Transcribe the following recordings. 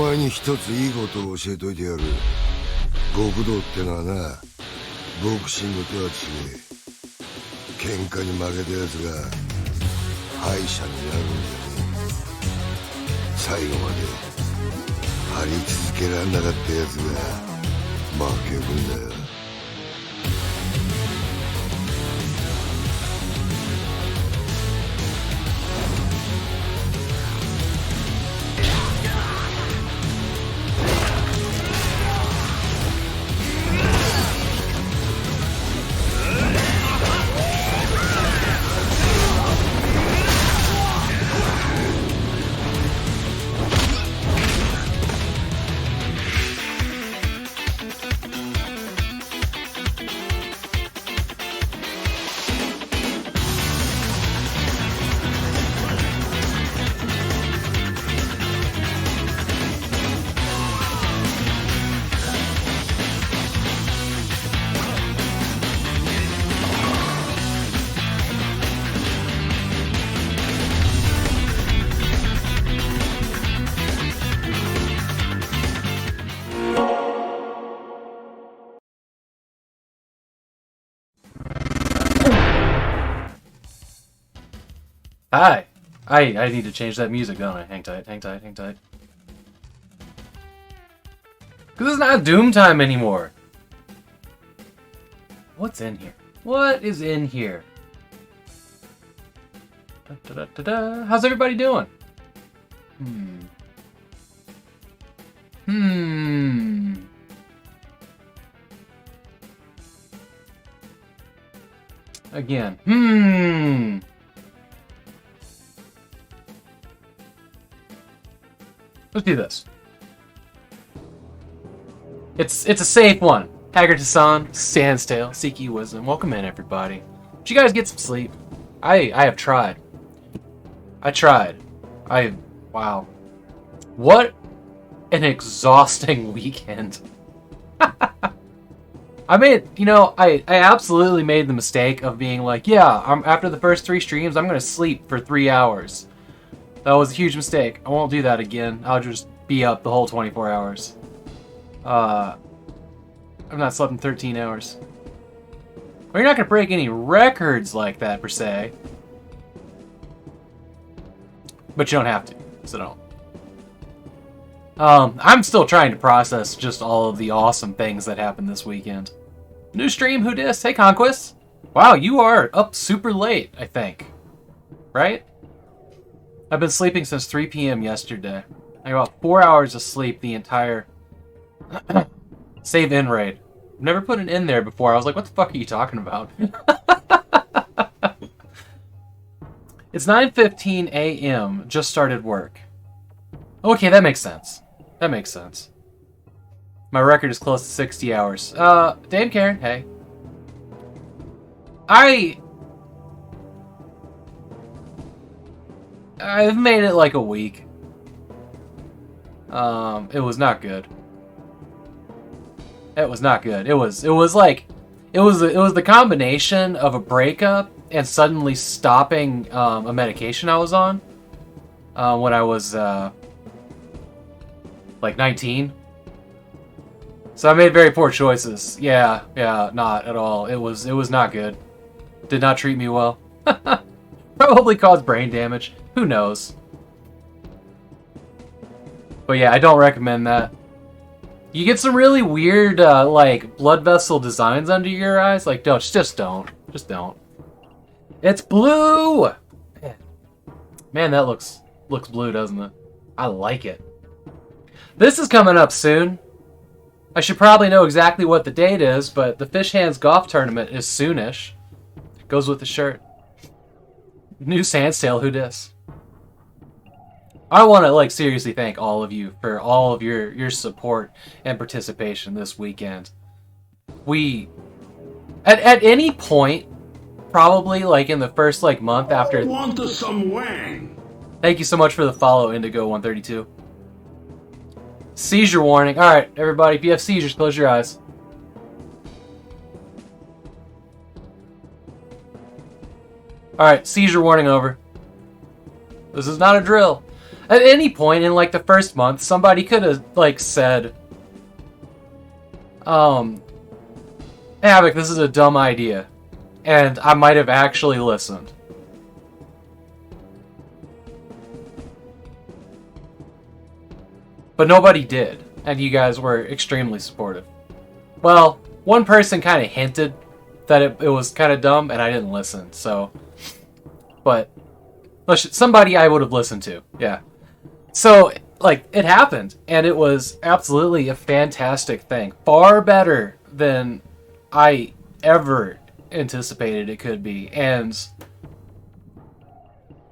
前に一ついいことを教えといてやる。極道ってのはな、ボクシングとは違え。喧嘩に負けたやつが敗者になるんじゃねえ。最後まで張り続けられなかったやつが負けるんだよ。Hi. I need to change that music, don't I? Hang tight, hang tight, hang tight. Because it's not Doom time anymore. What's in here? What is in here? Da, da, da, da, da. How's everybody doing? Again. Let's do this. It's a safe one. Haggard Hassan, Standstill, Seeky Wisdom. Welcome in, everybody. Did you guys get some sleep? I have tried. Wow. What an exhausting weekend. I absolutely made the mistake of being like, yeah, after the first 3 streams, I'm going to sleep for 3 hours. That was a huge mistake. I won't do that again. I'll just be up the whole 24 hours. I've not slept in 13 hours. Well, you're not going to break any records like that, per se. But you don't have to, so don't. I'm still trying to process just all of the awesome things that happened this weekend. New stream, who dis? Hey, Conquest. Wow, you are up super late, I think. Right? I've been sleeping since 3 p.m. yesterday. I got about 4 hours of sleep the entire Save&Raid. I've never put an in there before. I was like, what the fuck are you talking about? It's 9:15 a.m. Just started work. Okay, that makes sense. That makes sense. My record is close to 60 hours. Dame Karen, hey. I've made it like a week. It was not good. It was not good. It was the combination of a breakup and suddenly stopping a medication I was on when I was like 19. So I made very poor choices. Yeah, not at all. It was not good. Did not treat me well. Probably caused brain damage. Who knows? But yeah, I don't recommend that. You get some really weird, like, blood vessel designs under your eyes. Like, just don't. Just don't. It's blue! Man, that looks blue, doesn't it? I like it. This is coming up soon. I should probably know exactly what the date is, but the Fish Hands Golf Tournament is soonish. Goes with the shirt. New Sandstale, who dis? I want to, like, seriously thank all of you for all of your support and participation this weekend. We, at any point, probably, like, in the first, like, month after... I want some wang! Thank you so much for the follow, Indigo132. Seizure warning. Alright, everybody, if you have seizures, close your eyes. Alright, seizure warning over. This is not a drill. At any point in, like, the first month, somebody could have, like, said, Havoc, this is a dumb idea. And I might have actually listened. But nobody did, and you guys were extremely supportive. Well, one person kind of hinted that it was kind of dumb, and I didn't listen, so... But, somebody I would have listened to, yeah. So, like, it happened, and it was absolutely a fantastic thing. Far better than I ever anticipated it could be, and...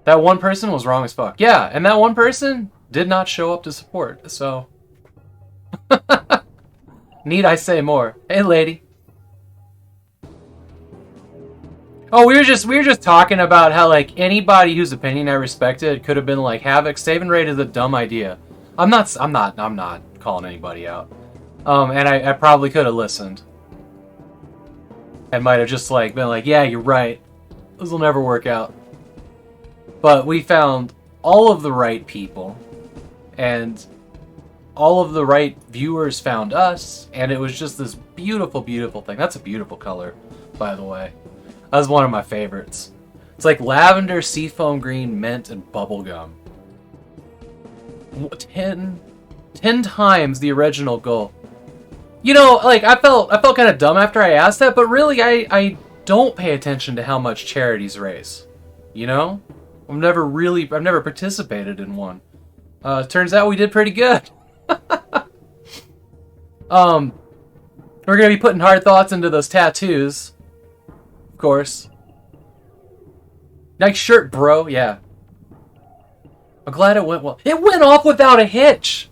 that one person was wrong as fuck. Yeah, and that one person did not show up to support, so... Need I say more? Hey, lady. Oh, we were just talking about how, like, anybody whose opinion I respected could have been like, Havoc, Save and Raid is a dumb idea. I'm not calling anybody out. And I probably could have listened. I might have just, like, been like, yeah, you're right. This will never work out. But we found all of the right people, and all of the right viewers found us, and it was just this beautiful, beautiful thing. That's a beautiful color, by the way. That was one of my favorites. It's like lavender, seafoam green, mint, and bubblegum. 10 times the original goal. You know, like, I felt kind of dumb after I asked that, but really, I don't pay attention to how much charities raise. You know? I've never participated in one. Turns out we did pretty good. We're gonna be putting hard thoughts into those tattoos. Of course. Nice shirt, bro. Yeah. I'm glad it went well. It went off without a hitch.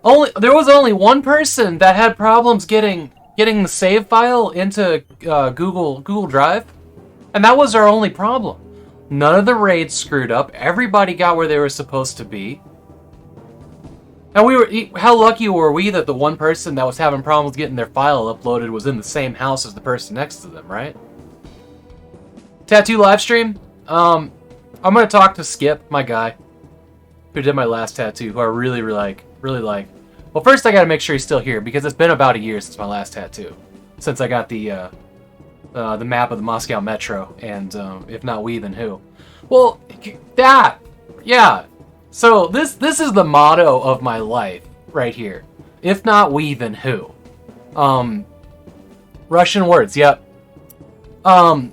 There was only one person that had problems getting the save file into Google Drive, and that was our only problem. None of the raids screwed up. Everybody got where they were supposed to be. And how lucky were we that the one person that was having problems getting their file uploaded was in the same house as the person next to them, right? Tattoo live stream. I'm gonna talk to Skip, my guy, who did my last tattoo, who I really like. Well, first I gotta make sure he's still here, because it's been about a year since my last tattoo. Since I got the map of the Moscow Metro, and if not we, then who? Well, yeah. So this is the motto of my life right here. If not we, then who? Russian words. Yep. That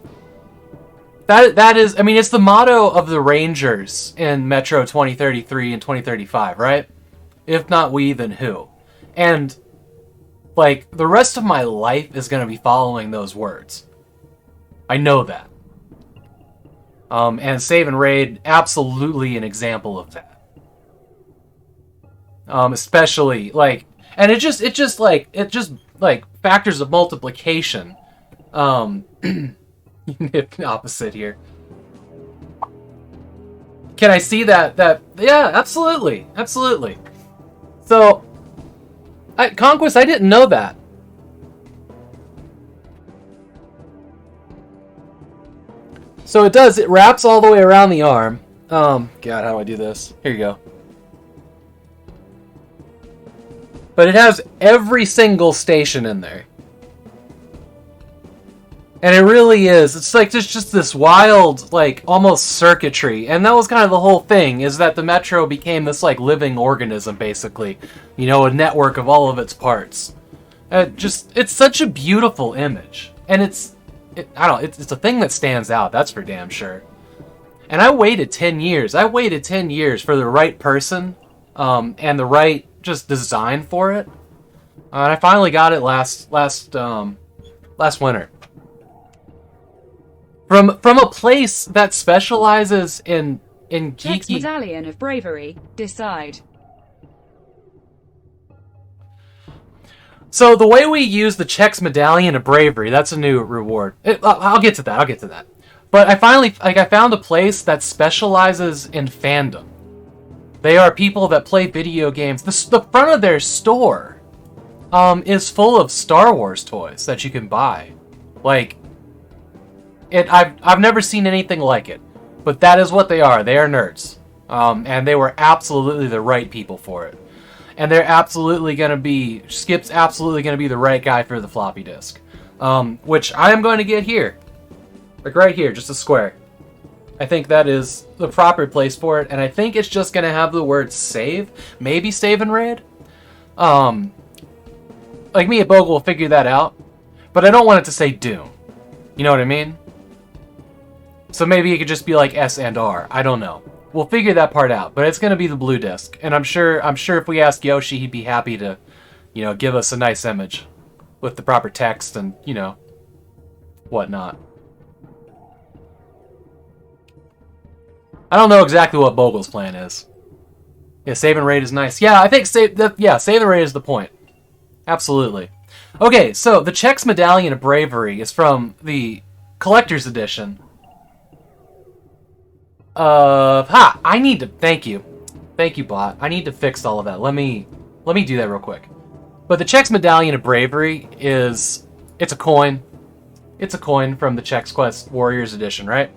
is. I mean, it's the motto of the Rangers in Metro 2033 and 2035, right? If not we, then who? And like the rest of my life is going to be following those words. I know that. And Save and Raid, absolutely an example of that. Especially, like, and it just factors of multiplication. Opposite here. Can I see that? Yeah, absolutely. So, Conquest, I didn't know that. So it wraps all the way around the arm. God, how do I do this? Here you go. But it has every single station in there. And it really is. It's like just this wild, like, almost circuitry. And that was kind of the whole thing, is that the Metro became this, like, living organism, basically. You know, a network of all of its parts. It's such a beautiful image. And it's a thing that stands out, that's for damn sure. And I waited 10 years. I waited 10 years for the right person, and the right just design for it. And I finally got it last winter. From a place that specializes in geeky... Text Medallion of Bravery. Decide. So the way we use the Chex Medallion of Bravery, that's a new reward. I'll get to that. But I found a place that specializes in fandom. They are people that play video games. The front of their store is full of Star Wars toys that you can buy. Like, I've never seen anything like it. But that is what they are. They are nerds. And they were absolutely the right people for it. And they're absolutely going to be... Skip's absolutely going to be the right guy for the floppy disk. Which I am going to get here. Like right here, just a square. I think that is the proper place for it. And I think it's just going to have the word save. Maybe save and raid. Like me and Bogle will figure that out. But I don't want it to say Doom. You know what I mean? So maybe it could just be like S and R. I don't know. We'll figure that part out, but it's gonna be the blue disc, and I'm sure if we ask Yoshi, he'd be happy to, give us a nice image with the proper text and whatnot. I don't know exactly what Bogle's plan is. Yeah, save and raid is nice. Yeah, I think save and raid is the point. Absolutely. Okay, so the Chex Medallion of Bravery is from the Collector's Edition. I need to... Thank you, bot. I need to fix all of that. Let me do that real quick. But the Chex Medallion of Bravery is... It's a coin. It's a coin from the Chex Quest Warriors Edition, right?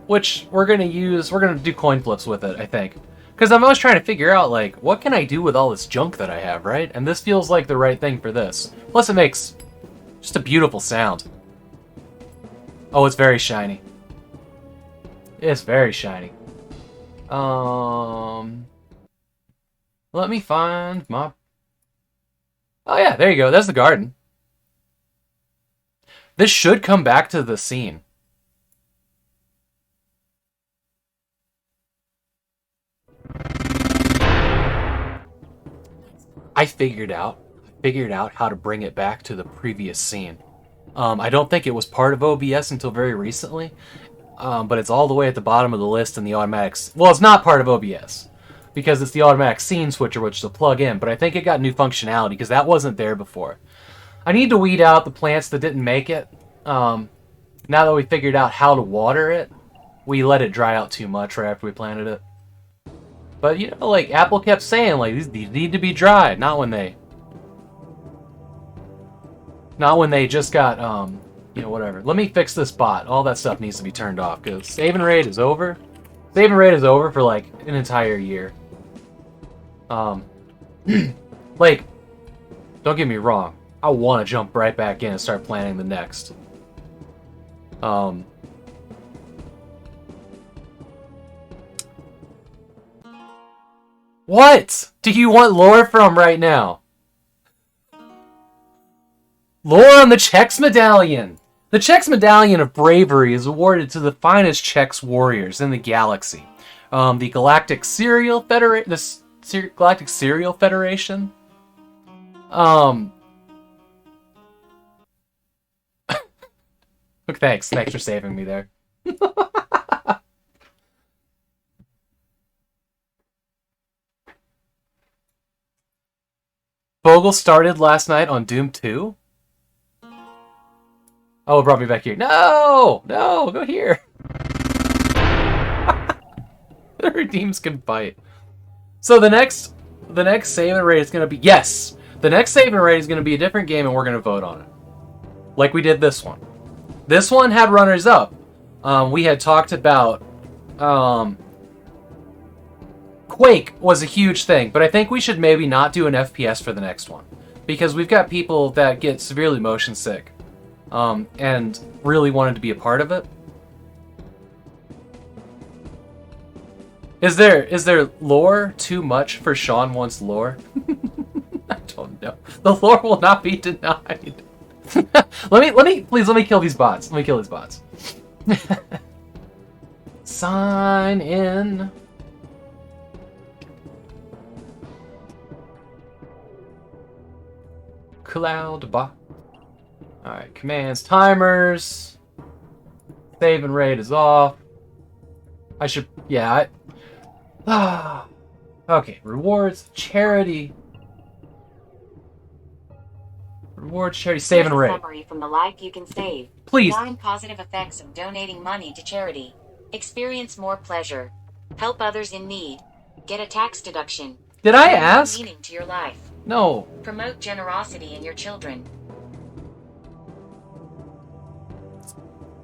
Which we're gonna use... We're gonna do coin flips with it, I think. Because I'm always trying to figure out, like, what can I do with all this junk that I have, right? And this feels like the right thing for this. Plus it makes just a beautiful sound. Oh, it's very shiny. It's very shiny. Let me find my... Oh yeah, there you go. There's the garden. This should come back to the scene. I figured out how to bring it back to the previous scene. I don't think it was part of OBS until very recently. But it's all the way at the bottom of the list in the automatic... Well, it's not part of OBS, because it's the automatic scene switcher, which is a plug-in, but I think it got new functionality, because that wasn't there before. I need to weed out the plants that didn't make it. Now that we figured out how to water it, we let it dry out too much right after we planted it. But, like Apple kept saying, like, these need to be dried, not when they just got, whatever. Let me fix this bot. All that stuff needs to be turned off, because Save and Raid is over. Save and Raid is over for, like, an entire year. Like, don't get me wrong. I want to jump right back in and start planning the next. What do you want lore from right now? Lore on the Chex Medallion! The Chex Medallion of Bravery is awarded to the finest Chex warriors in the galaxy. The Galactic Cereal Federation... Galactic Cereal Federation? Thanks for saving me there. Bogle started last night on Doom 2? Oh, it brought me back here. No! No, go here. The redeems can bite. So the next save and raid is going to be... Yes! The next save and raid is going to be a different game, and we're going to vote on it. Like we did this one. This one had runners-up. We had talked about... Quake was a huge thing, but I think we should maybe not do an FPS for the next one. Because we've got people that get severely motion sick. And really wanted to be a part of it. Is there lore too much for Sean wants lore? I don't know. The lore will not be denied. let me kill these bots. Let me kill these bots. Sign in. Cloud bot. Alright, commands, timers. Save and raid is off. I should, yeah, okay, rewards, charity. Rewards, charity, save and raid. Summary from the life you can save. Please. 9 positive effects of donating money to charity. Experience more pleasure. Help others in need. Get a tax deduction. Did I ask? Meaning to your life. No. Promote generosity in your children.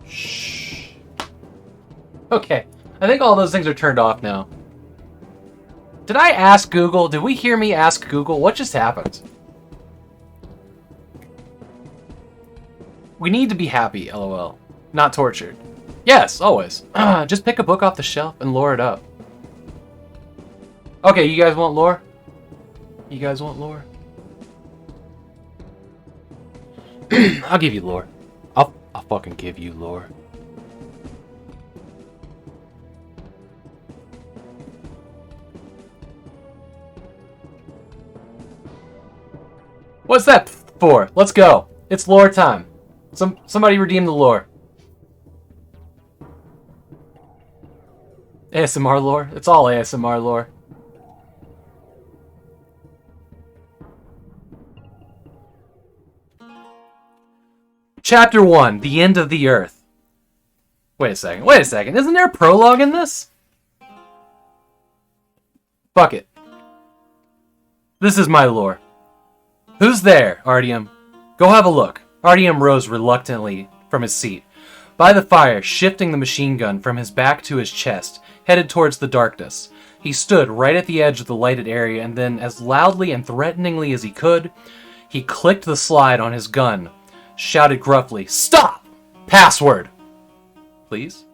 Shh. Okay. I think all those things are turned off now. Did I ask Google? Did we hear me ask Google? What just happened? We need to be happy, lol. Not tortured. Yes, always. Just pick a book off the shelf and lore it up. Okay, you guys want lore? You guys want lore? I'll give you lore. I'll fucking give you lore. What's that for? Let's go. It's lore time. Somebody redeem the lore. ASMR lore? It's all ASMR lore. Chapter 1, The End of the Earth. Wait a second. Isn't there a prologue in this? Fuck it. This is my lore. Who's there, Artyom? Go have a look. Artyom rose reluctantly from his seat. By the fire, shifting the machine gun from his back to his chest, headed towards the darkness. He stood right at the edge of the lighted area, and then, as loudly and threateningly as he could, he clicked the slide on his gun, shouted gruffly, "Stop! Password!" Please?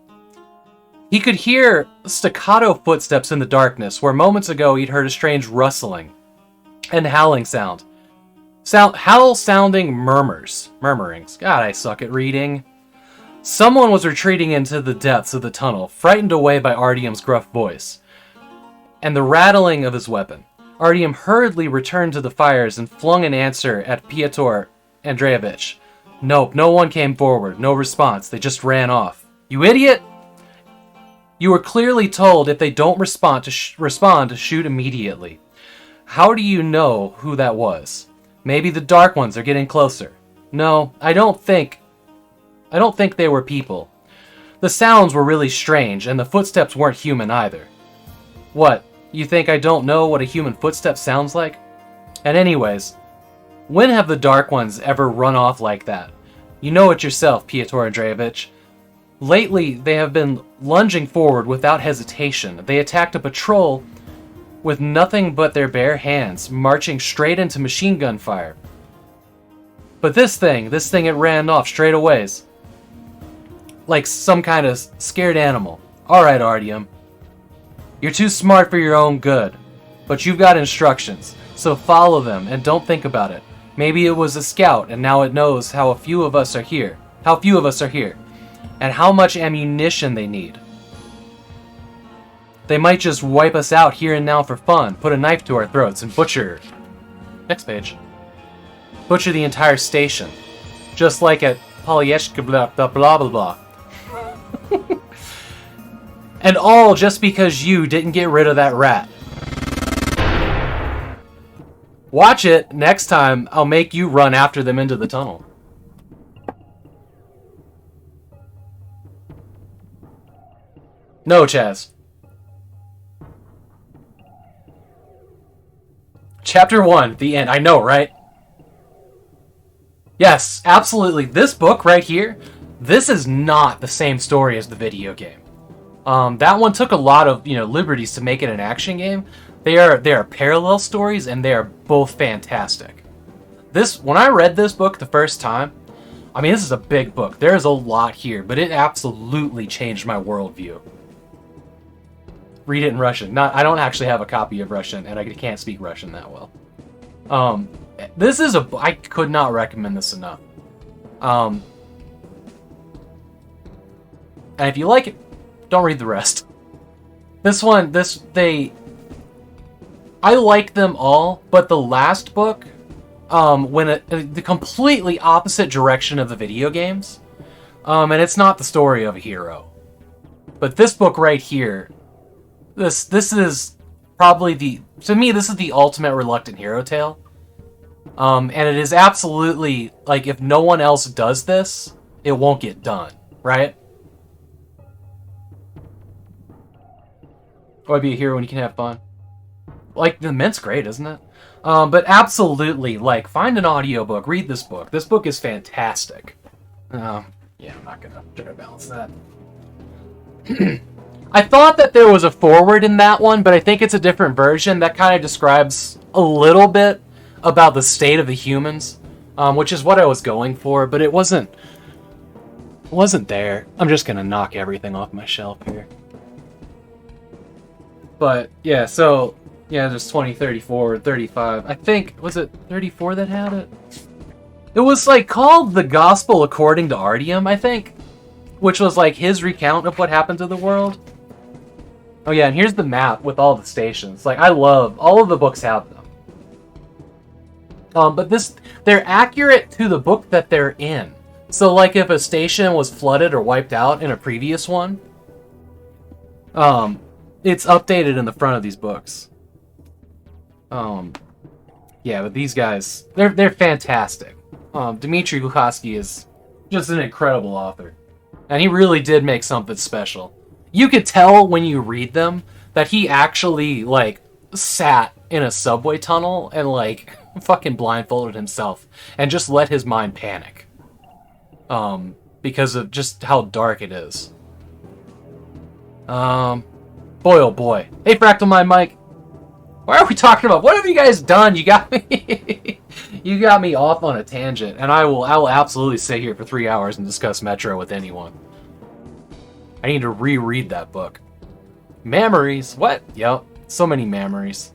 He could hear staccato footsteps in the darkness, where moments ago he'd heard a strange rustling and howling sound. Howl-sounding murmurings. God, I suck at reading. Someone was retreating into the depths of the tunnel, frightened away by Artyom's gruff voice and the rattling of his weapon. Artyom hurriedly returned to the fires and flung an answer at Pyotr Andreevich. Nope, no one came forward. No response. They just ran off. You idiot! You were clearly told if they don't respond to shoot immediately. How do you know who that was? Maybe the Dark Ones are getting closer. No, I don't think they were people. The sounds were really strange, and the footsteps weren't human either. What, you think I don't know what a human footstep sounds like? And anyways, when have the Dark Ones ever run off like that? You know it yourself, Pyotr Andreevich. Lately, they have been lunging forward without hesitation. They attacked a patrol with nothing but their bare hands, marching straight into machine gun fire. But this thing, it ran off straight away. Like some kind of scared animal. Alright, Artyom. You're too smart for your own good. But you've got instructions, so follow them and don't think about it. Maybe it was a scout and now it knows how few of us are here. And how much ammunition they need. They might just wipe us out here and now for fun, put a knife to our throats, and butcher... Next page. Butcher the entire station. Just like at Polyeshka blah blah blah blah blah. And all just because you didn't get rid of that rat. Watch it, next time I'll make you run after them into the tunnel. No, Chaz. Chapter 1, the end. I know, right? Yes, absolutely. This book right here, this is not the same story as the video game. That one took a lot of, liberties to make it an action game. They are parallel stories, and they are both fantastic. When I read this book the first time, I mean, this is a big book. There's a lot here, but it absolutely changed my worldview. Read it in Russian. I don't actually have a copy of Russian, and I can't speak Russian that well. I could not recommend this enough. And if you like it, don't read the rest. I like them all, but the last book went the completely opposite direction of the video games. And it's not the story of a hero. But this book right here, this is probably to me, this is the ultimate reluctant hero tale. And it is absolutely, like, if no one else does this, it won't get done, right? Why be a hero when you can have fun? Like, the Mint's great, isn't it? But absolutely, like, find an audiobook, read this book. This book is fantastic. Yeah, I'm not gonna try to balance that. I thought that there was a forward in that one, but I think it's a different version that kind of describes a little bit about the state of the humans, which is what I was going for, but it wasn't there. I'm just gonna knock everything off my shelf here. But yeah, so yeah, there's 20, 34, 35. I think, was it 34 that had it? It was like called The Gospel According to Artyom, I think, which was like his recount of what happened to the world. Oh yeah, and here's the map with all the stations. Like, I love, all of the books have them. But they're accurate to the book that they're in. So like if a station was flooded or wiped out in a previous one, it's updated in the front of these books. Yeah, but these guys, they're fantastic. Dmitry Glukhovsky is just an incredible author. And he really did make something special. You could tell when you read them that he actually, like, sat in a subway tunnel and, like, fucking blindfolded himself and just let his mind panic. Because of just how dark it is. Boy, oh boy. Hey, Fractal Mind Mike. Why are we talking about? What have you guys done? You got me. You got me off on a tangent, and I will absolutely sit here for 3 hours and discuss Metro with anyone. I need to reread that book. Memories? What? Yep. So many memories.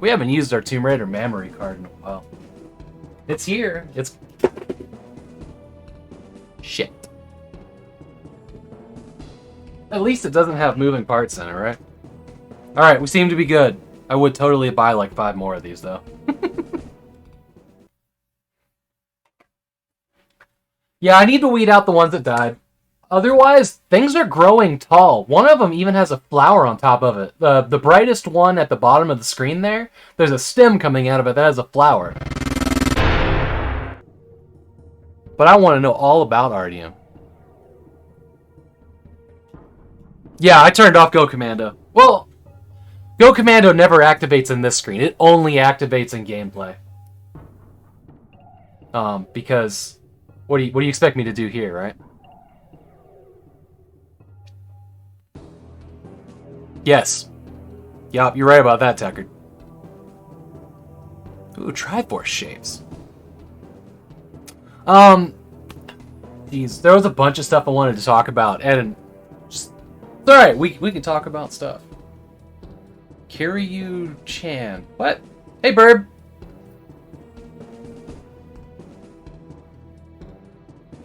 We haven't used our Tomb Raider memory card in a while. It's here. It's... Shit. At least it doesn't have moving parts in it, right? Alright, we seem to be good. I would totally buy like 5 more of these, though. Yeah, I need to weed out the ones that died. Otherwise, things are growing tall. One of them even has a flower on top of it. The brightest one at the bottom of the screen there's a stem coming out of it that has a flower. But I want to know all about Artyom. Yeah, I turned off Go Commando. Well, Go Commando never activates in this screen. It only activates in gameplay. Because what do you expect me to do here, right? Yes. Yup, you're right about that, Tucker. Ooh, Triforce shapes. Geez, there was a bunch of stuff I wanted to talk about, and just... It's alright, we can talk about stuff. Kiryu-chan. What? Hey, Bird!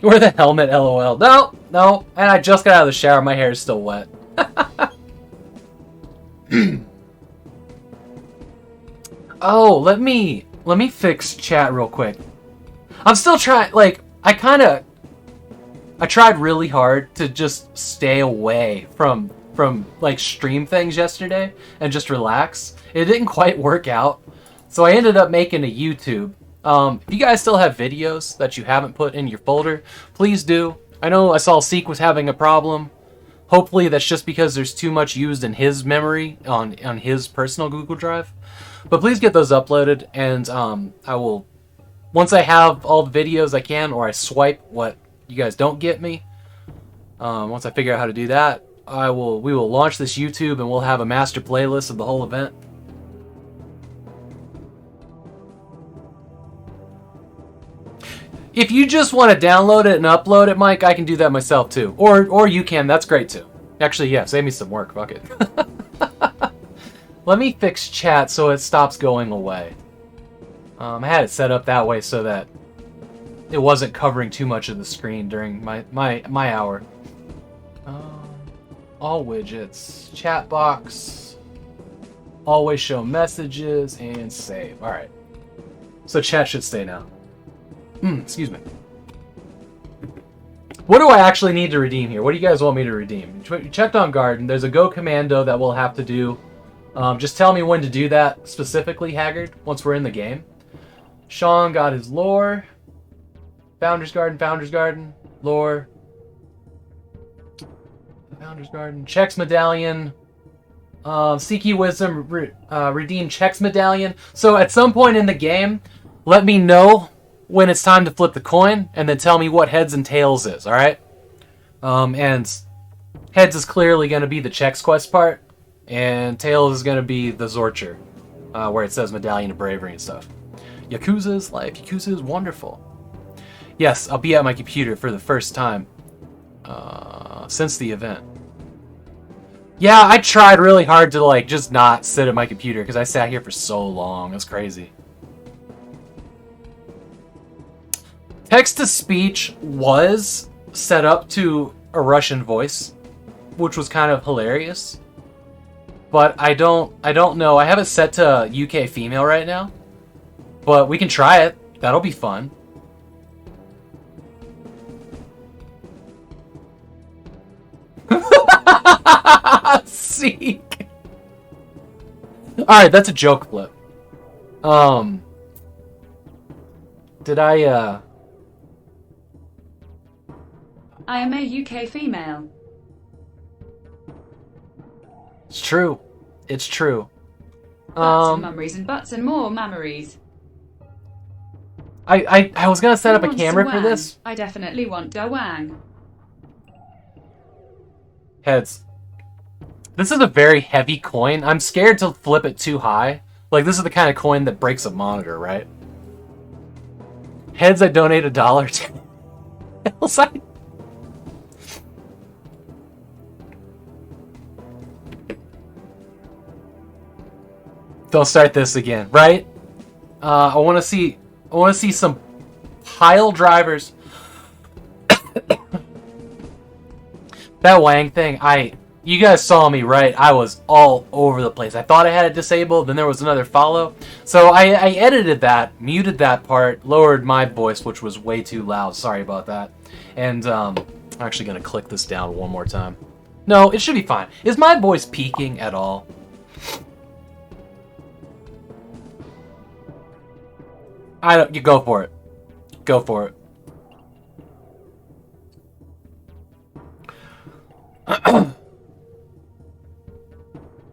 Wear the helmet, LOL. No, no, and I just got out of the shower, my hair is still wet. Oh, let me fix chat real quick. I'm still trying, like, I tried really hard to just stay away from like stream things yesterday and just relax. It didn't quite work out, so I ended up making a YouTube. If you guys still have videos that you haven't put in your folder, please do. I know I saw Seek was having a problem. Hopefully that's just because there's too much used in his memory on his personal Google Drive. But please get those uploaded, and I will, once I have all the videos I can, or I swipe what you guys don't get me, once I figure out how to do that, we will launch this YouTube, and we'll have a master playlist of the whole event. If you just want to download it and upload it, Mike, I can do that myself too. Or you can, that's great too. Actually, yeah, save me some work, fuck it. Let me fix chat so it stops going away. I had it set up that way so that it wasn't covering too much of the screen during my hour. All widgets, chat box, always show messages, and save. Alright. So chat should stay now. Excuse me. What do I actually need to redeem here? What do you guys want me to redeem? You checked on Garden. There's a Go Commando that we'll have to do. Just tell me when to do that specifically, Haggard, once we're in the game. Sean got his lore. Founders Garden, lore. Founders Garden, Chex Medallion. Seeky Wisdom, redeem Chex Medallion. So at some point in the game, let me know when it's time to flip the coin, and then tell me what heads and tails is, alright? And Heads is clearly going to be the Chex Quest part, and Tails is going to be the Zorcher, where it says Medallion of Bravery and stuff. Yakuza is life. Yakuza is wonderful. Yes, I'll be at my computer for the first time since the event. Yeah, I tried really hard to like just not sit at my computer because I sat here for so long. It's crazy. Text-to-speech was set up to a Russian voice, which was kind of hilarious. But I don't know. I have it set to UK female right now. But we can try it. That'll be fun. Seek. Alright, that's a joke flip. Did I am a UK female. It's true. It's true. Butts and mummeries and butts and more mammaries. I was gonna set up Who a wants camera to for wang? this. I definitely want to wang. Heads. This is a very heavy coin. I'm scared to flip it too high. Like, this is the kind of coin that breaks a monitor, right? Heads, I donate $1 to. Else I... Don't start this again, right? I want to see some pile drivers. That Wang thing, you guys saw me, right? I was all over the place. I thought I had it disabled, then there was another follow. So I edited that, muted that part, lowered my voice, which was way too loud. Sorry about that. And I'm actually going to click this down one more time. No, it should be fine. Is my voice peaking at all? You go for it. Go for it.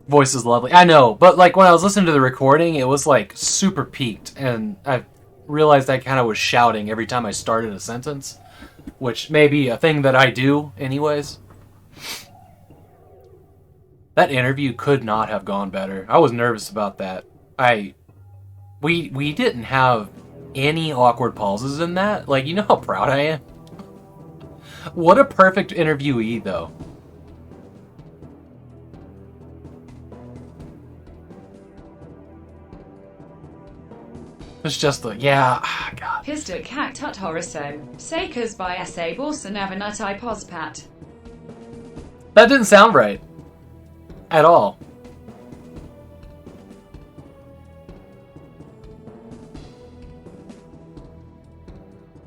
Voice is lovely. I know, but like when I was listening to the recording, it was like super peaked, and I realized I kind of was shouting every time I started a sentence, which may be a thing that I do anyways. That interview could not have gone better. I was nervous about that. We didn't have any awkward pauses in that. Like, you know how proud I am? What a perfect interviewee, though. It's just like, yeah, God. Histuk hack tut horiso. Sakers by essay borsa navanatai pospat. That didn't sound right. At all.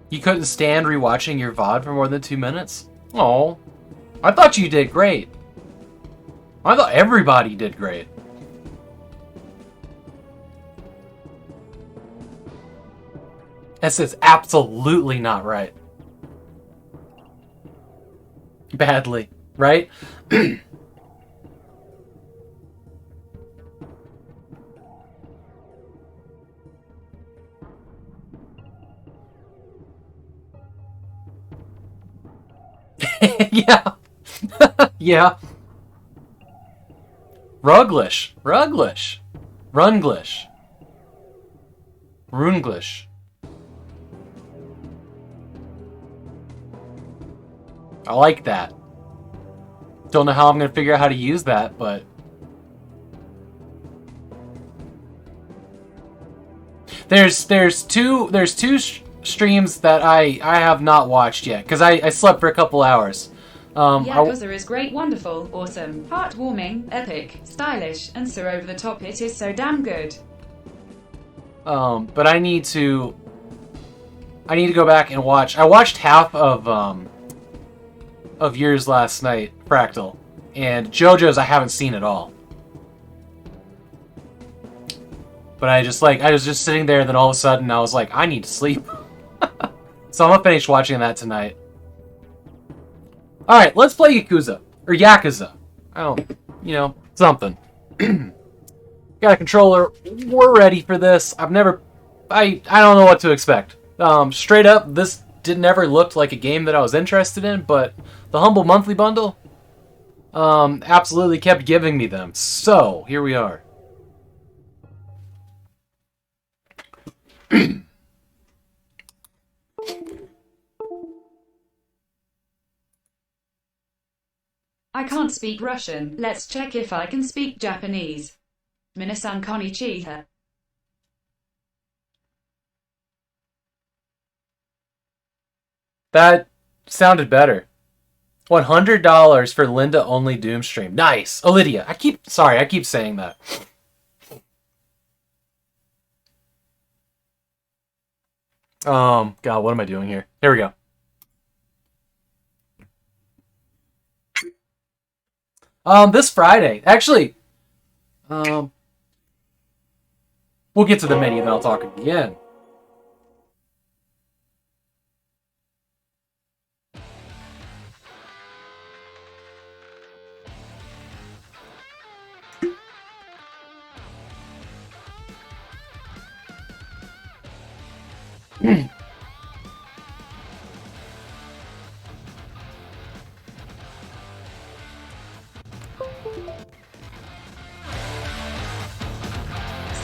You couldn't stand rewatching your VOD for more than 2 minutes? Oh, I thought you did great. I thought everybody did great. This is absolutely not right. Badly, right? Yeah. Yeah. Ruglish. Ruglish. Runglish. Runglish. I like that. Don't know how I'm going to figure out how to use that, but... There's two streams that I have not watched yet, because I slept for a couple hours. Yakuza is great, wonderful, awesome, heartwarming, epic, stylish, and so over the top it is so damn good. But I need to go back and watch. I watched half of yours last night, Fractal, and JoJo's I haven't seen at all. But I was just sitting there, and then all of a sudden I was like, I need to sleep. So I'm gonna finish watching that tonight. Alright, let's play Yakuza. Or Yakuza. I don't, something. Got a controller. We're ready for this. I don't know what to expect. Straight up, this never looked like a game that I was interested in, but the Humble Monthly Bundle, absolutely kept giving me them. So, here we are. I can't speak Russian. Let's check if I can speak Japanese. Minasan konnichiwa. That sounded better. $100 for Linda only Doom stream. Nice. Lydia. I keep saying that. God, what am I doing here? Here we go. This Friday. Actually, we'll get to the menu and I'll talk again.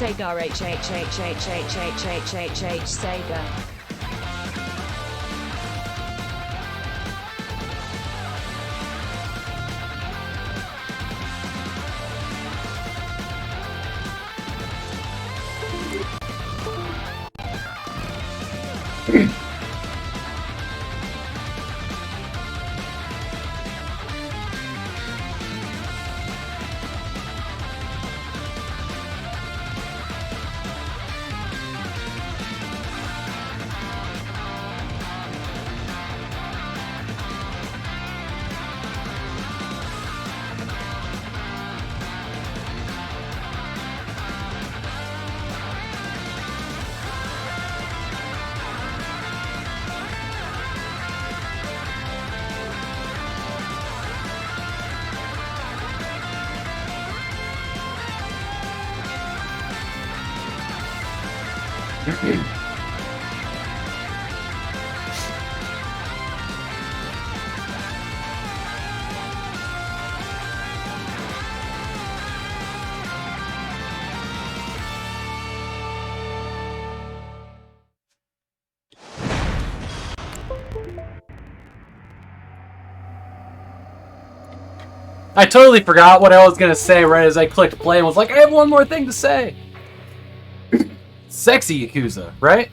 Sega Sega. I totally forgot what I was gonna say right as I clicked play and was like, I have one more thing to say. Sexy Yakuza, right?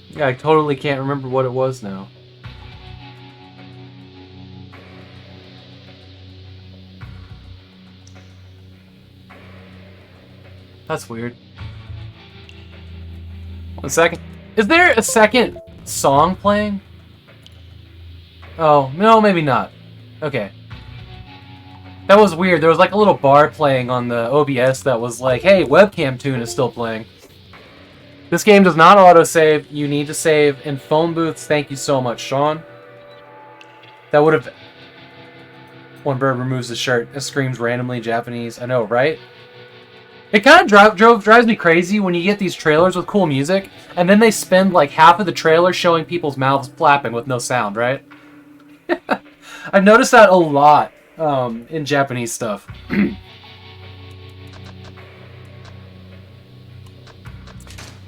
Yeah, I totally can't remember what it was now. That's weird. 1 second. Is there a second song playing? Oh, no, maybe not. Okay. That was weird. There was like a little bar playing on the OBS that was like, hey, webcam tune is still playing. This game does not autosave. You need to save in phone booths. Thank you so much, Sean. That would have... One bird removes the shirt. It screams randomly Japanese. I know, right? It kind of drives me crazy when you get these trailers with cool music, and then they spend like half of the trailer showing people's mouths flapping with no sound, right? I've noticed that a lot in Japanese stuff.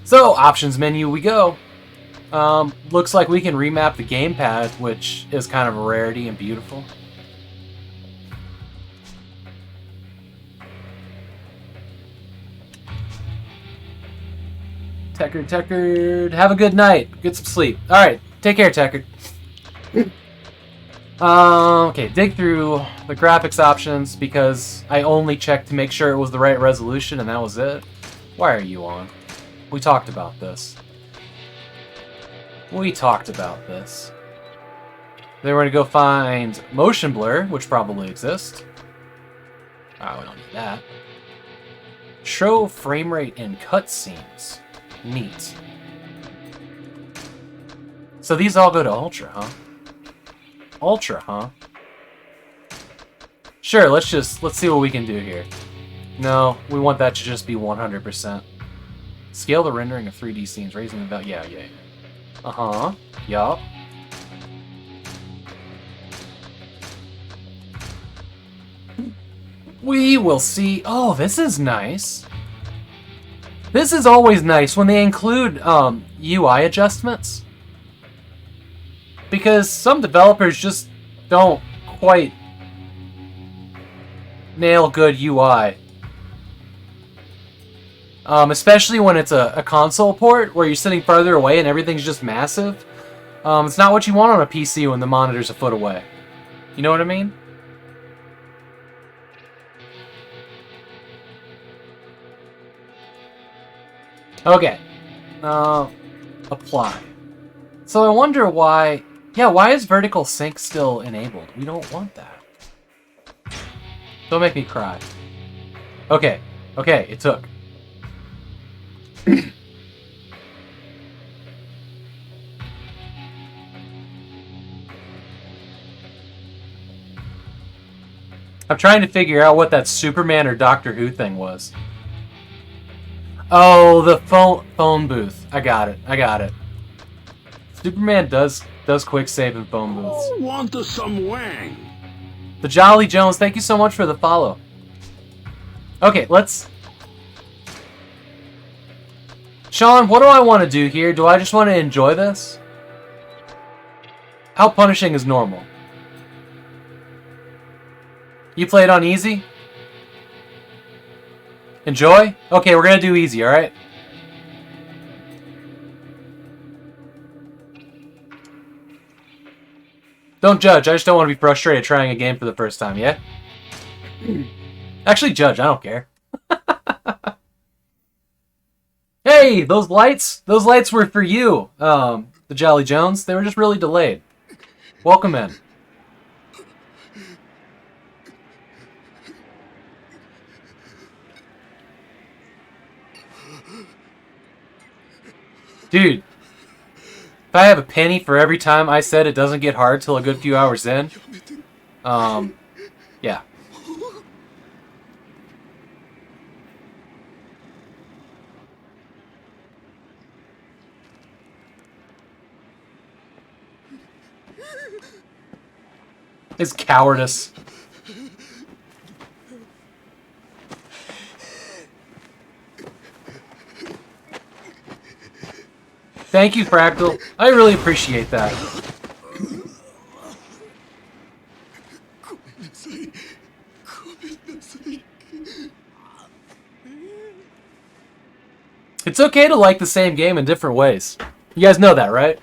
So, options menu we go. Looks like we can remap the gamepad, which is kind of a rarity and beautiful. Tekkard, have a good night. Get some sleep. Alright, take care, Tekkard. Okay, dig through the graphics options because I only checked to make sure it was the right resolution and that was it. Why are you on? We talked about this. Then we're going to go find motion blur, which probably exists. Oh, we don't need that. Show frame rate in cutscenes. Neat. So these all go to Ultra, huh? Ultra, huh? Sure, let's see what we can do here. No, we want that to just be 100%. Scale the rendering of 3D scenes, raising the value. Yeah. Uh-huh. Yup. We will see. Oh, this is nice. This is always nice when they include UI adjustments. Because some developers just don't quite nail good UI. Especially when it's a console port where you're sitting farther away and everything's just massive. It's not what you want on a PC when the monitor's a foot away. You know what I mean? Okay. Apply. So I wonder why... Yeah, why is vertical sync still enabled? We don't want that. Don't make me cry. Okay. Okay, it took. I'm trying to figure out what that Superman or Doctor Who thing was. Oh, the phone booth. I got it. I got it. Superman does quick save in phone booths. Want some wang? The Jolly Jones, thank you so much for the follow. Okay, let's... Sean, what do I want to do here? Do I just want to enjoy this? How punishing is normal? You played on easy? Enjoy? Okay, we're gonna do easy, alright? Don't judge, I just don't want to be frustrated trying a game for the first time, yeah? Actually, judge, I don't care. Hey, those lights were for you, the Jolly Jones. They were just really delayed. Welcome in. Dude, if I have a penny for every time I said it doesn't get hard till a good few hours in, yeah. His cowardice. Thank you, Fractal. I really appreciate that. It's okay to like the same game in different ways. You guys know that, right?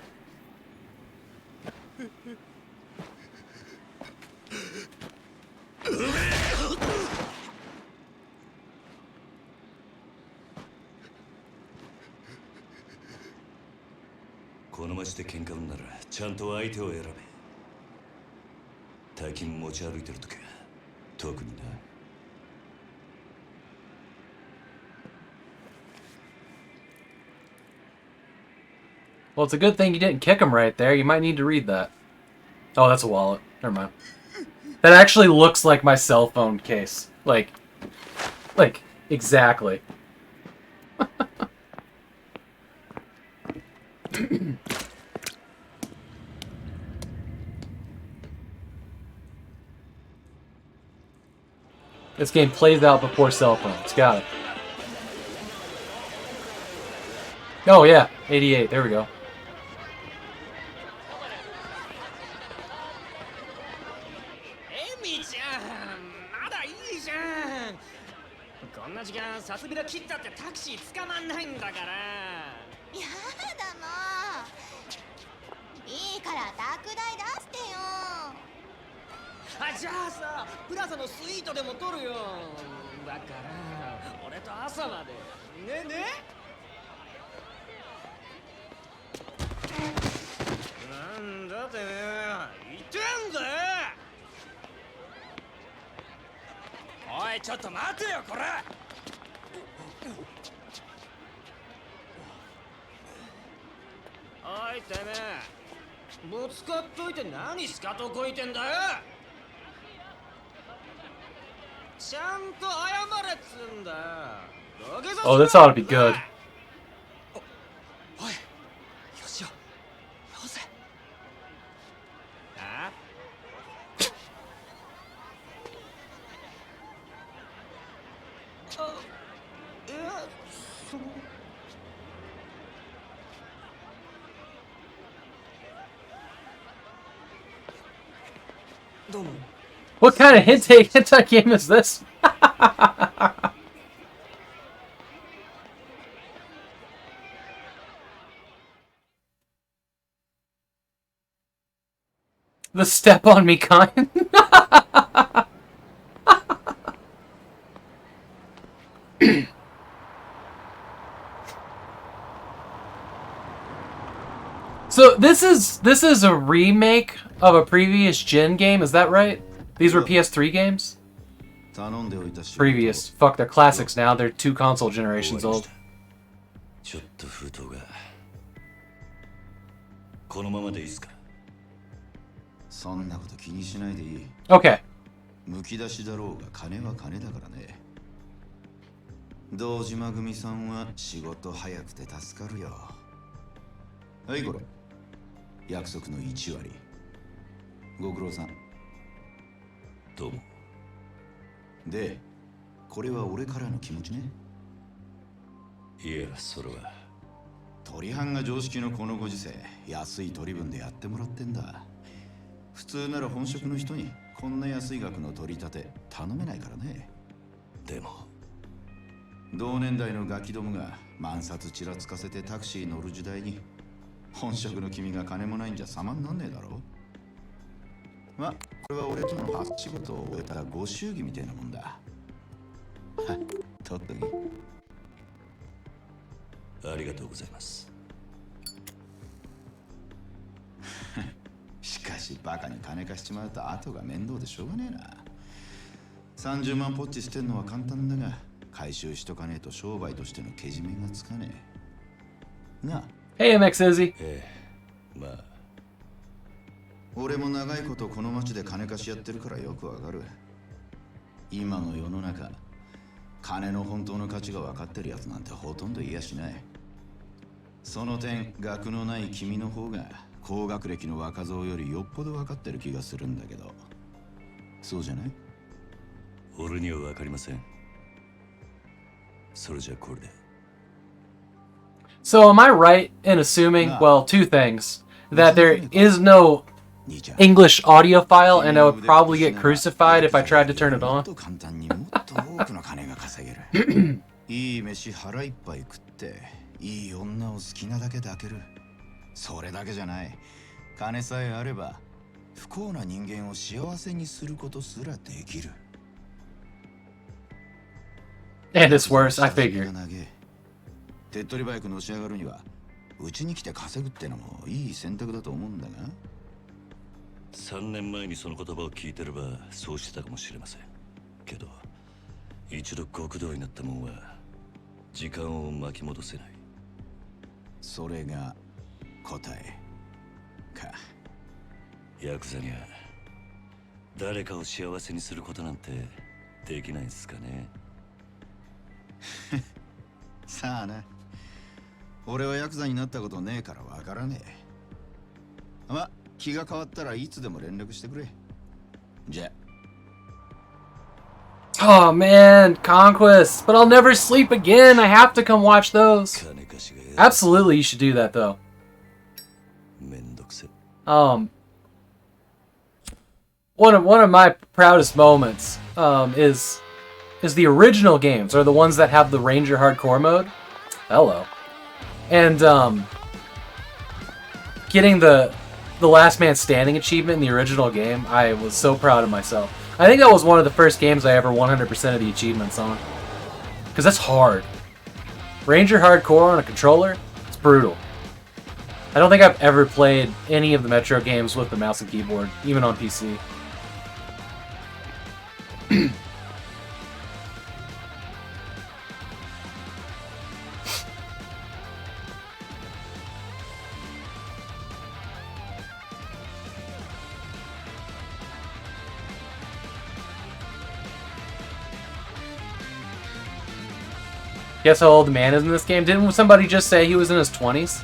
Well, it's a good thing you didn't kick him right there. You might need to read that. Oh, that's a wallet. Never mind. That actually looks like my cell phone case. Like exactly. This game plays out before cell phones. Got it. Oh yeah, 88. There we go. Oh, this ought to be good. What kind of hentai game is this? The step on me kind. So this is a remake of a previous gen game, is that right? These were PS3 games? Previous. Fuck, they're classics now. They're 2 console generations old. ちょっと封筒がこのままでいいですかそんなこと気にしないでいい Okay. むき出しだろうが金は金だからね堂島組さんは仕事早くて助かるよはいこれ約束の1割ご苦労さんどうもでこれは俺からの気持ちねいやそれは鳥藩が常識のこのご時世安い取り分でやってもらってんだ普通なら本職の人にこんな安い額の取り立て頼めないからねでも同年代のガキどもが万札ちらつかせてタクシー乗る時代に本職の君が金もないんじゃ様になんねえだろまあこれは俺との初仕事を終えたらご祝儀みたいなもんだはっ取っときありがとうございますしかしバカに金貸しちまうと後が面倒でしょうがねえな30万ポッチ捨てんのは簡単だが回収しとかねえと商売としてのけじめがつかねえなあ Hey, MX Izzy. まあ俺も長いことこの町で金貸しやってるからよくわかる今の世の中金の本当の価値が分かってるやつなんてほとんどいやしないその点学のない君の方が高学歴の若造よりよっぽど分かってる気がするんだけどそうじゃない俺には分かりませんそれじゃこれで So am I right in assuming, well, 2 things, that there is no English audio file and I would probably get crucified if I tried to turn it on? いい飯腹いっぱい食っていい女を好きなだけ抱けるそれだけじゃない金さえあれば不幸な人間を幸せにすることすらできる And it's worse, I figure. 手っ取り早くのし上がるにはうちに来て稼ぐってのもいい選択だと思うんだが3年前にその言葉を聞いてればそうしてたかもしれませんけど一度極道になったもんは時間を巻き戻せないそれが答えかヤクザには誰かを幸せにすることなんてできないんすかねさあな俺はヤクザになったことねえからわからねえま気が変わったらいつでも連絡してくれじゃ Oh man, Conquest. But I'll never sleep again. I have to come watch those. Absolutely, you should do that though. One of my proudest moments is the original games, or the ones that have the Ranger Hardcore mode. Hello. And getting the Last Man Standing achievement in the original game, I was so proud of myself. I think that was one of the first games I ever 100% of the achievements on. Because that's hard. Ranger Hardcore on a controller, it's brutal. I don't think I've ever played any of the Metro games with the mouse and keyboard, even on PC. Guess how old the man is in this game? Didn't somebody just say he was in his 20s?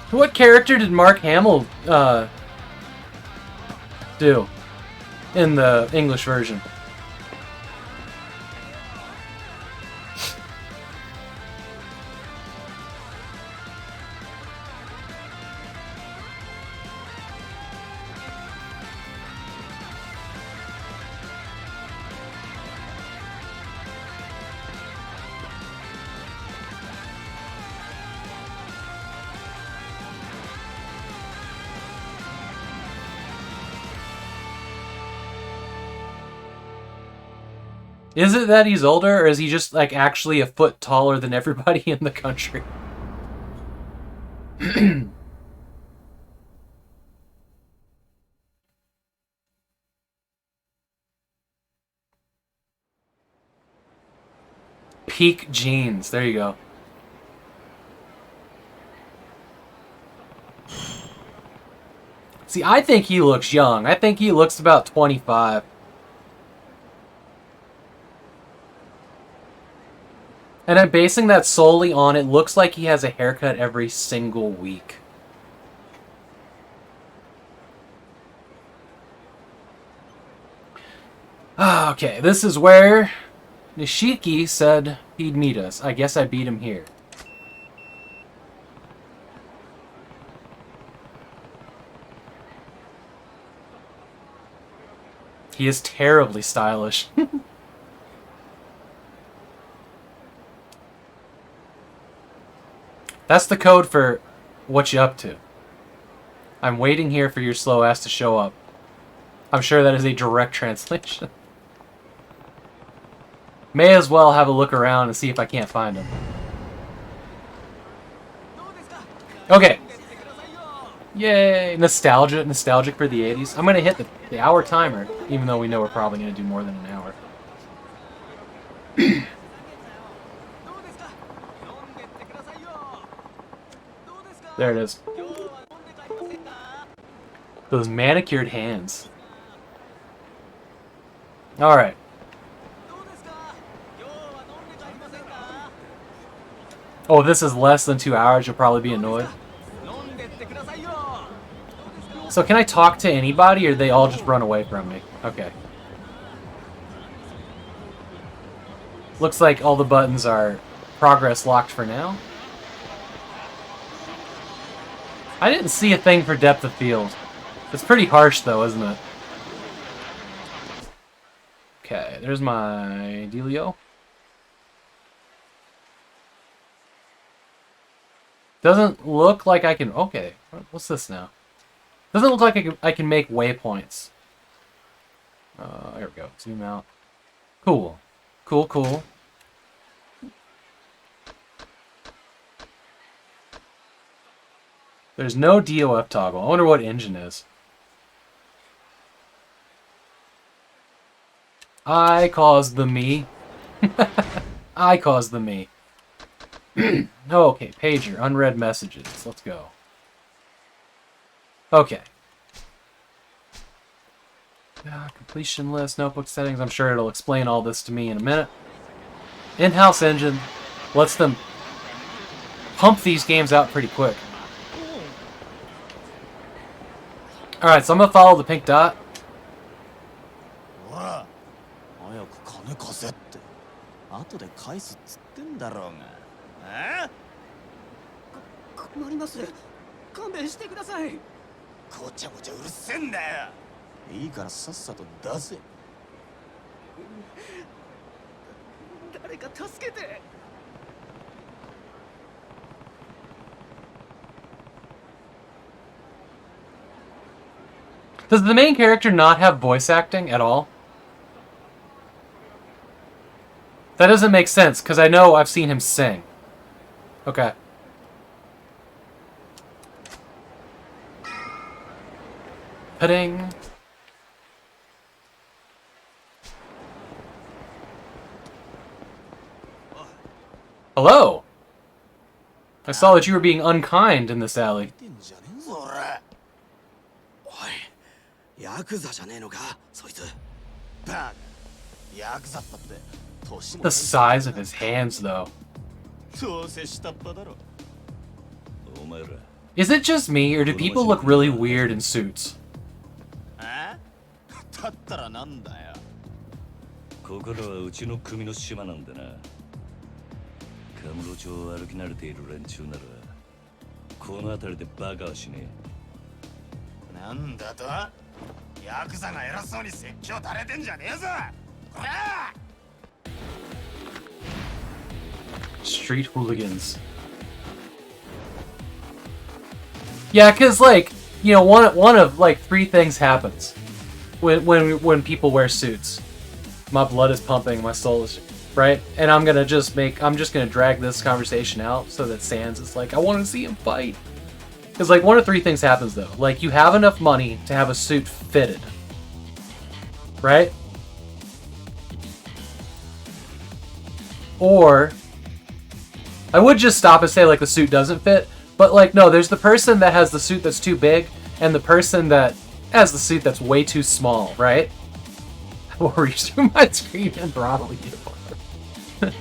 What character did Mark Hamill do in the English version? Is it that he's older, or is he just, like, actually a foot taller than everybody in the country? Peak jeans. There you go. See, I think he looks young. I think he looks about 25. And I'm basing that solely on it looks like he has a haircut every single week. Okay, this is where Nishiki said he'd meet us. I guess I beat him here. He is terribly stylish. That's the code for what you up to. I'm waiting here for your slow ass to show up. I'm sure that is a direct translation. May as well have a look around and see if I can't find him. Okay. Yay! Nostalgic for the 80s. I'm gonna hit the hour timer, even though we know we're probably gonna do more than an hour. There it is. Those manicured hands. Alright. Oh, if this is less than 2 hours, you'll probably be annoyed. So can I talk to anybody, or they all just run away from me? Okay. Looks like all the buttons are progress locked for now. I didn't see a thing for depth of field. It's pretty harsh though, isn't it? Okay, there's my dealio. Doesn't look like I can... Okay, what's this now? Doesn't look like I can make waypoints. There we go. Zoom out. Cool. Cool, cool. There's no DOF toggle. I wonder what engine is. I caused the me. I caused the me. Oh, okay, pager, unread messages. Let's go. Okay. Completion list, notebook settings. I'm sure it'll explain all this to me in a minute. In-house engine lets them pump these games out pretty quick. Alright, so I'm gonna follow the pink dot. Does the main character not have voice acting at all? That doesn't make sense, because I know I've seen him sing. Okay. Pudding. Hello! I saw that you were being unkind in this alley. The size of his hands, though. Is it just me, or do people look really weird in suits? Street hooligans. Yeah, cause like, you know, one of like three things happens when people wear suits. My blood is pumping, my soul is... Right? And I'm just gonna drag this conversation out so that Sans is like, I want to see him fight. Because, like, one of three things happens, though. Like, you have enough money to have a suit fitted. Right? Or... I would just stop and say, like, the suit doesn't fit. But, like, no, there's the person that has the suit that's too big, and the person that has the suit that's way too small, right? Or you zoom my screen and throttle you. I'm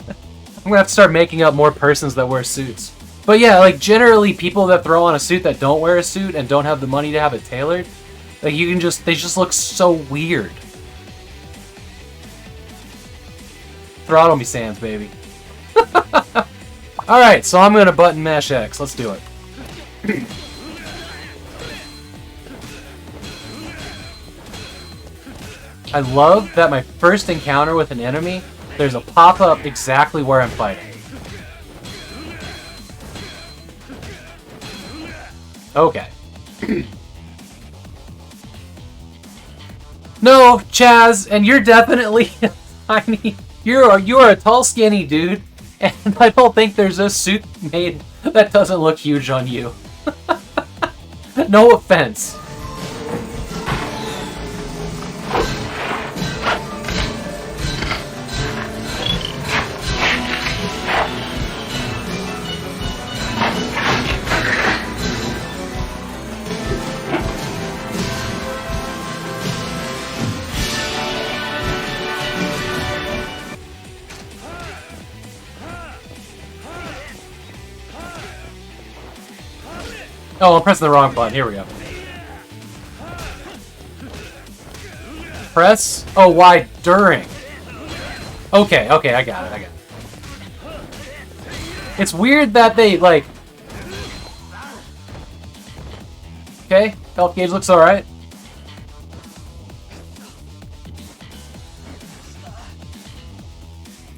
gonna have to start making up more persons that wear suits. But yeah, like, generally, people that throw on a suit that don't wear a suit and don't have the money to have it tailored, like, they just look so weird. Throttle me, Sans, baby. Alright, so I'm gonna button mash X. Let's do it. I love that my first encounter with an enemy, there's a pop-up exactly where I'm fighting. Okay. No, Chaz, and you're definitely tiny. You're a tall, skinny dude, and I don't think there's a suit made that doesn't look huge on you. No offense. Oh, I'm pressing the wrong button. Here we go. Press? Oh, why during? Okay, I got it. It's weird that they, like... Okay, health gauge looks alright.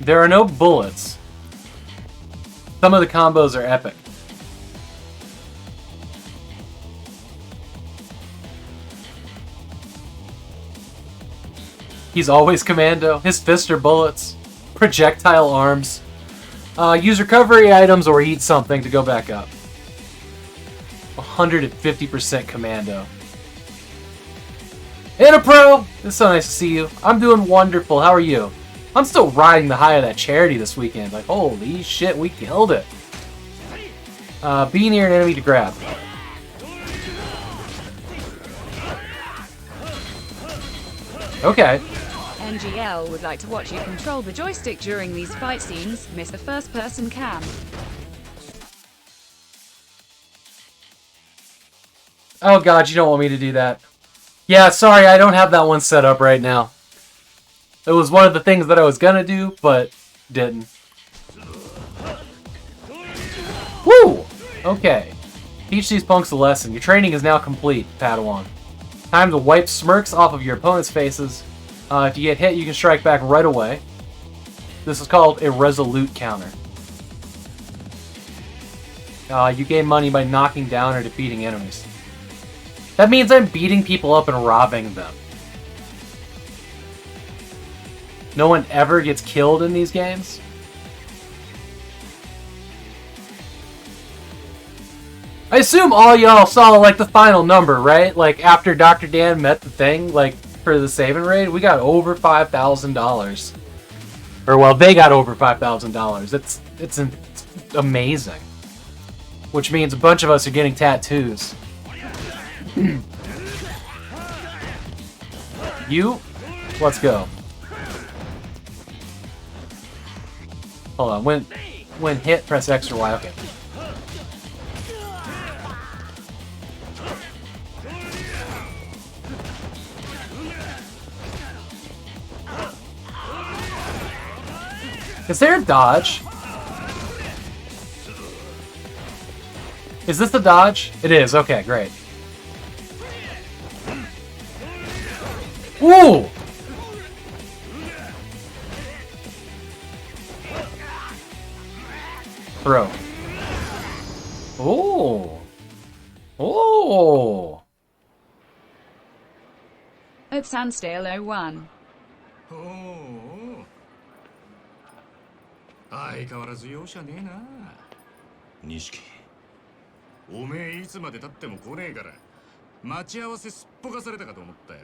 There are no bullets. Some of the combos are epic. He's always commando. His fists are bullets. Projectile arms. Use recovery items or eat something to go back up. 150% commando. And a pro! It's so nice to see you. I'm doing wonderful. How are you? I'm still riding the high of that charity this weekend. Like, holy shit, we killed it. Be near an enemy to grab. Okay. NGL would like to watch you control the joystick during these fight scenes, Mr. First Person Cam. Oh god, you don't want me to do that. Yeah, sorry, I don't have that one set up right now. It was one of the things that I was gonna do, but didn't. Woo! Okay. Teach these punks a lesson. Your training is now complete, Padawan. Time to wipe smirks off of your opponent's faces. If you get hit, you can strike back right away. This is called a resolute counter. You gain money by knocking down or defeating enemies. That means I'm beating people up and robbing them. No one ever gets killed in these games. I assume all y'all saw, like, the final number, right? Like, after Dr. Dan met the thing, like, for the Save and Raid, we got over $5,000. Or, well, they got over $5,000. It's amazing. Which means a bunch of us are getting tattoos. You? Let's go. Hold on. When hit, press X or Y. Okay. Is there a dodge? Is this the dodge? It is. Okay, great. Ooh! Throw. Ooh. Ooh. At Sandstale 01. おお、相変わらず容赦ねえな。錦、おめえいつまで経っても来ねえから待ち合わせすっぽかされたかと思ったよ。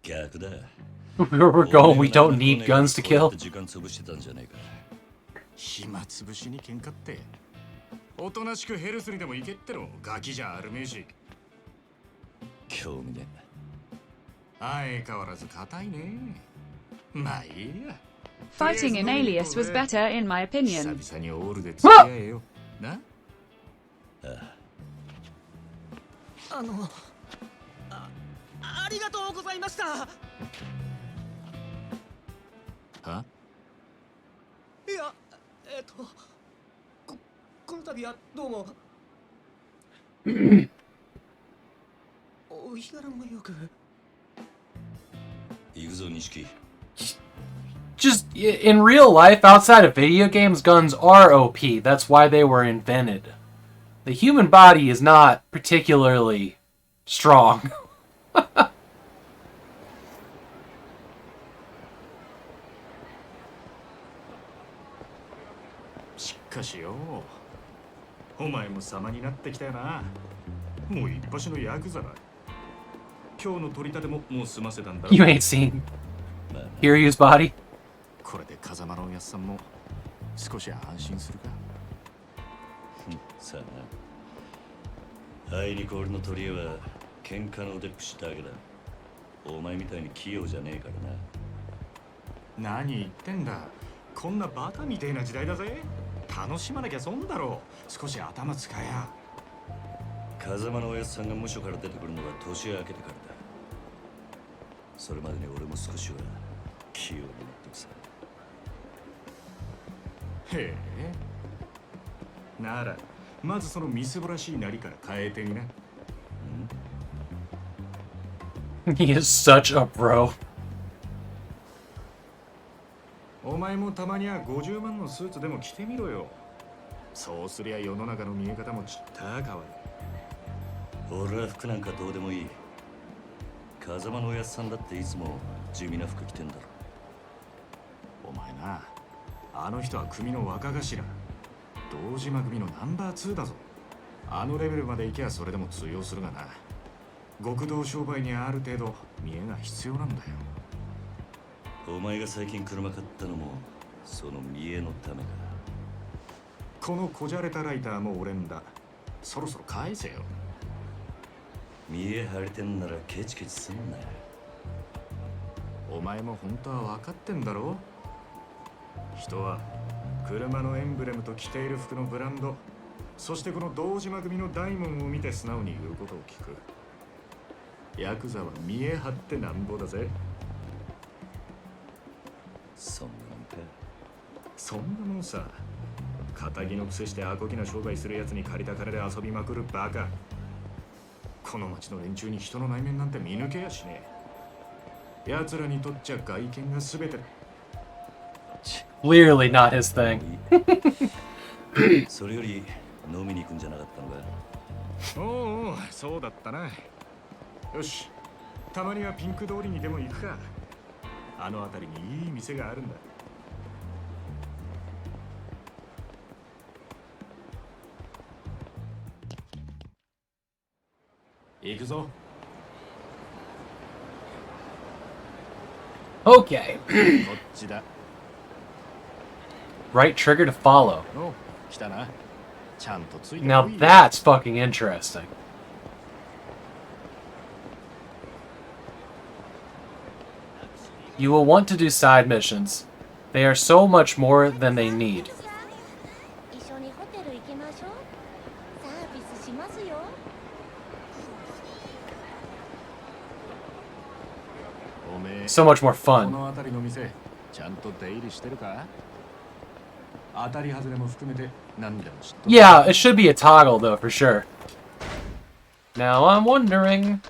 逆だ。 Where we're going, we don't need guns to kill. 時間潰してたんじゃねえか。暇つぶしに喧嘩って。おとなしくヘルスにでも行けっての、ガキじゃあるめえし。興味ね。相変わらず硬いね。まあいいや。 Fighting in Alias was better in my 久 opinion. 々にオールで付き合えよ。な。ありがとうございました。はいや、この度はどうも。お日柄もよく。行くぞ、錦。 Just in real life, outside of video games, guns are OP. That's why they were invented. The human body is not particularly strong. しかしよ、お前も様になってきたよな。もう一発のヤクザだ。今日の取り立てももう済ませたんだろ。 You ain't seen Kiryu's body. これで風間のおやっさんも少し安心するか。さあな。あいにく俺の取り柄は喧嘩の腕っぷしだけだ。お前みたいに器用じゃねえからな。何言ってんだ。こんなバカみてえな時代だぜ。楽しまなきゃ損だろう。少し頭使えや。風間のおやっさんが無所から出てくるのが年明けてからだ。それまでに俺も少しは器用になってくさ。へえ。ならまずそのみすぼらしいなりから変えてみな。He is such a bro. お前もたまには50万のスーツでも着てみろよ。そうすりゃ世の中の見え方もちった変わる。俺は服なんかどうでもいい。風間のおやっさんだっていつも地味な服着てんだろ。お前な、あの人は組の若頭。堂島組のナンバー2だぞ。あのレベルまで行けばそれでも通用するがな。極道商売にはある程度見栄が必要なんだよ。お前が最近車買ったのもその見栄のためか。このこじゃれたライターも俺んだ。そろそろ返せよ。見栄張りてんならケチケチすんなよ。お前も本当は分かってんだろ。人は車のエンブレムと着ている服のブランド、そしてこの堂島組の大門を見て素直に言うことを聞く。ヤクザは見栄張ってなんぼだぜ。そんなもんか。そんなもんさ。仇のくせしてアコギな商売するやつに借りた金で遊びまくるバカ。この町の連中に人の内面なんて見抜けやしねえ。奴らにとっちゃ外見が全て。 Clearly not his thing. それより飲みに行くんじゃなかったのか。おうおう、そうだったな。よし、たまにはピンク通りにでも行くか。あの辺りにいい店があるんだ。行くぞ。 Okay. こっちだ。 Right trigger to follow. お、来たな。ちゃんとついてこい。 Now that's fucking interesting. You will want to do side missions. They are so much more than they need. 一緒にホテル行きましょう。サービスしますよ。おめえ、 So much more こ fun. の辺りの店、ちゃんと出入りしてるか？当たり外れも含めて何でも知っとる。 Yeah, it should be a toggle though, for sure. Now I'm wondering...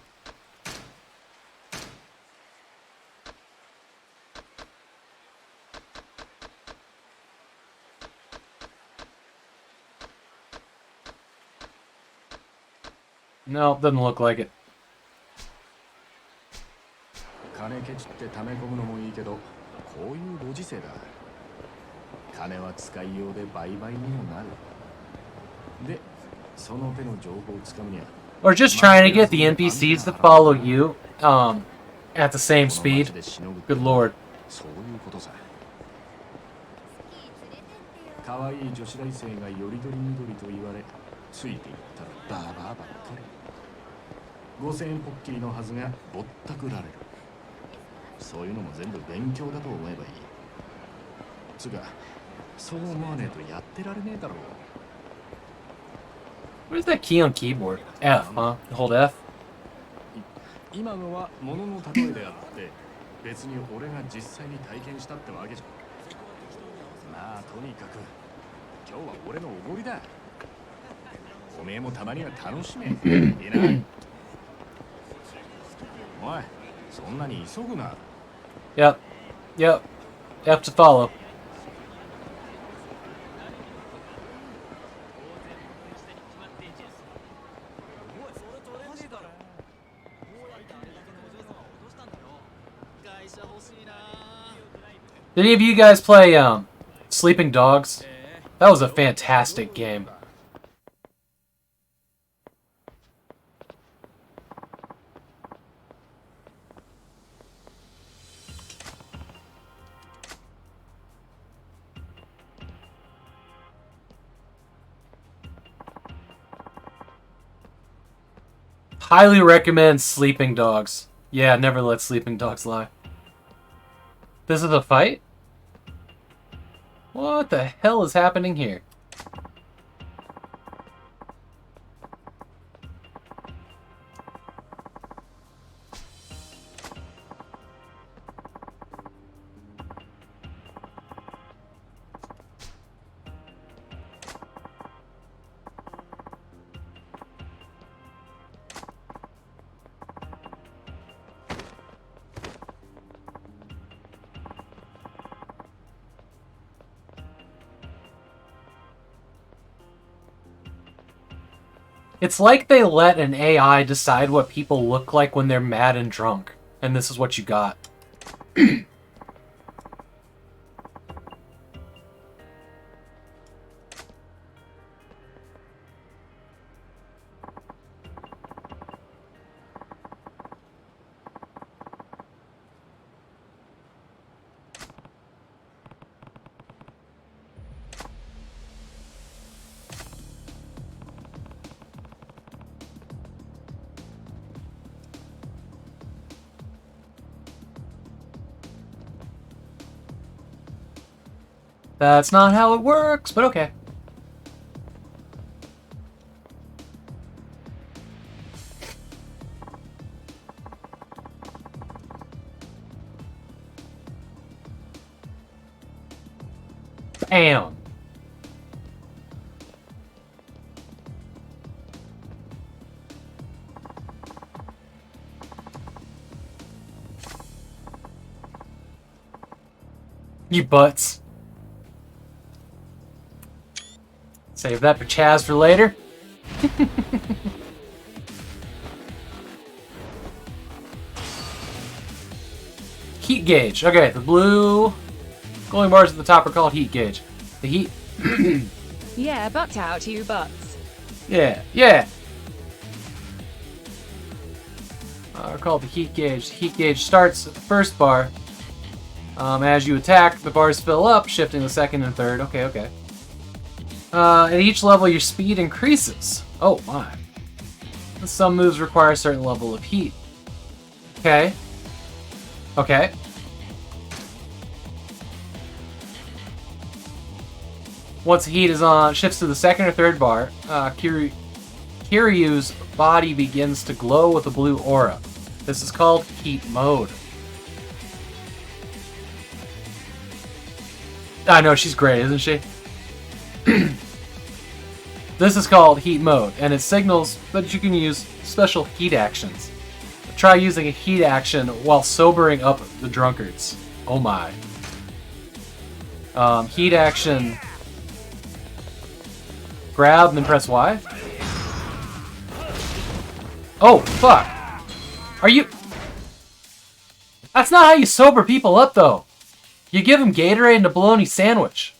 No, doesn't look like it. 金ケチって溜め込むのもいいけど、こういうご時世だ。金は使いようで売買にもなる。で、その手の情報をつかむには。 Or just trying to get the NPCs to follow you, at the same speed. Good lord. そういうことさ。可愛い女子大生がよりどりみどりと言われ、ついていったらバーバーばっかり。5000円ポッキリのはずがぼったくられる。そういうのも全部勉強だと思えばいい。つうか、そう思わねえとやってられねえだろう。 Where's that key on keyboard? F, huh? Hold F? 今のはものの例えであって、別に俺が実際に体験したってわけじゃ。まあとにかく今日は俺のおごりだ。おめえもたまには楽しめ。いいな。おい、そんなに急ぐな。 Yep. Yep. F to follow. Did any of you guys play Sleeping Dogs? That was a fantastic game. Highly recommend Sleeping Dogs. Yeah, never let sleeping dogs lie. This is a fight? What the hell is happening here? It's like they let an AI decide what people look like when they're mad and drunk. And this is what you got. That's not how it works, but okay. Bam. You butts. Save that for Chaz for later. Heat gauge. Okay, the blue glowing bars at the top are called heat gauge. The heat. Yeah, butt out, you butts. Yeah, yeah. Are called the heat gauge. The heat gauge starts at the first bar. As you attack, the bars fill up, shifting the second and third. Okay, okay. At each level, your speed increases. Oh my. Some moves require a certain level of heat. Okay. Okay. Once the heat is on, shifts to the second or third bar, Kiryu's body begins to glow with a blue aura. This is called heat mode. I know, she's great, isn't she? This is called heat mode, and it signals that you can use special heat actions. Try using a heat action while sobering up the drunkards. Oh my. Heat action. Grab and then press Y. Oh, fuck. Are you... That's not how you sober people up, though. You give them Gatorade and a bologna sandwich.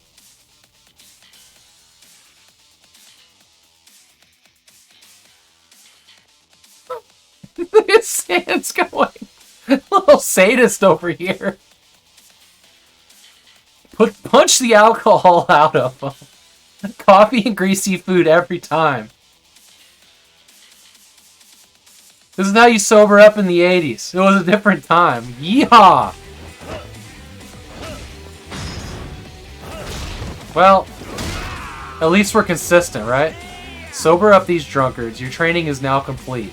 His sand's going. Little sadist over here. Punch the alcohol out of him. Coffee and greasy food every time. This is how you sober up in the 80s. It was a different time. Yeehaw! Well, at least we're consistent, right? Sober up these drunkards. Your training is now complete.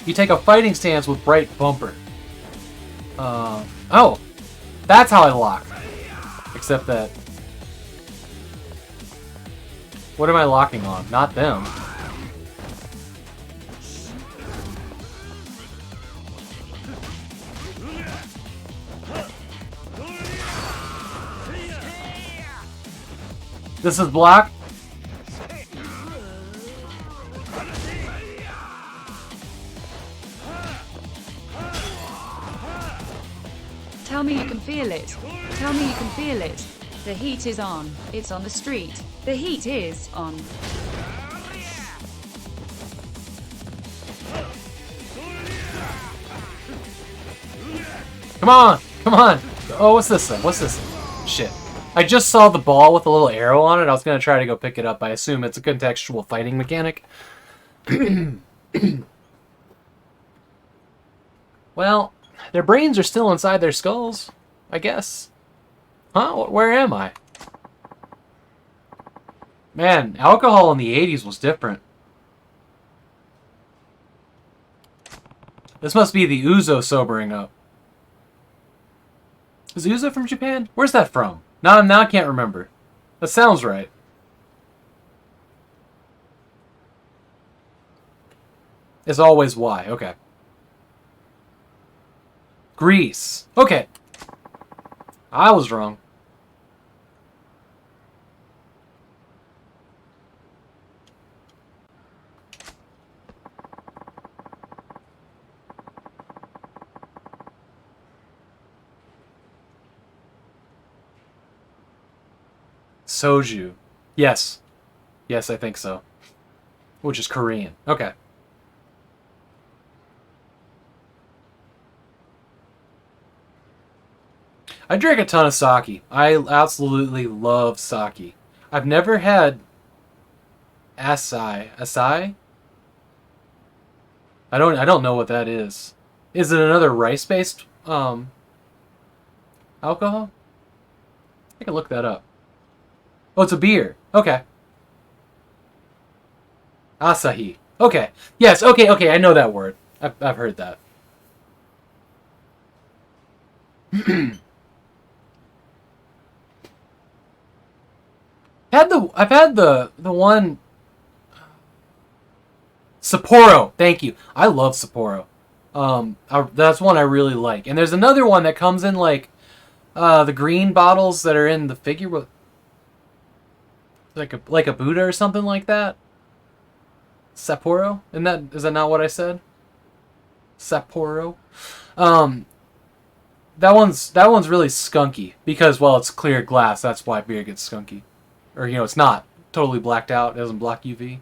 You take a fighting stance with bright bumper. Oh! That's how I lock. Except that... What am I locking on? Not them. This is block. Tell me you can feel it. Tell me you can feel it. The heat is on. It's on the street. The heat is on. Come on! Come on! Oh, what's this thing? What's this thing? Shit. I just saw the ball with a little arrow on it. I was going to try to go pick it up. I assume it's a contextual fighting mechanic. Well, their brains are still inside their skulls, I guess. Huh? Where am I? Man, alcohol in the 80s was different. This must be the Uzo sobering up. Is Uzo from Japan? Where's that from? Now I can't remember. That sounds right. Is always why. Okay. Greece. Okay. I was wrong. Soju. Yes. Yes, I think so. Which is Korean. Okay. I drink a ton of sake. I absolutely love sake. I've never had acai. Acai? I don't know what that is. Is it another rice-based alcohol? I can look that up. Oh, it's a beer. Okay. Asahi. Okay. Yes, okay, I know that word. I've heard that. I've had the one Sapporo. Thank you. I love Sapporo. That's one I really like. And there's another one that comes in like the green bottles that are in the figure, like a Buddha or something like that. Sapporo? Is that not what I said? Sapporo. That one's really skunky because, well, it's clear glass. That's why beer gets skunky. Or, it's not totally blacked out. It doesn't block UV.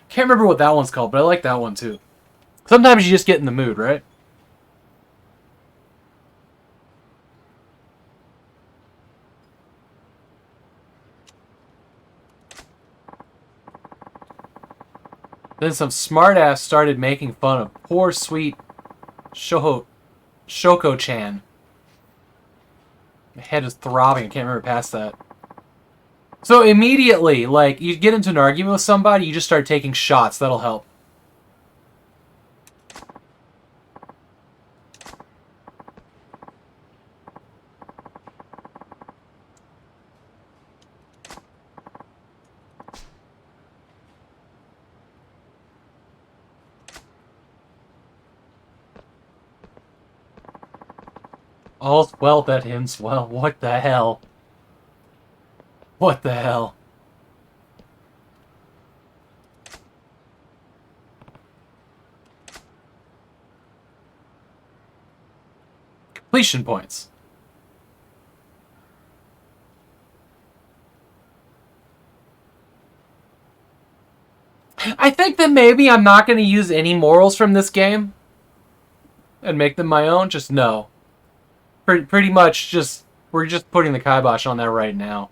Can't remember what that one's called, but I like that one too. Sometimes you just get in the mood, right? Then some smartass started making fun of poor sweet Shoko-chan. My head is throbbing. I can't remember past that. So immediately, like, you get into an argument with somebody, you just start taking shots. That'll help. All's well that ends well. What the hell? What the hell? completion points. I think that maybe I'm not going to use any morals from this game and make them my own. Just no. Pretty much just, we're just putting the kibosh on that right now.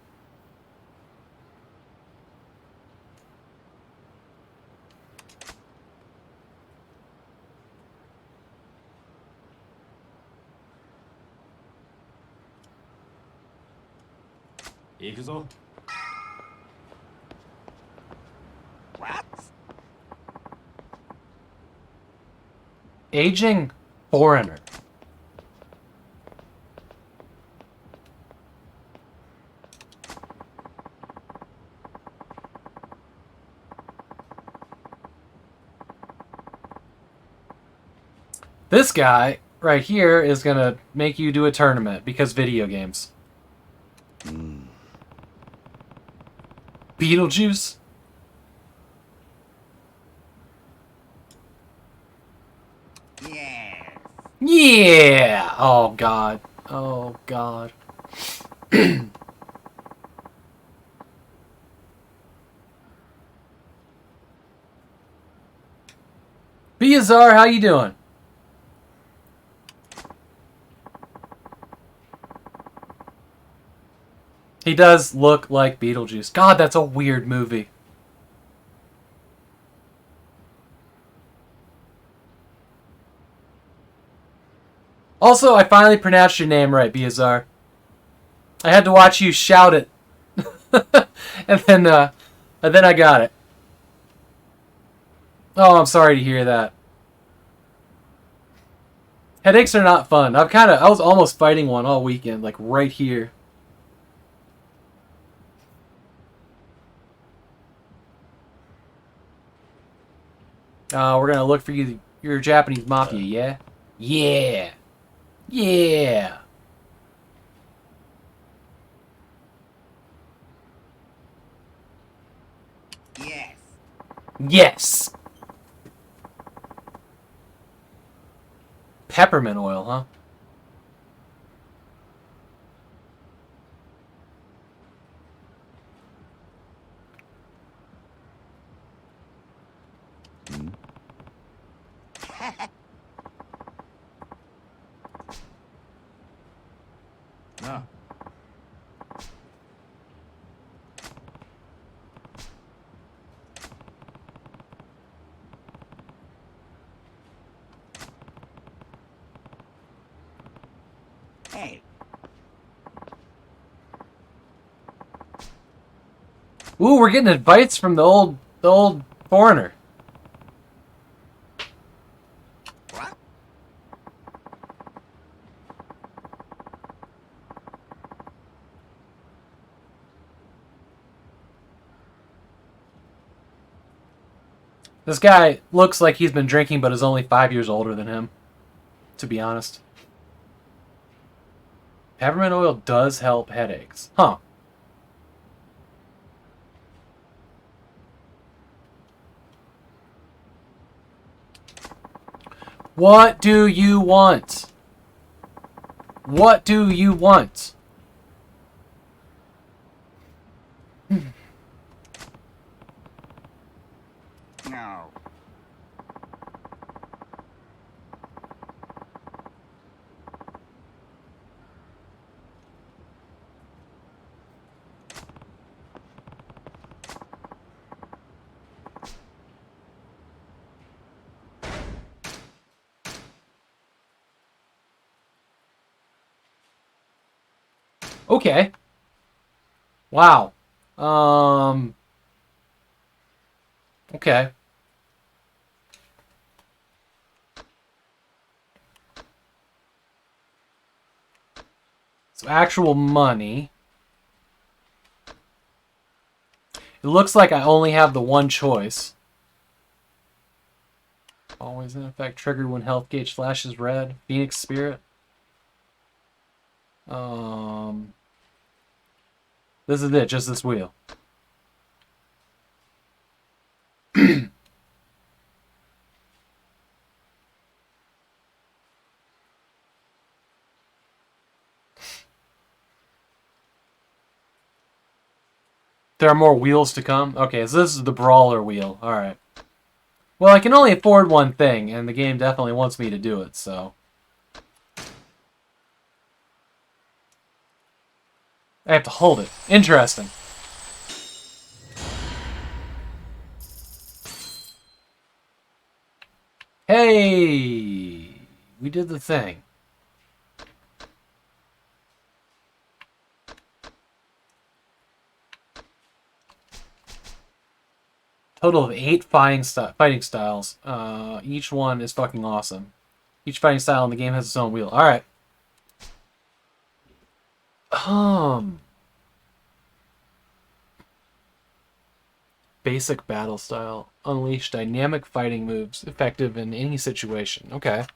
Aging foreigner. This guy right here is gonna make you do a tournament because video games. Beetlejuice? Yeah! Oh god. Oh god. Beazar, how you doing? He does look like Beetlejuice. God, that's a weird movie. Also, I finally pronounced your name right, Beazar. I had to watch you shout it. and then I got it. Oh, I'm sorry to hear that. Headaches are not fun. I was almost fighting one all weekend, like right here. We're gonna look for you, your Japanese mafia, yeah? Yeah! Yeah! Yes. Yes! Peppermint oil, huh? Ah. Hey. Ooh, we're getting advice from the old foreigner. What? This guy looks like he's been drinking but is only 5 years older than him, to be honest. Peppermint oil does help headaches. Huh. What do you want? What do you want? No. Okay. Wow. Okay. So actual money. It looks like I only have the one choice. Always in effect, triggered when health gauge flashes red. Phoenix Spirit. This is it, just this wheel. There are more wheels to come? Okay, so this is the brawler wheel. Alright. Well, I can only afford one thing, and the game definitely wants me to do it, so... I have to hold it. Interesting. Hey! We did the thing. Total of 8 fighting styles. Each one is fucking awesome. Each fighting style in the game has its own wheel. Alright. Basic battle style. Unleash dynamic fighting moves, effective in any situation. Okay.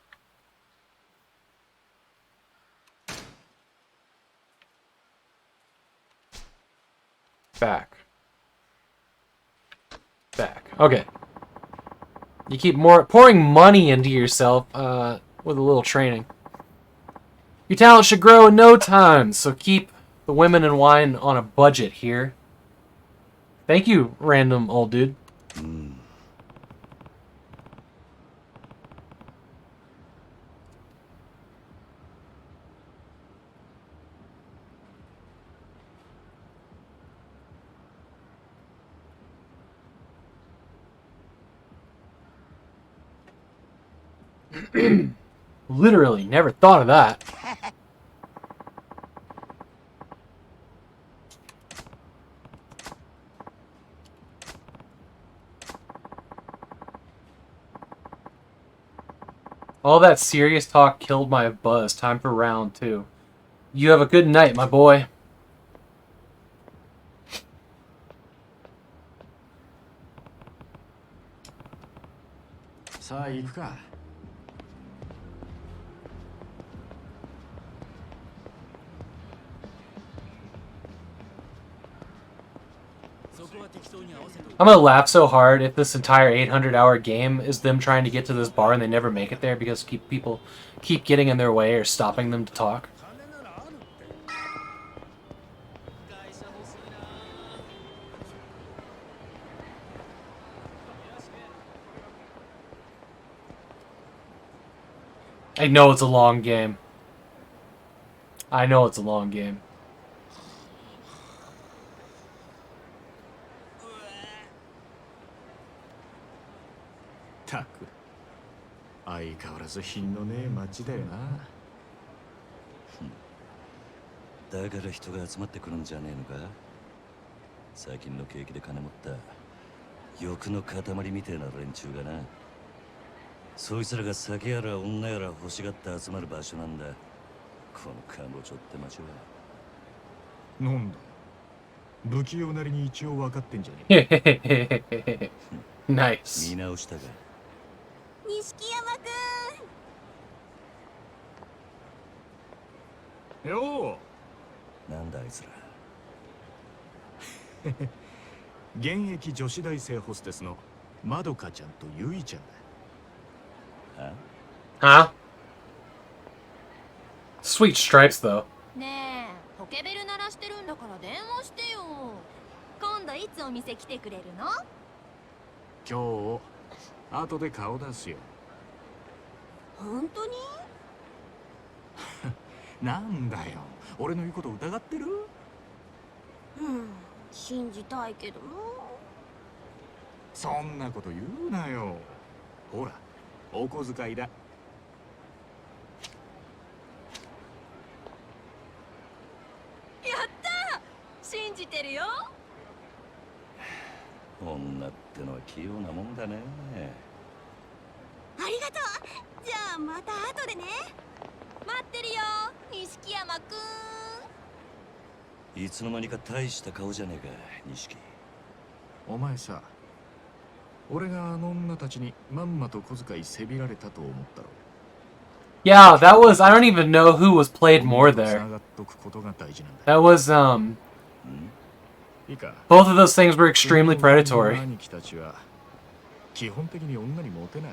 Back. Okay. You keep pouring money into yourself with a little training. Your talent should grow in no time, so keep the women and wine on a budget here. Thank you, random old dude. Literally, never thought of that. All that serious talk killed my buzz. Time for round 2. You have a good night, my boy. Sa, 行くか。I'm gonna laugh so hard if this entire 800-hour game is them trying to get to this bar and they never make it there because people keep getting in their way or stopping them to talk. I know it's a long game. I know it's a long game.たく、相変わらず品のねえ街だよな。だから人が集まってくるんじゃねえのか。最近の景気で金持った欲の塊みてえな連中がな。そいつらが酒やら女やら欲しがって集まる場所なんだ。このカンボチョって街は。なんだ。不器用なりに一応分かってんじゃねえ。Nice. 見直したか。錦山くん。よう。なんだあいつら。現役女子大生ホステスのまどかちゃんとゆいちゃんだ。Huh? Sweet stripes, though. ねえ、ポケベル鳴らしてるんだから電話してよ。今度いつお店来てくれるの？今日後で顔出すよ。本当に？なんだよ、俺の言うこと疑ってる？信じたいけどな。そんなこと言うなよ。ほら、お小遣いだ。やったー！信じてるよ。女ってのは器用なもんだね。ありがとう。じゃあまた後でね。待ってるよ、錦山くん。いつの間にか大した顔じゃねえか、錦。お前さ、俺があの女たちにまんまと小遣いせびられたと思ったろ。Yeah, that was... I don't even know who was played more there. That was, both of those things were extremely predatory. 基本的に女にモテない。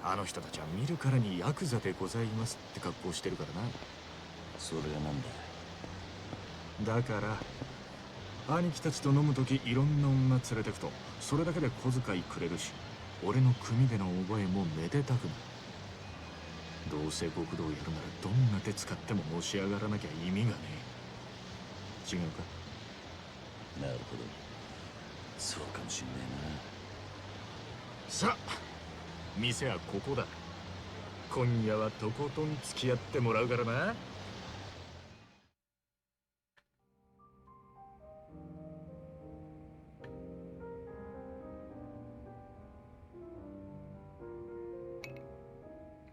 あの人たちは見るからにヤクザでございますって格好してるからな。それがなんだ。だから兄貴たちと飲むときいろんな女連れてくとそれだけで小遣いくれるし、俺の組での覚えもめでたくなる。どうせ極道やるならどんな手使ってものし上がらなきゃ意味がねえ。違うか？なるほど、そうかもしんねさあ、店はここだ。今夜はとことん付き合ってもらうからな。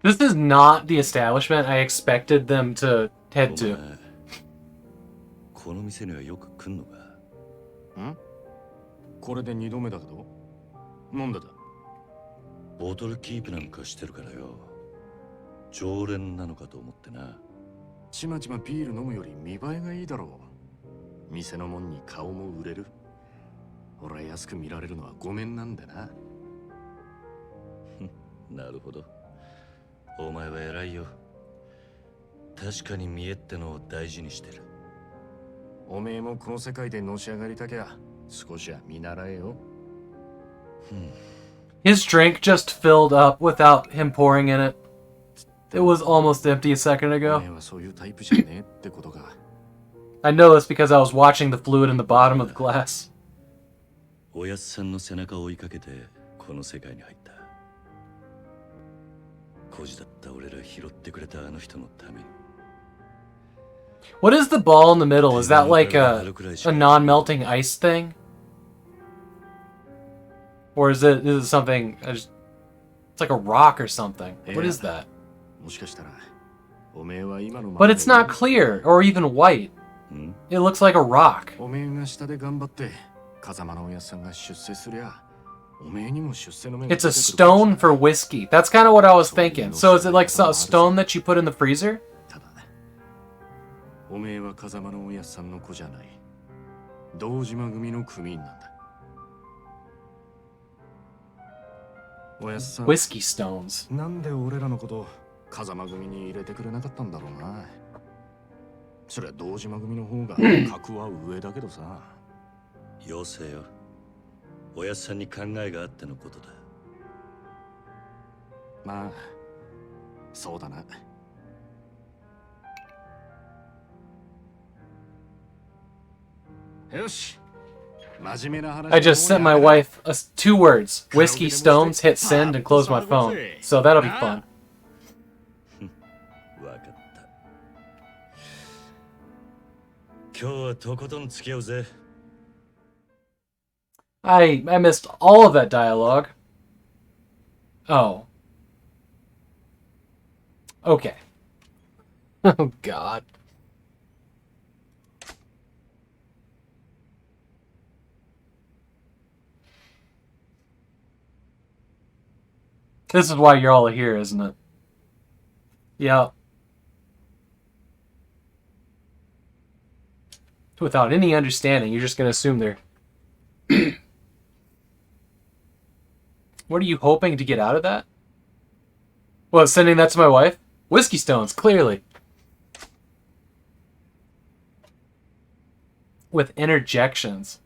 This is not the establishment I expected them to え head な。 to. お前この店にはよく来んのか？ん？これで2度目だけど。なんでだ？ボトルキープなんかしてるからよ。常連なのかと思ってな。ちまちまビール飲むより見栄えがいいだろう。店のもんに顔も売れる。俺は安く見られるのはごめんなんでな。なるほど、お前は偉いよ。確かに見栄ってのを大事にしてる。おめえもこの世界でのし上がりたきゃ少しは見習えよ。His drink just filled up without him pouring in it. It was almost empty a second お ago. めえはそういうタイプじゃねえってことか。I know this because I was watching the fluid in the bottom of the glass. おやっさんの背中を追いかけてこの世界に入った。孤児だった俺ら拾ってくれたあの人のために。 What is the ball in the middle? Is that like a non-melting ice thing? Or is it something... It's like a rock or something. What is that? もしかしたらおめえは今のまま But で it's not clear or even white. It looks like a rock. おめえが下で頑張って風間のおやっさんが出世すりゃおめえにも出世の目が It's a stone for whiskey. That's kind of what I was thinking. So is it like a stone that you put in the freezer? ただおめえは風間のおやっさんの子じゃない。堂島組の組員なんだ。おやっさん Whiskey stones. なんで俺らのこと風間組に入れてくれなかったんだろうな。そりゃ堂島組の方が格は上だけどさ。よせよ、おやっさんに考えがあってのことだ。まあそうだな。よし、真面目な話。 I just sent my wife 2 words. Whiskey stones, hit send, and close my phone. So that'll be fun. わかった。今日はとことん付き合うぜ。I missed all of that dialogue. Oh. Okay. Oh, God. This is why you're all here, isn't it? Yeah. Without any understanding, you're just going to assume they're... What are you hoping to get out of that? What, sending that to my wife? Whiskey stones, clearly. With interjections.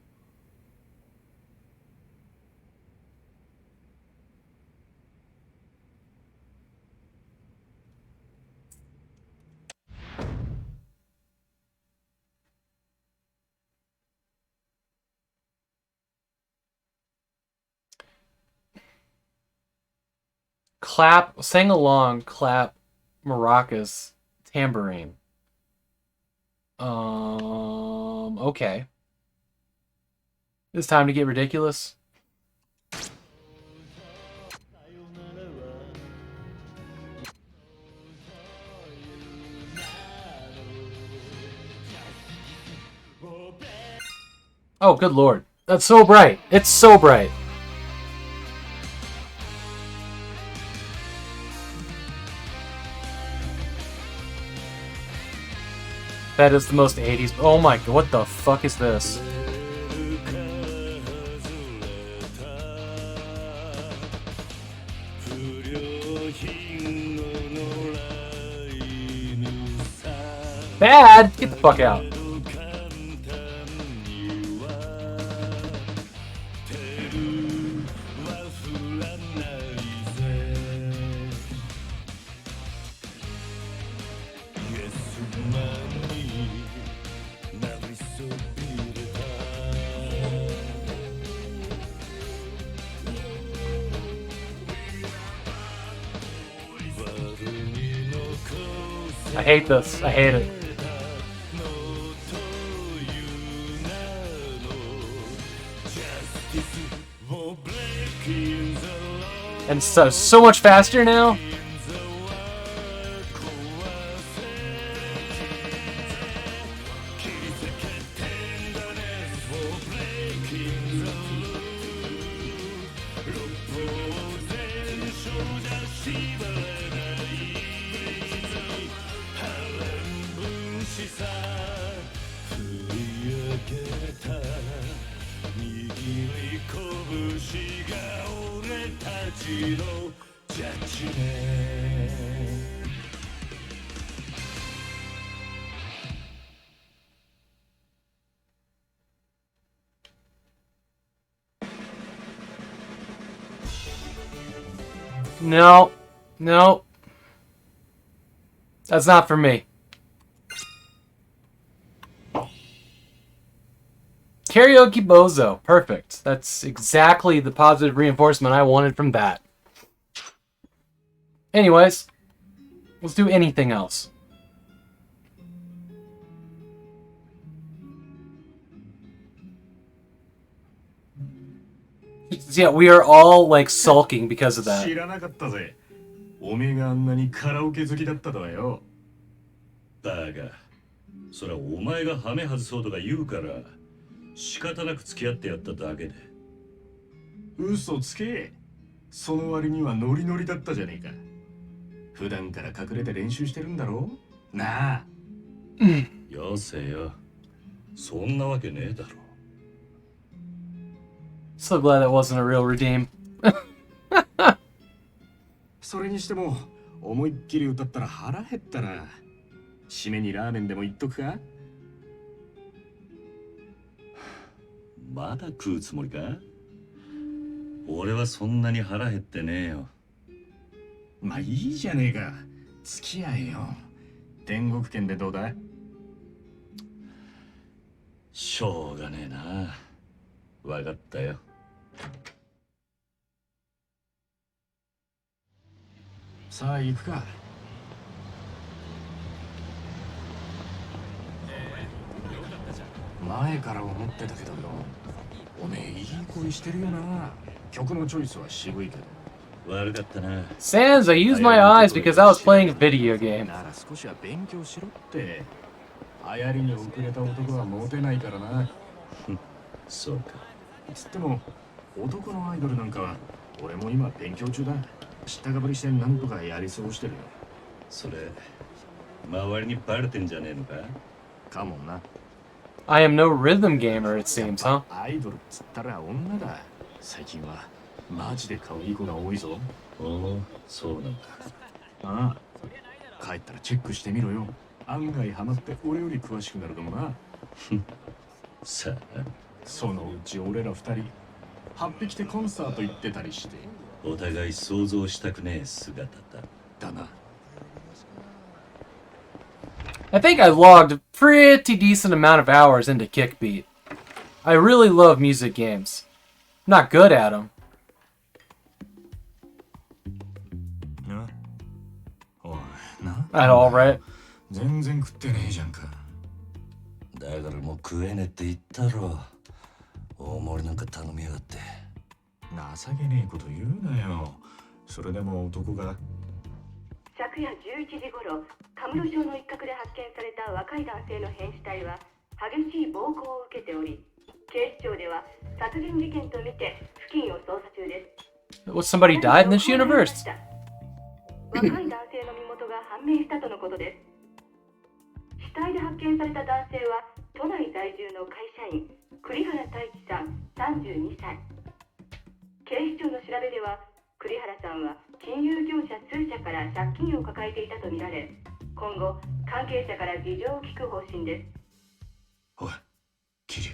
Clap, sing along, clap, maracas, tambourine. Okay. It's time to get ridiculous. Oh, good lord. That's so bright. It's so bright. That is the most 80s. Oh my god, what the fuck is this? Bad! Get the fuck out. I hate this. I hate it. And so much faster now. No. No. That's not for me. Karaoke Bozo. Perfect. That's exactly the positive reinforcement I wanted from that. Anyways, let's do anything else. Yeah, we are all like sulking because of that. 知らなかったぜ。おめえがあんなにカラオケ好きだったとはよ。だが、それはお前がハメ外そうとか言うから、仕方なく付き合ってやっただけで。嘘つけ。その割にはノリノリだったじゃねえか。普段から隠れて練習してるんだろなあ。よせよ。そんなわけねえだろ。So glad that wasn't a real redeem. それにしても思いっきり歌ったら腹減ったな。締めにラーメンでも言っとくか。まだ食うつもりか？俺はそんなに腹減ってねえよ。まあいいじゃねえか。付き合えよ。天国圏でどうだ？しょうがねえな。わかったよ。さあ行くか。前から思ってたけどよ。おめえいい声してるよな。曲のチョイスは渋いけど。悪かったな。Sans, I used my eyes because I was playing a video game. なら少しは勉強しろって。流行りに遅れた男はモテないからな。そうか。つっても男のアイドルなんかは俺も今勉強中だ。知ったかぶりしてなんとかやり過ごしてるよ。それ周りにバレてんじゃねえのか？かもな。I am no rhythm gamer, it seems, huh? アイドルっつったら女だ。最近はマジで可愛い子が多いぞ。おお、そうなんだ。ああ、帰ったらチェックしてみろよ。案外ハマって俺より詳しくなるかもな。さあ、そのうち俺ら二人8匹でコンサート行ってたりして。お互い想像したくねえ姿だ。だな。I think I logged a pretty decent amount of hours into Kickbeat. I really love music games. I'm not good at them. おい、な。At all, right? 全然食ってねえじゃんか。だからもう食えねえって言ったろ。大盛りなんか頼みやがって。情けねえこと言うなよ。それでも男が。昨夜11時頃、カムロ町の一角で発見された若い男性の変死体は激しい暴行を受けており、警視庁では殺人事件とみて付近を捜査中です。What, somebody died in this universe? 若い男性の身元が判明したとのことです。死体で発見された男性は都内在住の会社員栗原太一さん32歳。警視庁の調べでは栗原さんは金融業者数社から借金を抱えていたとみられ、今後関係者から事情を聞く方針です。おい、桐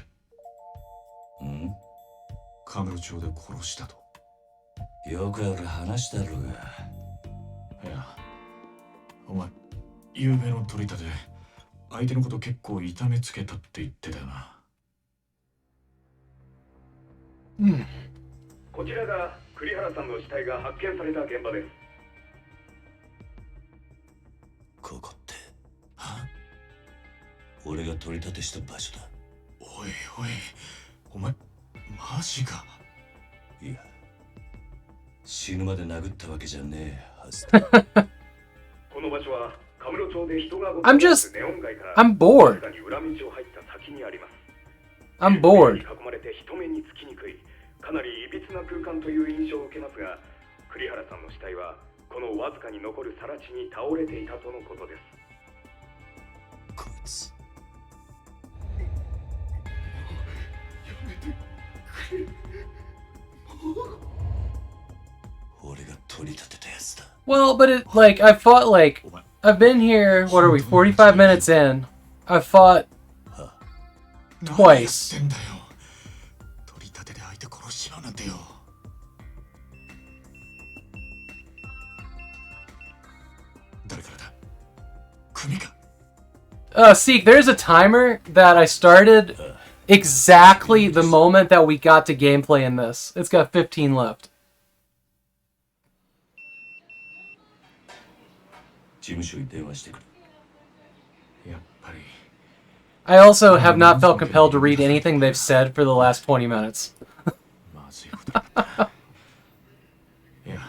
生。ん？カムロ町で殺したと。よくある話だろうが。いや、お前、夕べの取り立てで相手のこと結構痛めつけたって言ってたよな。こちらが栗原さんの死体が発見された現場です。ここって俺が取り立てした場所だ。おいおい、お前マジか。いや、死ぬまで殴ったわけじゃねえはず。この場所はカムロ町で人が I'm just ネオン街から I'm bored. 裏道を入った先にあります。I'm bored. 囲まれて人目につきにくい、かなりいびつな空間という印象を受けますが、栗原さんの死体はこのわずかに残る更地に倒れていたとのことです。こいつ。俺が取り立てたやつだ。 Well, but it like I fought like I've been here. What are we? 45 minutes in. I've fought twice. 取り立てで相手殺しちまうなんてよ。誰からだ？組か。Seek, there's a timer that I started exactly the moment that we got to gameplay in this. It's got 15 left. 事務所に電話してくる。やっぱり。I also have not felt compelled to read anything they've said for the last 20 minutes. まずいことだった。いや、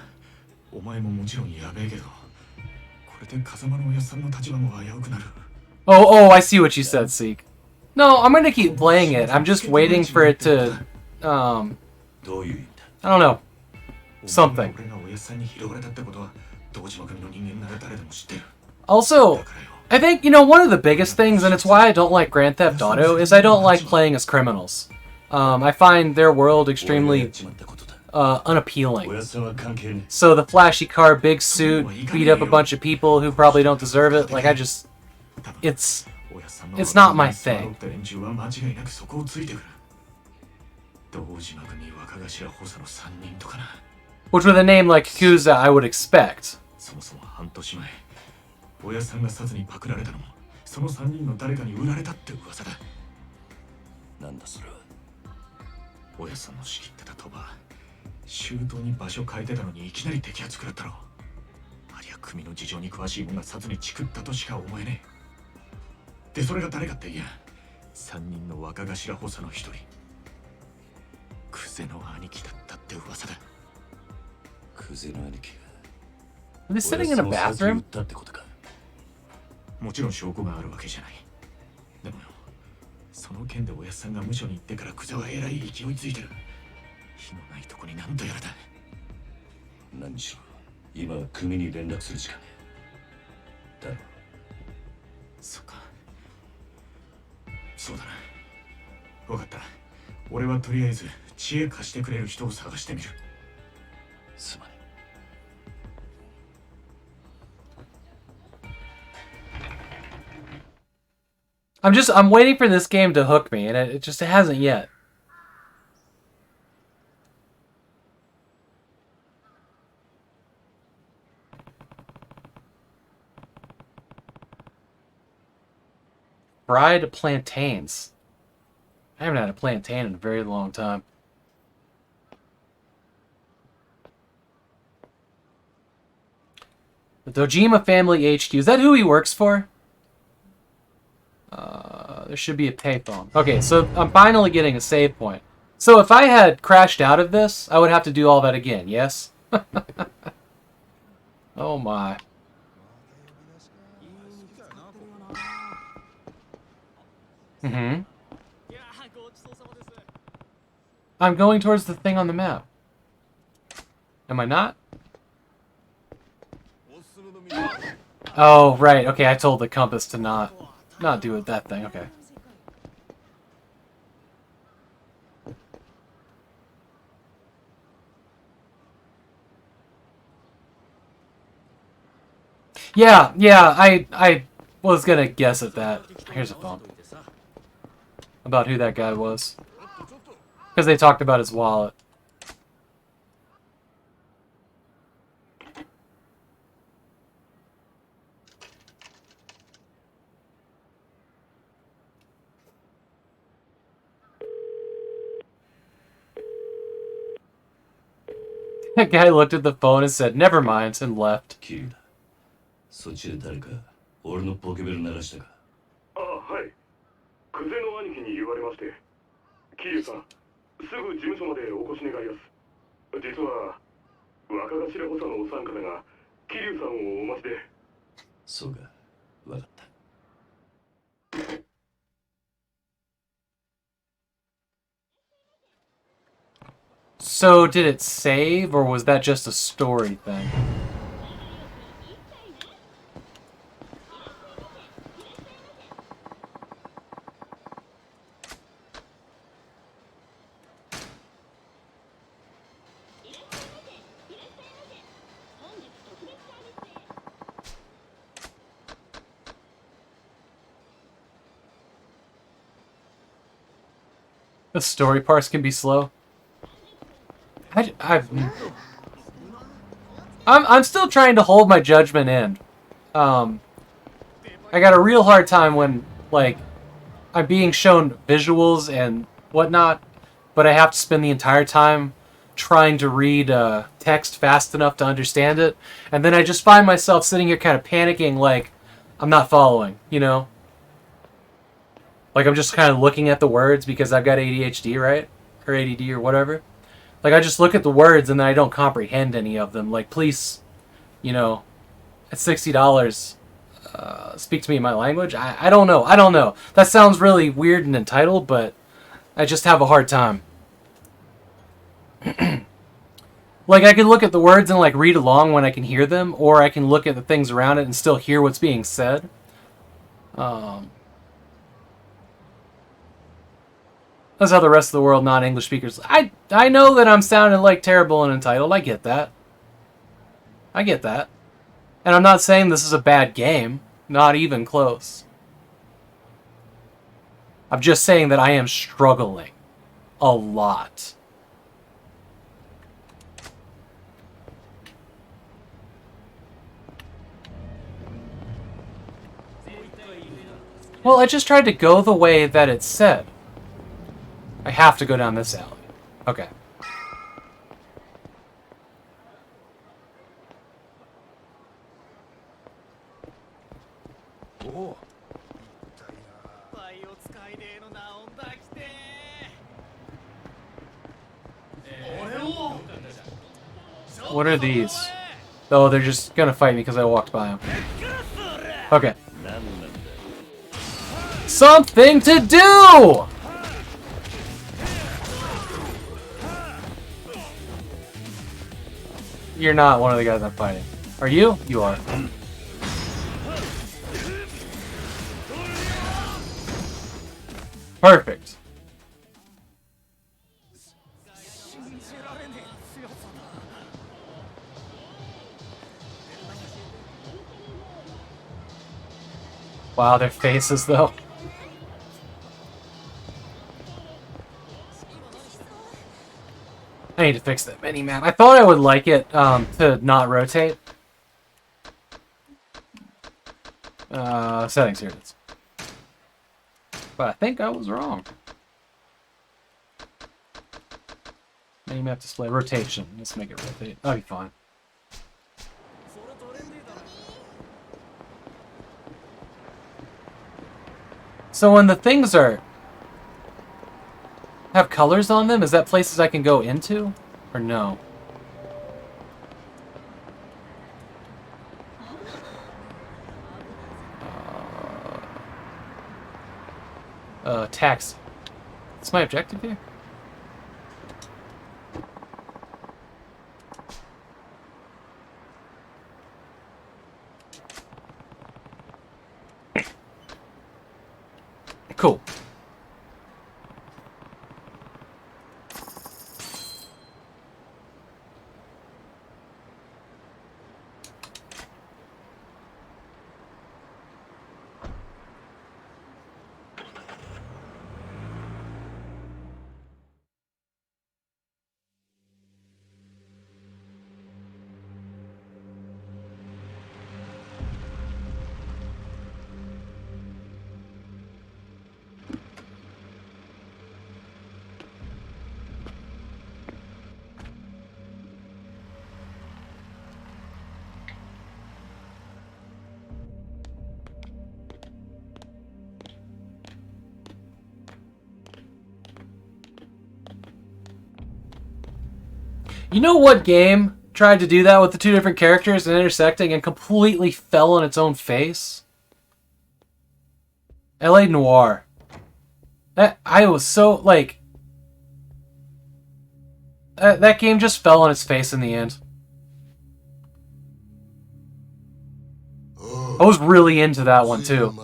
お前ももちろんやべえけど、これで風間のおやっさんの立場も危うくなる。Oh, I see what you said, Seek. No, I'm gonna keep playing it. I'm just waiting for it to, I don't know, something. Also, I think, you know, one of the biggest things, and it's why I don't like Grand Theft Auto, is I don't like playing as criminals. I find their world extremely unappealing. So the flashy car, big suit, beat up a bunch of people who probably don't deserve it, like I just... It's not my thing. Which with a name like Yakuza, I would expect. 親さんが殺にパクられたのもその3人の誰かに売られたって噂だ。なんだそれは。親さんの仕切ってた鳥羽、周到に場所変えてたのにいきなり摘発食らったろ。ありゃ組の事情に詳しい者が殺にチクったとしか思えねえ。でそれが誰かっていや、3人の若頭補佐の1人、クゼの兄貴だったって噂だ。クゼの兄貴が。 Are they sitting in a bathroom? もちろん証拠があるわけじゃない。でもよ、その件でおやっさんが無所に行ってからクゼはえらい勢いついてる。火のないとこに何とやらだ。何しろ今は組に連絡するしかねえ。だろ。そっか。そうだな。分かった。俺はとりあえず知恵貸してくれる人を探してみる。すまない。 I'm waiting for this game to hook me, and it just hasn't yet. Fried plantains. I haven't had a plantain in a very long time. The Dojima Family HQ. Is that who he works for? There should be a payphone. Okay, so I'm finally getting a save point. So if I had crashed out of this, I would have to do all that again, yes? Oh my. Mm-hmm. I'm going towards the thing on the map. Am I not? Oh, right. Okay, I told the compass to not do it that thing. Okay. Yeah, I was gonna guess at that. Here's a phone. About who that guy was. Because they talked about his wallet. That guy looked at the phone and said, "Never mind," and left. そっちで誰か俺のポケベル鳴らしたか。あ、はい。に言われまして。桐生さん、すぐ事務所までお越し願います。実は若頭補佐のお三方が桐生さんをお待ちで。そうか、わかった。So did it save, or was that just a story thing? The story parts can be slow. I'm still trying to hold my judgment in. I got a real hard time when, like, I'm being shown visuals and whatnot, but I have to spend the entire time trying to read text fast enough to understand it, and then I just find myself sitting here kind of panicking, like, I'm not following, you know? Like, I'm just kind of looking at the words because I've got ADHD, right? Or ADD or whatever. Like, I just look at the words and then I don't comprehend any of them. Like, please, you know, at $60, speak to me in my language? I don't know. I don't know. That sounds really weird and entitled, but I just have a hard time. Like, I can look at the words and, like, read along when I can hear them, or I can look at the things around it and still hear what's being said. That's how the rest of the world, non-English speakers... I know that I'm sounding, like, terrible and entitled. I get that. I get that. And I'm not saying this is a bad game. Not even close. I'm just saying that I am struggling. A lot. Well, I just tried to go the way that it said. I have to go down this alley. Okay. What are these? Oh, they're just gonna fight me because I walked by them. Okay. Something to do! You're not one of the guys I'm fighting. Are you? You are. Perfect. Wow, their faces though. I need to fix that mini-map. I thought I would like it to not rotate. Settings, here it is. But I think I was wrong. Mini-map display, rotation. Let's make it rotate. That'll be fine. So when the things have colors on them, is that places I can go into? Or no? Taxi. What's my objective here? Cool. You know what game tried to do that with the two different characters and intersecting and completely fell on its own face? LA Noire. I was so, like... that game just fell on its face in the end. I was really into that one too.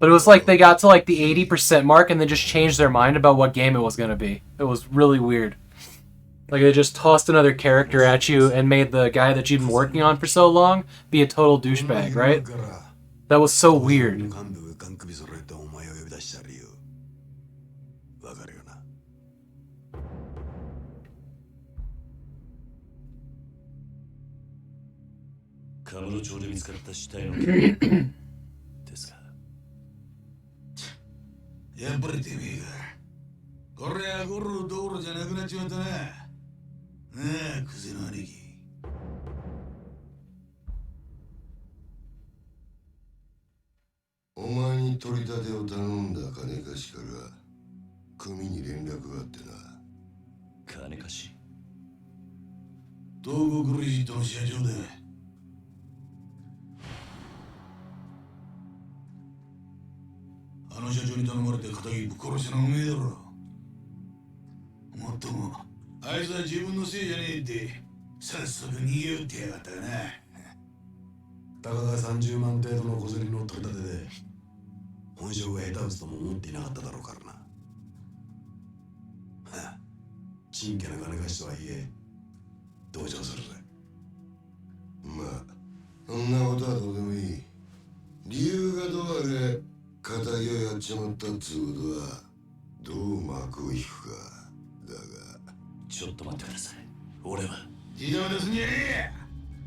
But it was like they got to like the 80% mark and then just changed their mind about what game it was going to be. It was really weird. Like they just tossed another character at you and made the guy that you've been working on for so long be a total douchebag, right? That was so weird.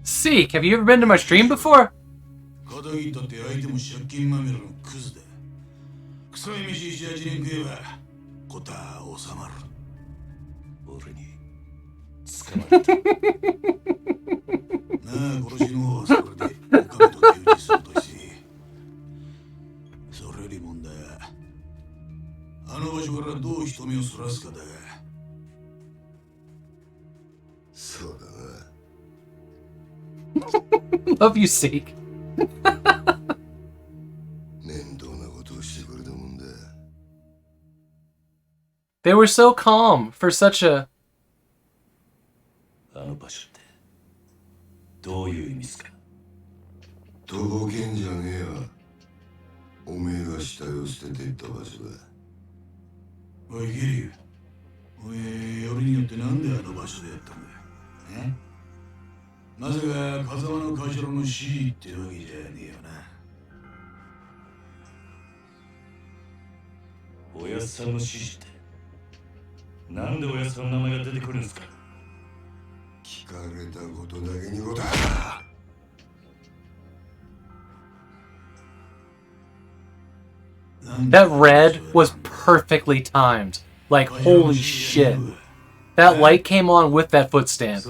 Seek, have you ever been to my stream before? Love you, Seek. They were so calm for such a... That red was perfectly timed. Like, holy shit. That light came on with that footstand.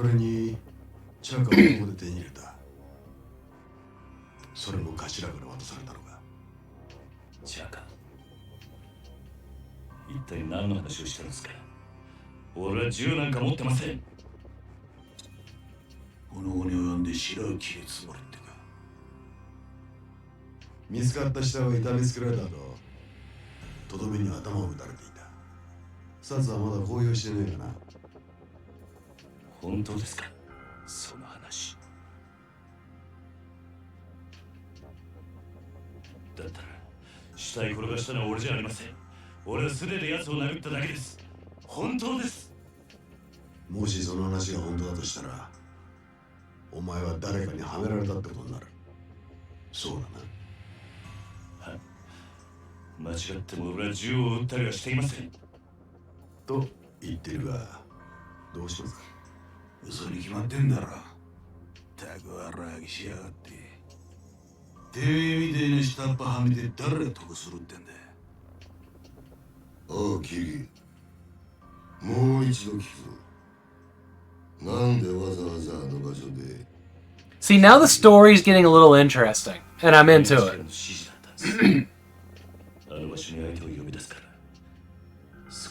See, now the story's getting a little interesting, and I'm into it.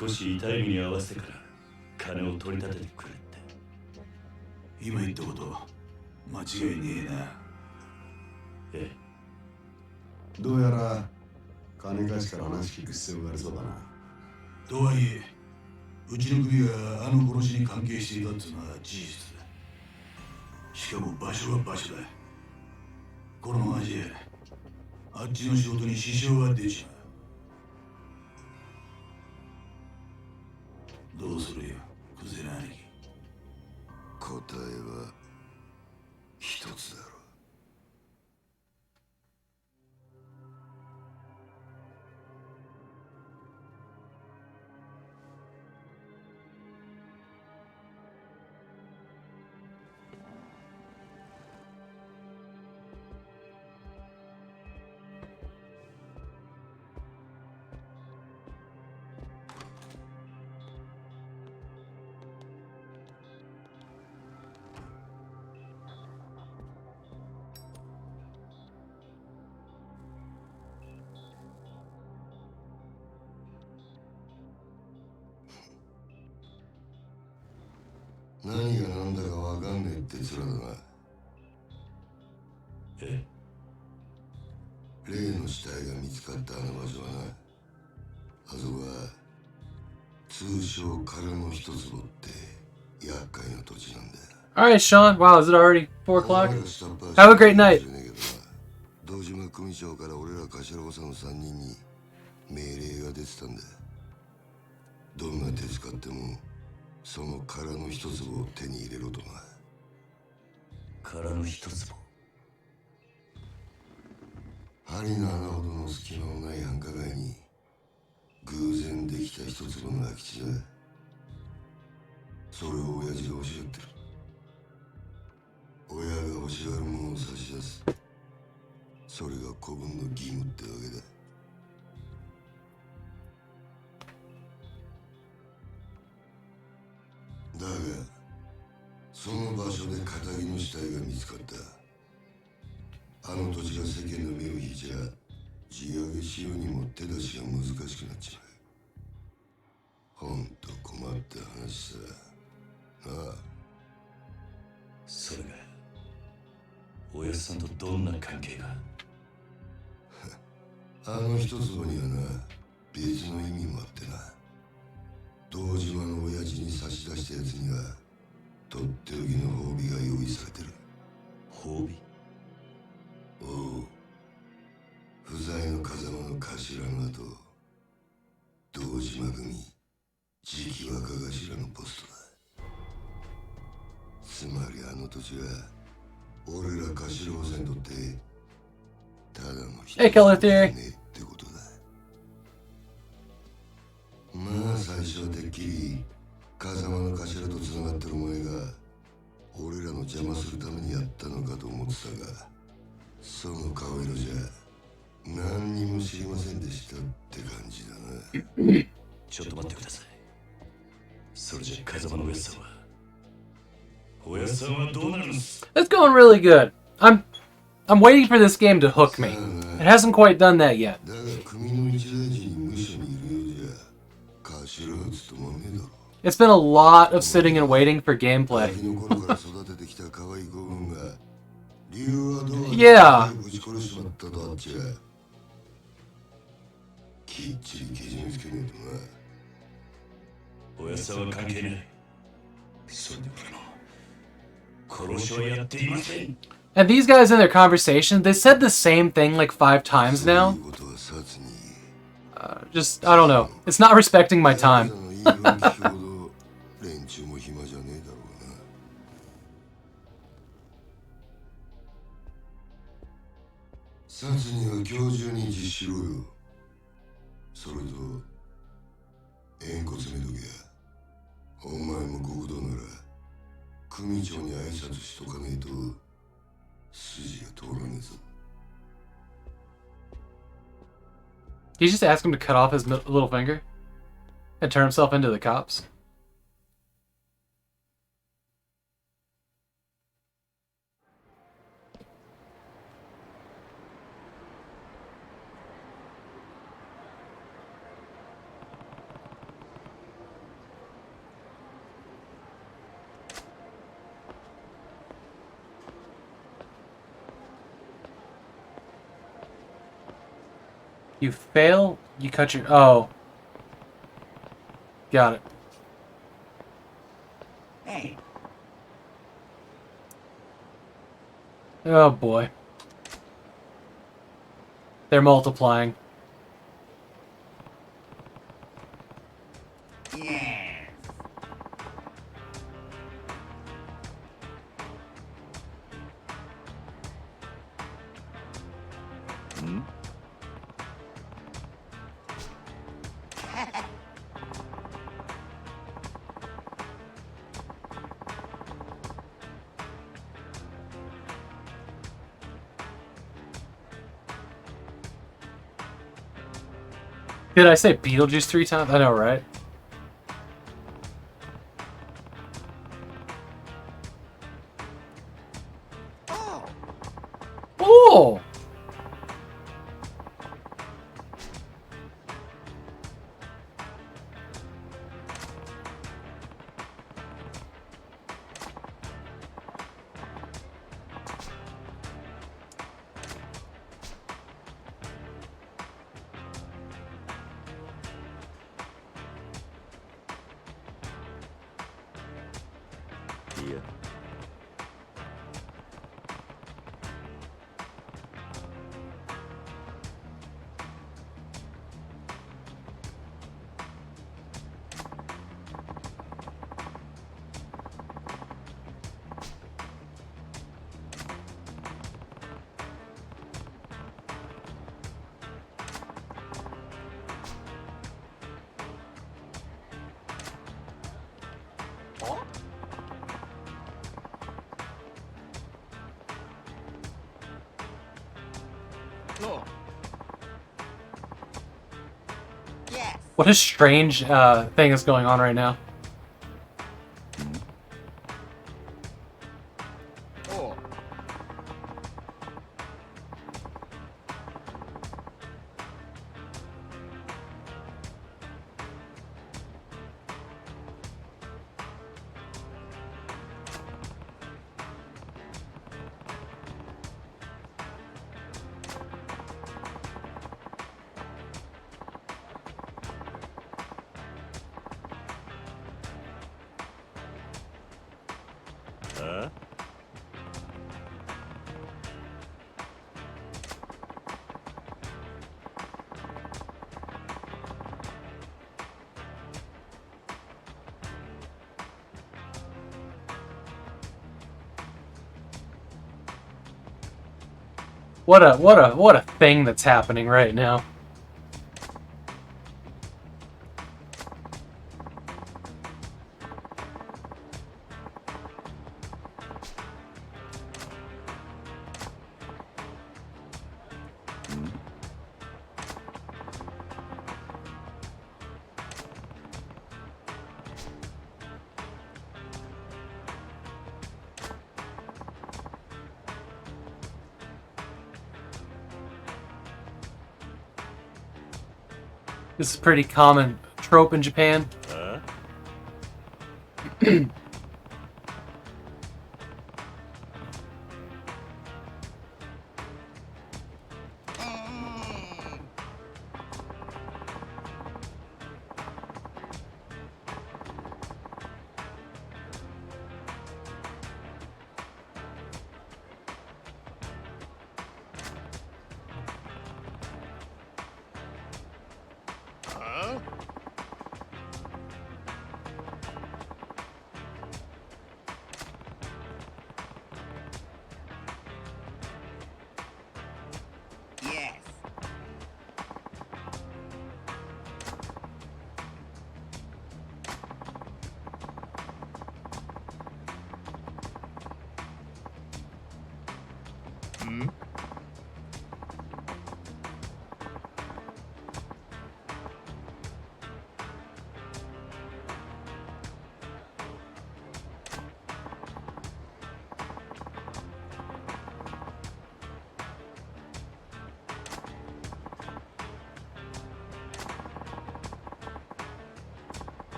少し痛い目に合わせてから金を取り立ててくれって。今言ったこと間違いねえな。ええ。どうやら金貸しから話聞く必要がありそうだな。とはいえ、うちの組があの殺しに関係していたっていうのは事実だ。しかも場所は場所だ。このままじゃあっちの仕事に支障が出ちまう。どうするよ、クゼラ兄貴。答えは一つだろう。何が何だかわかんねえって面だな。え？例の死体が見つかったあの場所はな、あそこは通称空の一坪って厄介な土地なんだよ。Alright, Sean. Wow, is it already 4 o'clock? Have a great night. 堂島組長から俺ら頭補佐の3人に命令が出てたんだ。どんな手使ってもその空の一坪を手に入れろとな。空の一坪。針の穴ほどの隙間もない繁華街に偶然できた一坪の空き地だ。それを親父が欲しがってる。親が欲しがるものを差し出す。それが子分の義務ってわけだ。だがその場所で仇の死体が見つかった。あの土地が世間の目を引いちゃ地上げしようにも手出しが難しくなっちまう。ほんと困った話さなあ。それがおやっさんとどんな関係が？あの一坪にはな、別の意味もあってな。堂島の親父に差し出したやつにはとっておきの褒美が用意されてる。褒美？おう、不在の風間の頭の後、堂島組次期若頭のポストだ。つまりあの土地は俺ら頭補佐にとってただの人 Hey, Killer Theory. ってことだ。まあ最初はてっきり風間の頭とつながってるお前が俺らの邪魔するためにやったのかと思ってたが、その顔色じゃ何にも知りませんでしたって感じだな。ちょっと待ってください。それじゃ風間のおやっさんはどうなるんです？ It's going really good. I'm waiting for this game to hook me. It hasn't quite done that yet. だが組の一大事に無所にいるようじゃ頭は務まんねえだろ。It's been a lot of sitting and waiting for gameplay. ガキの頃から育ててきた可愛い子分が理由はどう Yeah. ぶち殺しちまったとあっちゃきっちりけじめつけねえとな。おやっさんは関係ない。それで俺の殺しはやっていません。 And these guys in their conversation, they said the same thing like 5 times now. Just, I don't know. It's not respecting my time. 連中も暇じゃねえだろうな。殺には今日中に実施しろよ。それと縁故詰めとけや。お前も極道なら組長に挨拶しとかねえと筋が通らねえぞ。 Did you just ask him to cut off his little finger? And turn himself into the cops? You fail, you cut your... Oh. Got it. Hey. Oh boy. They're multiplying. Yes. Hmm? Did I say Beetlejuice 3 times? I know, right? Oh! Yeah. What a strange thing is going on right now. What a thing that's happening right now. This is a pretty common trope in Japan.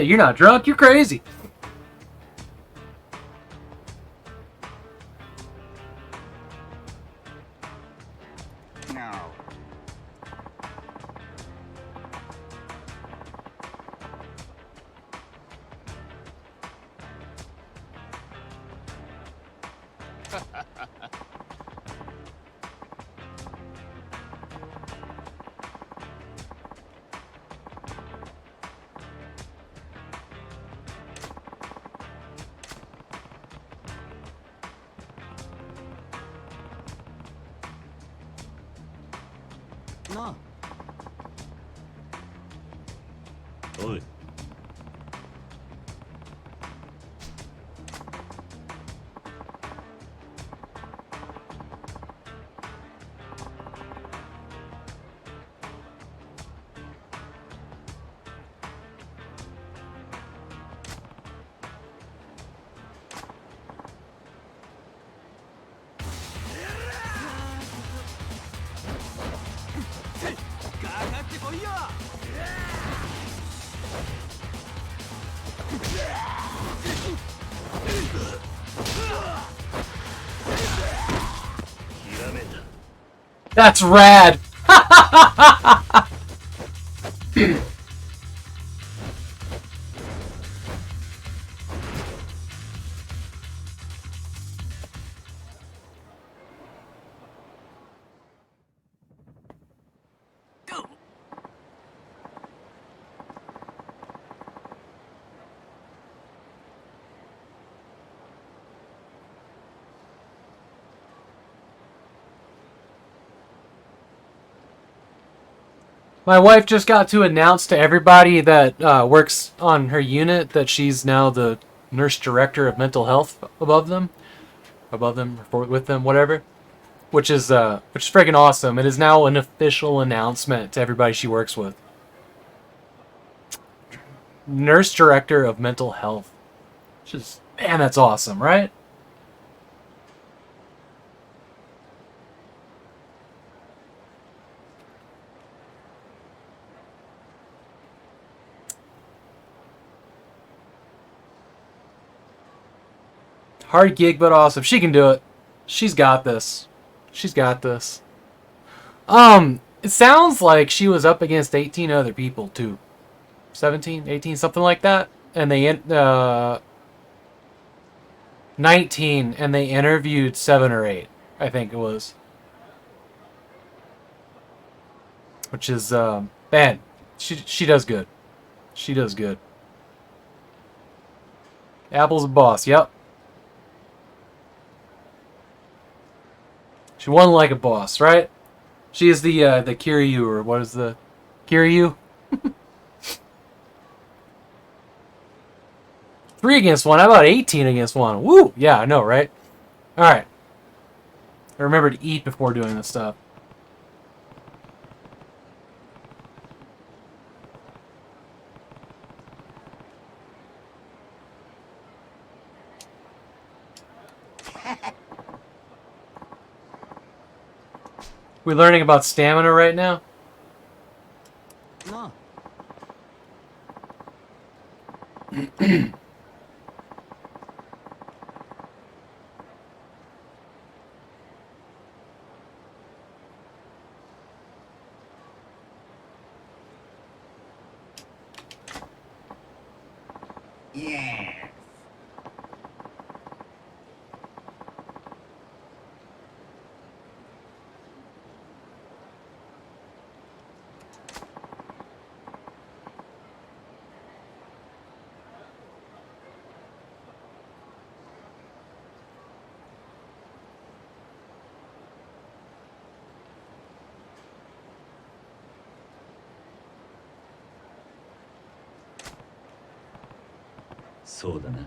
You're not drunk, you're crazy. No.なおい。かかってこいよ。ひらめいた。 That's rad. My wife just got to announce to everybody that works on her unit that she's now the nurse director of mental health above them, or with them, whatever. Which is freaking awesome. It is now an official announcement to everybody she works with. Nurse director of mental health. Which is, man, that's awesome, right? Hard gig, but awesome. She can do it. She's got this. She's got this. It sounds like she was up against 18 other people, too. 17, 18, something like that. And they, 19, and they interviewed 7 or 8, I think it was. Which is, man, she does good. She does good. Apple's a boss, yep. She won like a boss, right? She is the Kiryu, or what is the Kiryu? 3 against 1. How about 18 against 1? Woo! Yeah, I know, right? Alright. I remember to eat before doing this stuff. We learning about stamina right now? No. Yeah.そうだな。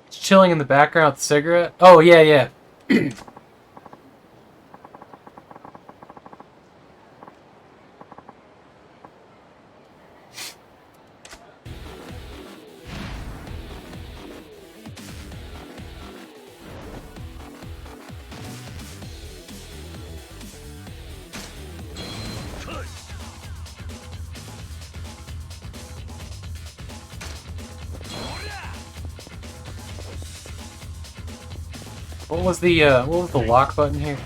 Chilling in the background with a cigarette? Oh, yeah, yeah. What was the lock button here?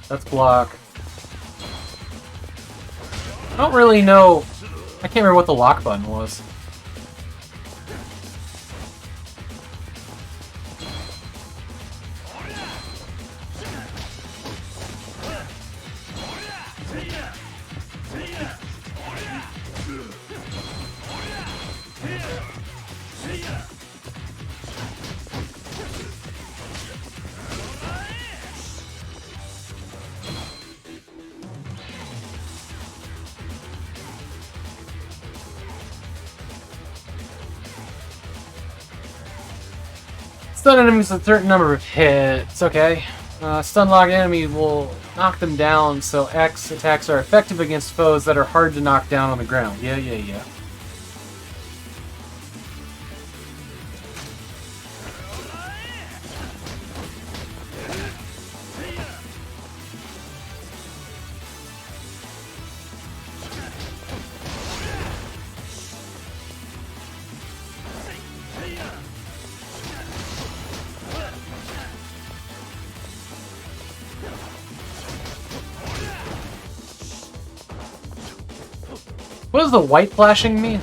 That's block. I don't really know. I can't remember what the lock button was. Stun enemies with a certain number of hits. Okay. Stun locked enemy will knock them down, so X attacks are effective against foes that are hard to knock down on the ground. Yeah. What does the white flashing mean?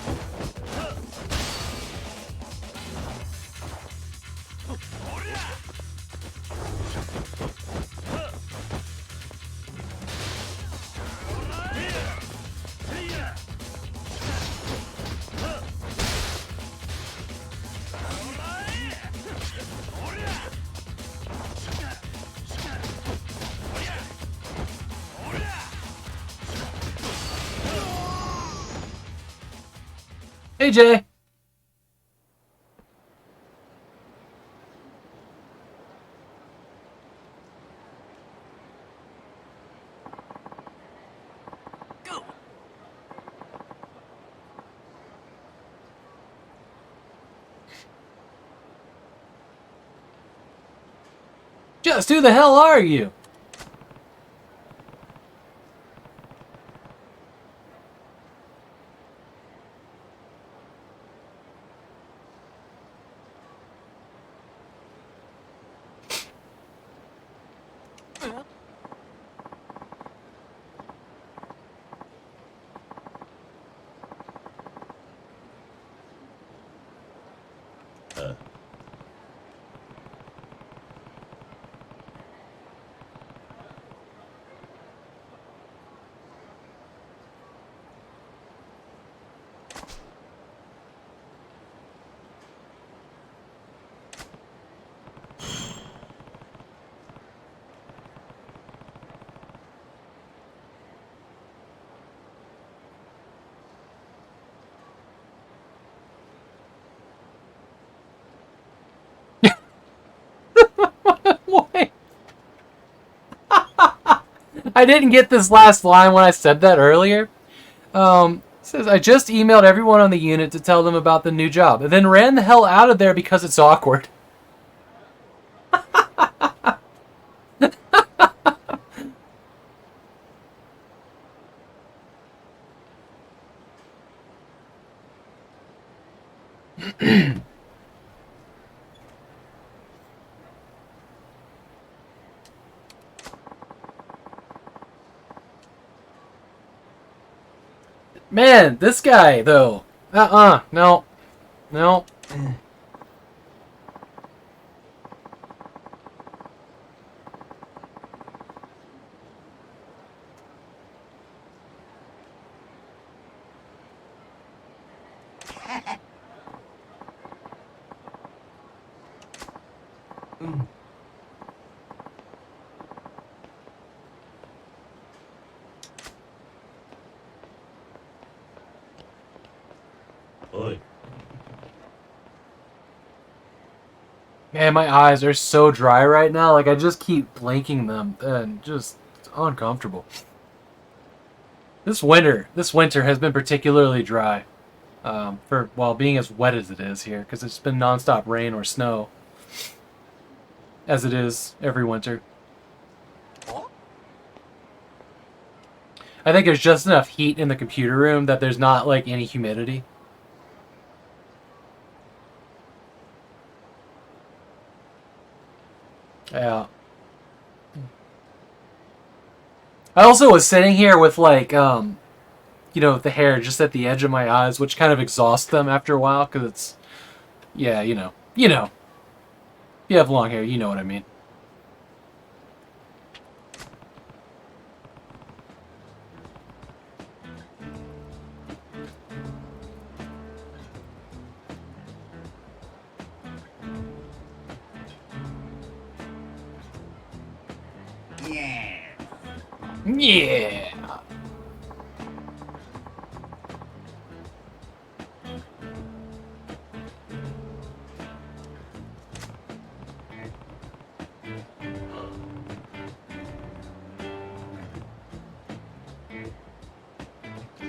Hey, Jay. Just who the hell are you? Why? I didn't get this last line when I said that earlier. It says, I just emailed everyone on the unit to tell them about the new job, and then ran the hell out of there because it's awkward. Man, this guy, though. No. No. Man, my eyes are so dry right now. Like, I just keep blinking them, and just it's uncomfortable. This winter has been particularly dry. For being as wet as it is here, because it's been nonstop rain or snow, as it is every winter. I think there's just enough heat in the computer room that there's not like any humidity. Yeah. I also was sitting here with like, you know, the hair just at the edge of my eyes, which kind of exhausts them after a while, because it's, yeah, you know. If you have long hair, you know what I mean. Yeah.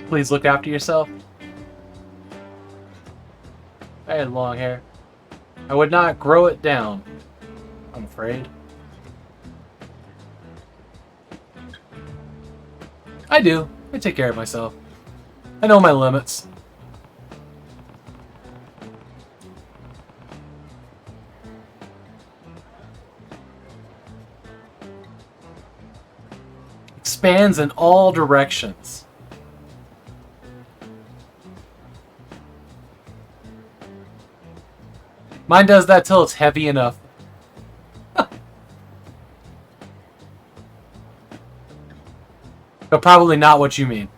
Please look after yourself. I had long hair. I would not grow it down, I'm afraid. I do. I take care of myself. I know my limits. Expands in all directions. Mine does that till it's heavy enough. But probably not what you mean.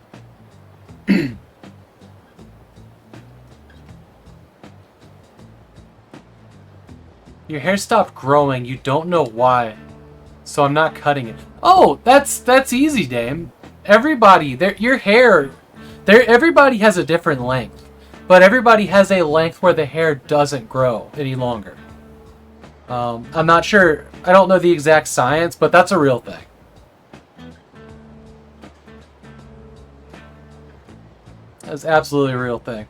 Your hair stopped growing. You don't know why. So I'm not cutting it. Oh, that's easy, Dame. Everybody, your hair, everybody has a different length. But everybody has a length where the hair doesn't grow any longer. I'm not sure. I don't know the exact science, but that's a real thing. That's absolutely a real thing.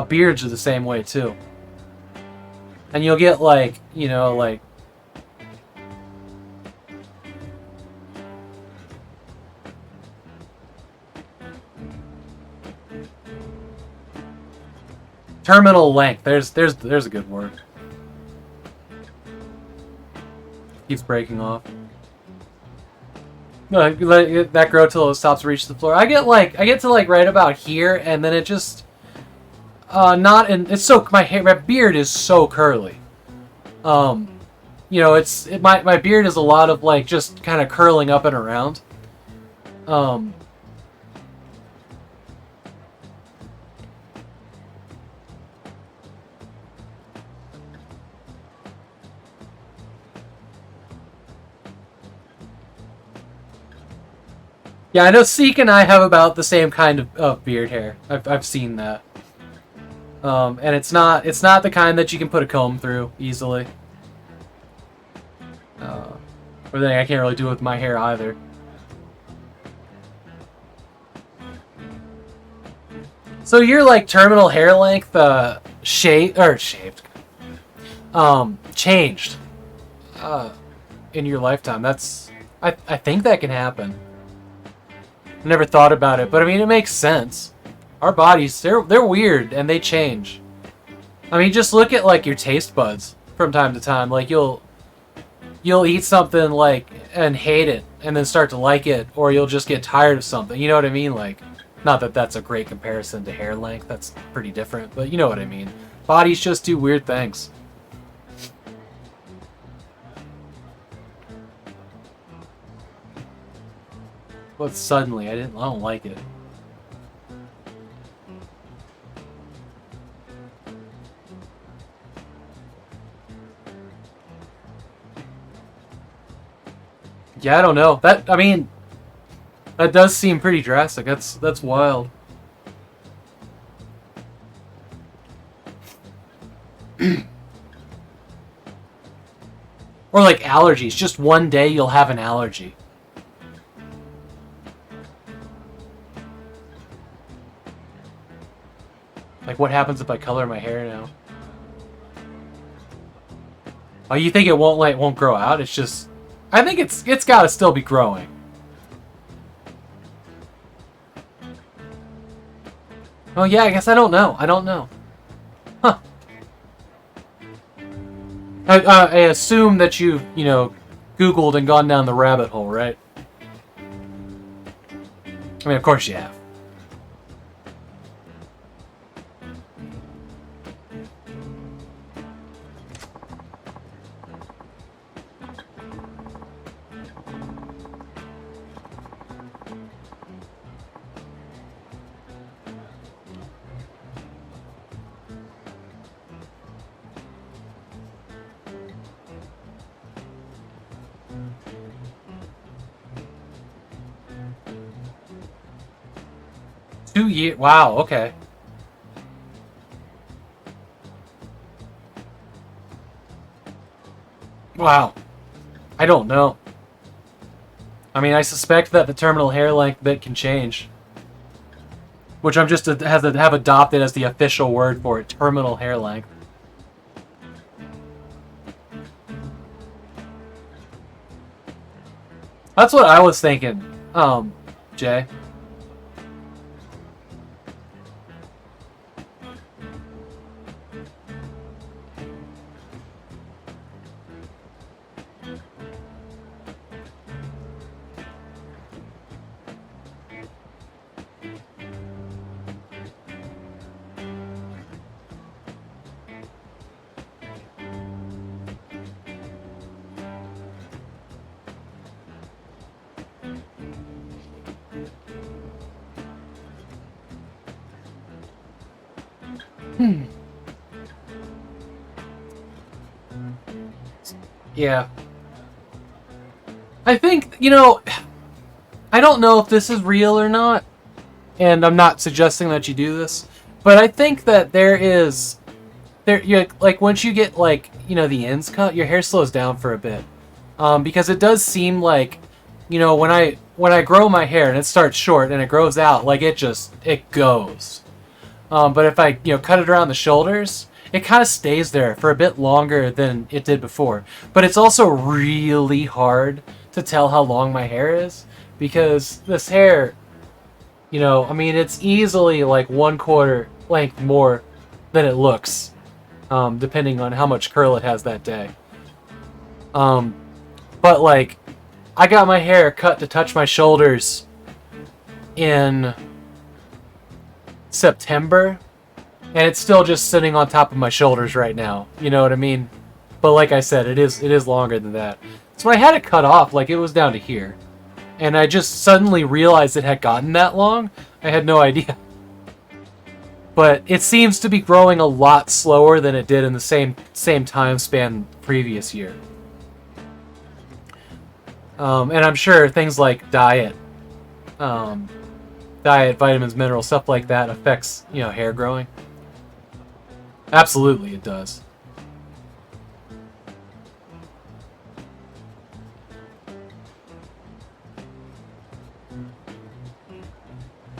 Beards are the same way, too. And you'll get, like, you know, like... terminal length. There's a good word. Keeps breaking off. No, you let that grow till it stops reaching the floor. I get to like right about here, and then it just it's so my beard is so curly. You know, my beard is a lot of like just kind of curling up and around. Yeah, I know Seek and I have about the same kind of beard hair. I've seen that. And it's not the kind that you can put a comb through easily. Or then I can't really do it with my hair either. So your like terminal hair length changed in your lifetime. I think that can happen. I never thought about it, but I mean it makes sense. Our bodies, they're weird and they change. I mean, just look at like your taste buds from time to time. Like you'll eat something like and hate it and then start to like it, or you'll just get tired of something. You know what I mean? Like, not that that's a great comparison to hair length. That's pretty different, but you know what I mean. Bodies just do weird things. But suddenly, I don't like it. Yeah, I don't know. That does seem pretty drastic. That's wild. Or like allergies. Just one day you'll have an allergy. Like, what happens if I color my hair now? Oh, you think it won't grow out? It's just, I think it's got to still be growing. Oh yeah, I guess I don't know. Huh. I assume that you've, you know, Googled and gone down the rabbit hole, right? I mean, of course you have. Wow, okay. Wow. I don't know. I mean, I suspect that the terminal hair length bit can change. Which I'm just have adopted as the official word for it, terminal hair length. That's what I was thinking, Jay. Yeah. I think, you know, I don't know if this is real or not, and I'm not suggesting that you do this, but I think that like, once you get, like, you know, the ends cut, your hair slows down for a bit. Because it does seem like, you know, when I grow my hair and it starts short and it grows out, like, it goes. But if I, you know, cut it around the shoulders, it kind of stays there for a bit longer than it did before. But it's also really hard to tell how long my hair is, because this hair, you know, I mean, it's easily like 1/4 length more than it looks, depending on how much curl it has that day. But like, I got my hair cut to touch my shoulders in September, and it's still just sitting on top of my shoulders right now. You know what I mean? But like I said, it is longer than that. So when I had it cut off, like, it was down to here, and I just suddenly realized it had gotten that long. I had no idea. But it seems to be growing a lot slower than it did in the same time span previous year. And I'm sure things like diet, vitamins, minerals, stuff like that affects, you know, hair growing. Absolutely, it does.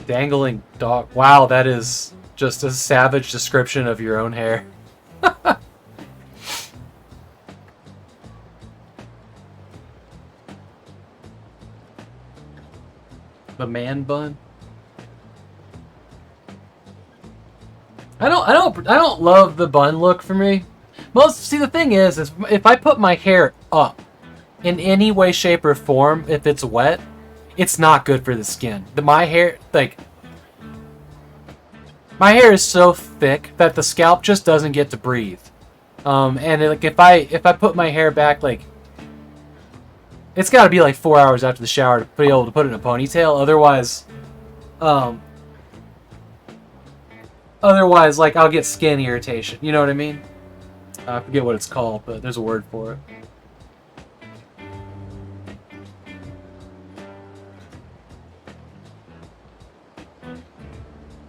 Dangling dog. Wow, that is just a savage description of your own hair. The man bun. I don't love the bun look for me. See, the thing is if I put my hair up in any way, shape, or form, if it's wet, it's not good for the skin. My hair is so thick that the scalp just doesn't get to breathe. And like, if I put my hair back, like, it's got to be like 4 hours after the shower to be able to put it in a ponytail. Otherwise, like, I'll get skin irritation. You know what I mean? I forget what it's called, but there's a word for it.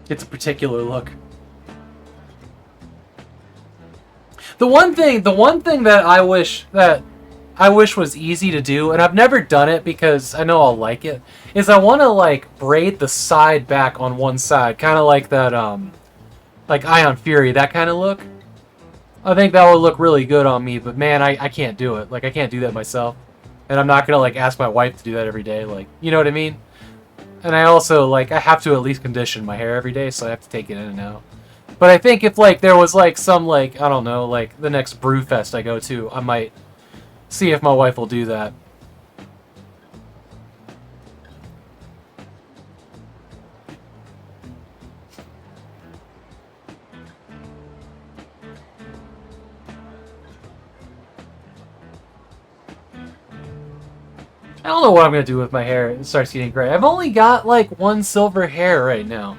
It's a particular look. The one thing that I wish was easy to do, and I've never done it because I know I'll like it, is I want to, like, braid the side back on one side, kind of like that, like Ion Fury, that kind of look. I think that would look really good on me, but man, I can't do it. Like, I can't do that myself, and I'm not gonna, like, ask my wife to do that every day. Like, you know what I mean? And I also, like, I have to at least condition my hair every day, so I have to take it in and out. But I think if like there was like some like, I don't know, like the next brew fest I go to, I might see if my wife will do that. I don't know what I'm gonna do with my hair. It starts getting gray. I've only got like one silver hair right now.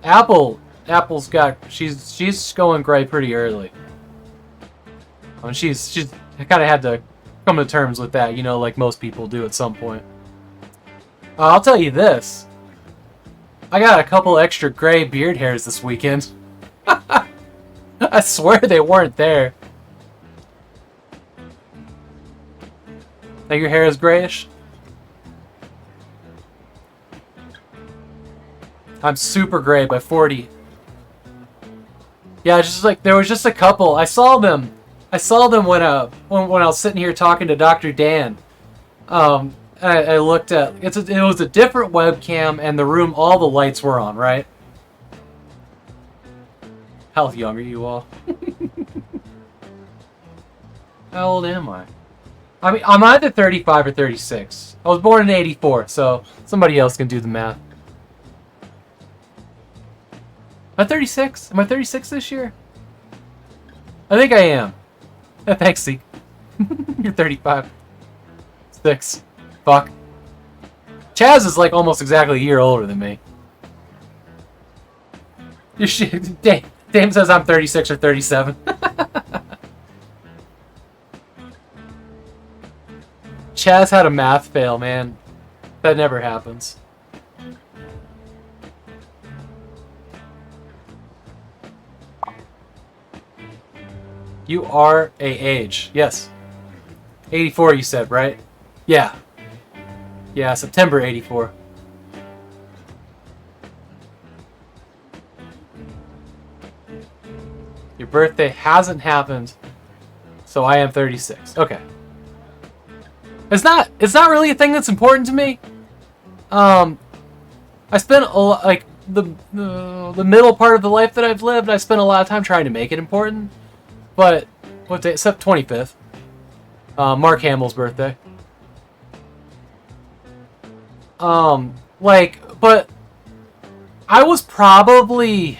Apple's got she's going gray pretty early. She's I kind of had to come to terms with that, you know, like most people do at some point. I'll tell you this. I got a couple extra gray beard hairs this weekend. I swear they weren't there. Think your hair is grayish? I'm super gray by 40. Yeah, just like there was just a couple. I saw them when I was sitting here talking to Dr. Dan. I looked at it was a different webcam and the room all the lights were on, right? How young are you all? How old am I? I mean, I'm either 35 or 36. I was born in 84, so somebody else can do the math. Am I 36? Am I 36 this year? I think I am. Thanks, Zeke. You're 35. 6. Fuck. Chaz is like almost exactly a year older than me. Dame says I'm 36 or 37. Chaz had a math fail, man. That never happens. You are a age. Yes. 84 you said, right? Yeah. Yeah, September 84. Your birthday hasn't happened, so I am 36. Okay. It's not really a thing that's important to me. I spent a lot, like the middle part of the life that I've lived, I spent a lot of time trying to make it important. But what day? Except 25th. Mark Hamill's birthday. But I was probably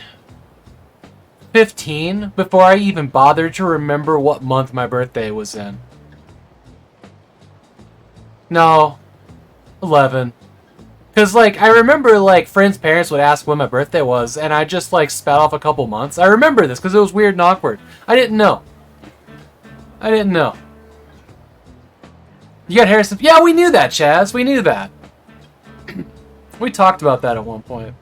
15 before I even bothered to remember what month my birthday was in. No, 11. Because, like, I remember, like, friends' parents would ask when my birthday was, and I just, like, spat off a couple months. I remember this because it was weird and awkward. I didn't know. You got Harrison? Yeah, we knew that, Chaz. We knew that. We talked about that at one point.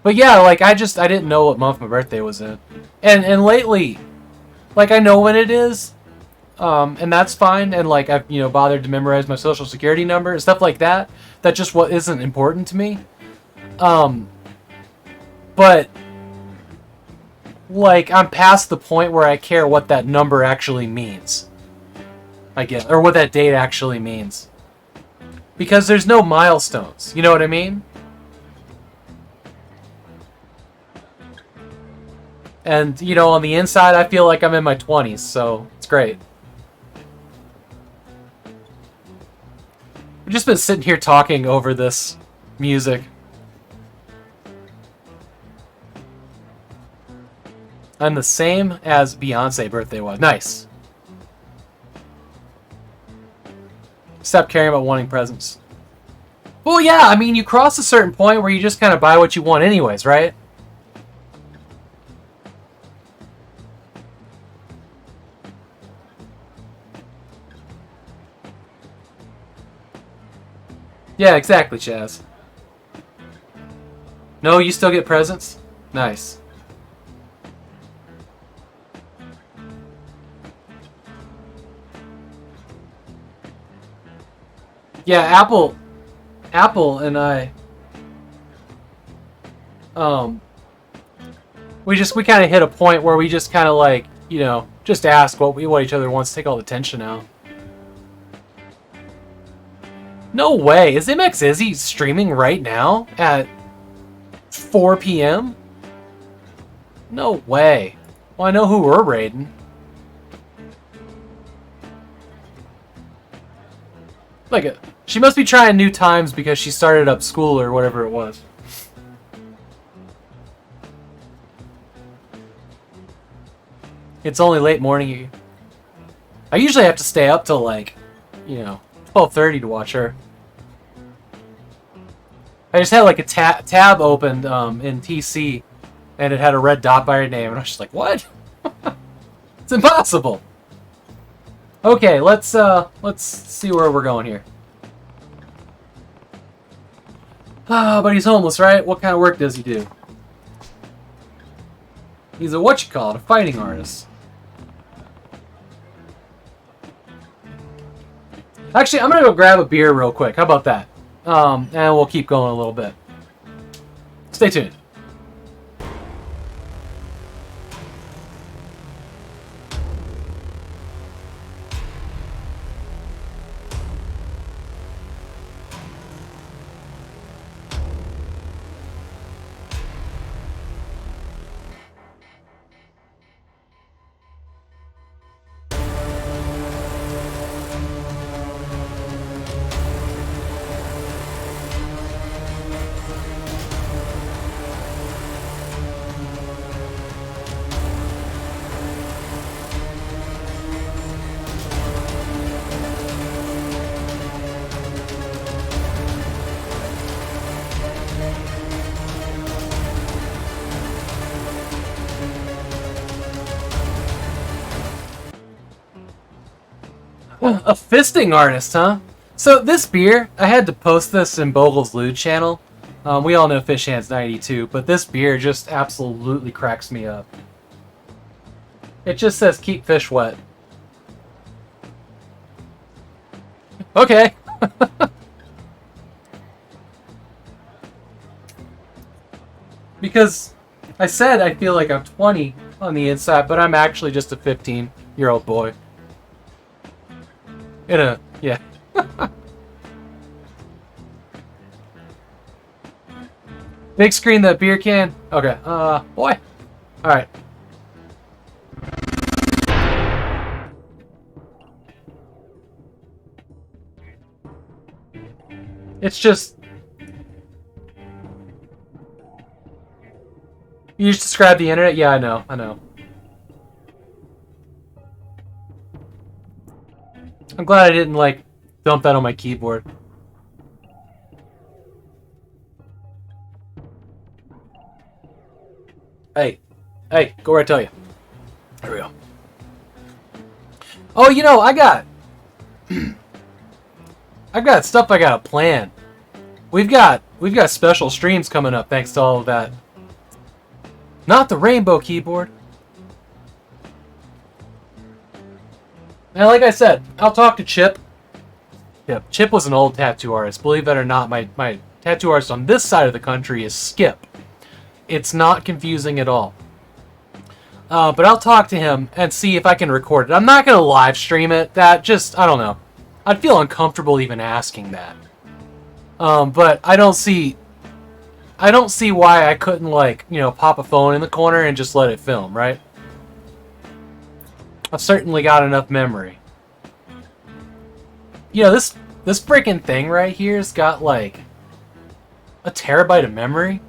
But yeah, like, I didn't know what month my birthday was in. And lately, like, I know when it is. And that's fine, and like I've bothered to memorize my social security number and stuff like that. That just what isn't important to me. But like I'm past the point where I care what that number actually means. I guess, or what that date actually means, because there's no milestones. You know what I mean? And on the inside, I feel like I'm in my 20s, so it's great. I've just been sitting here talking over this music. I'm the same as Beyonce birthday was. Nice. Stop caring about wanting presents. Well, yeah, I mean, you cross a certain point where you just kind of buy what you want anyways, right? Yeah, exactly, Chaz. No, you still get presents? Nice. Yeah, Apple and I, we kind of hit a point where we just kind of like, just ask what each other wants, take all the tension out. No way. Is MX Izzy streaming right now at 4 p.m.? No way. Well, I know who we're raiding. Like, she must be trying new times because she started up school or whatever it was. It's only late morning. I usually have to stay up till like, 12:30 to watch her. I just had like a tab opened in TC, and it had a red dot by her name, and I was just like, what? It's impossible. Okay, let's see where we're going here. Ah, but he's homeless, right? What kind of work does he do? He's a a fighting artist. Actually, I'm gonna go grab a beer real quick. How about that? And we'll keep going a little bit. Stay tuned. A fisting artist, huh? So this beer, I had to post this in Bogle's Lewd channel. We all know Fish Hands 92, but this beer just absolutely cracks me up. It just says keep fish wet. Okay. Because I said I feel like I'm 20 on the inside, but I'm actually just a 15-year-old boy. Yeah. Big screen, that beer can. Okay, boy. Alright. It's just... You just described the internet? Yeah, I know. I'm glad I didn't, like, dump that on my keyboard. Hey, go where I tell you. Here we go. Oh, I got... I've got stuff I gotta plan. We've got special streams coming up thanks to all of that. Not the rainbow keyboard. And like I said, I'll talk to Chip. Yep, Chip was an old tattoo artist. Believe it or not, my tattoo artist on this side of the country is Skip. It's not confusing at all. But I'll talk to him and see if I can record it. I'm not going to live stream it. I don't know. I'd feel uncomfortable even asking that. But I don't see why I couldn't, like, pop a phone in the corner and just let it film, right? I've certainly got enough memory. This freaking thing right here's got, like, a terabyte of memory?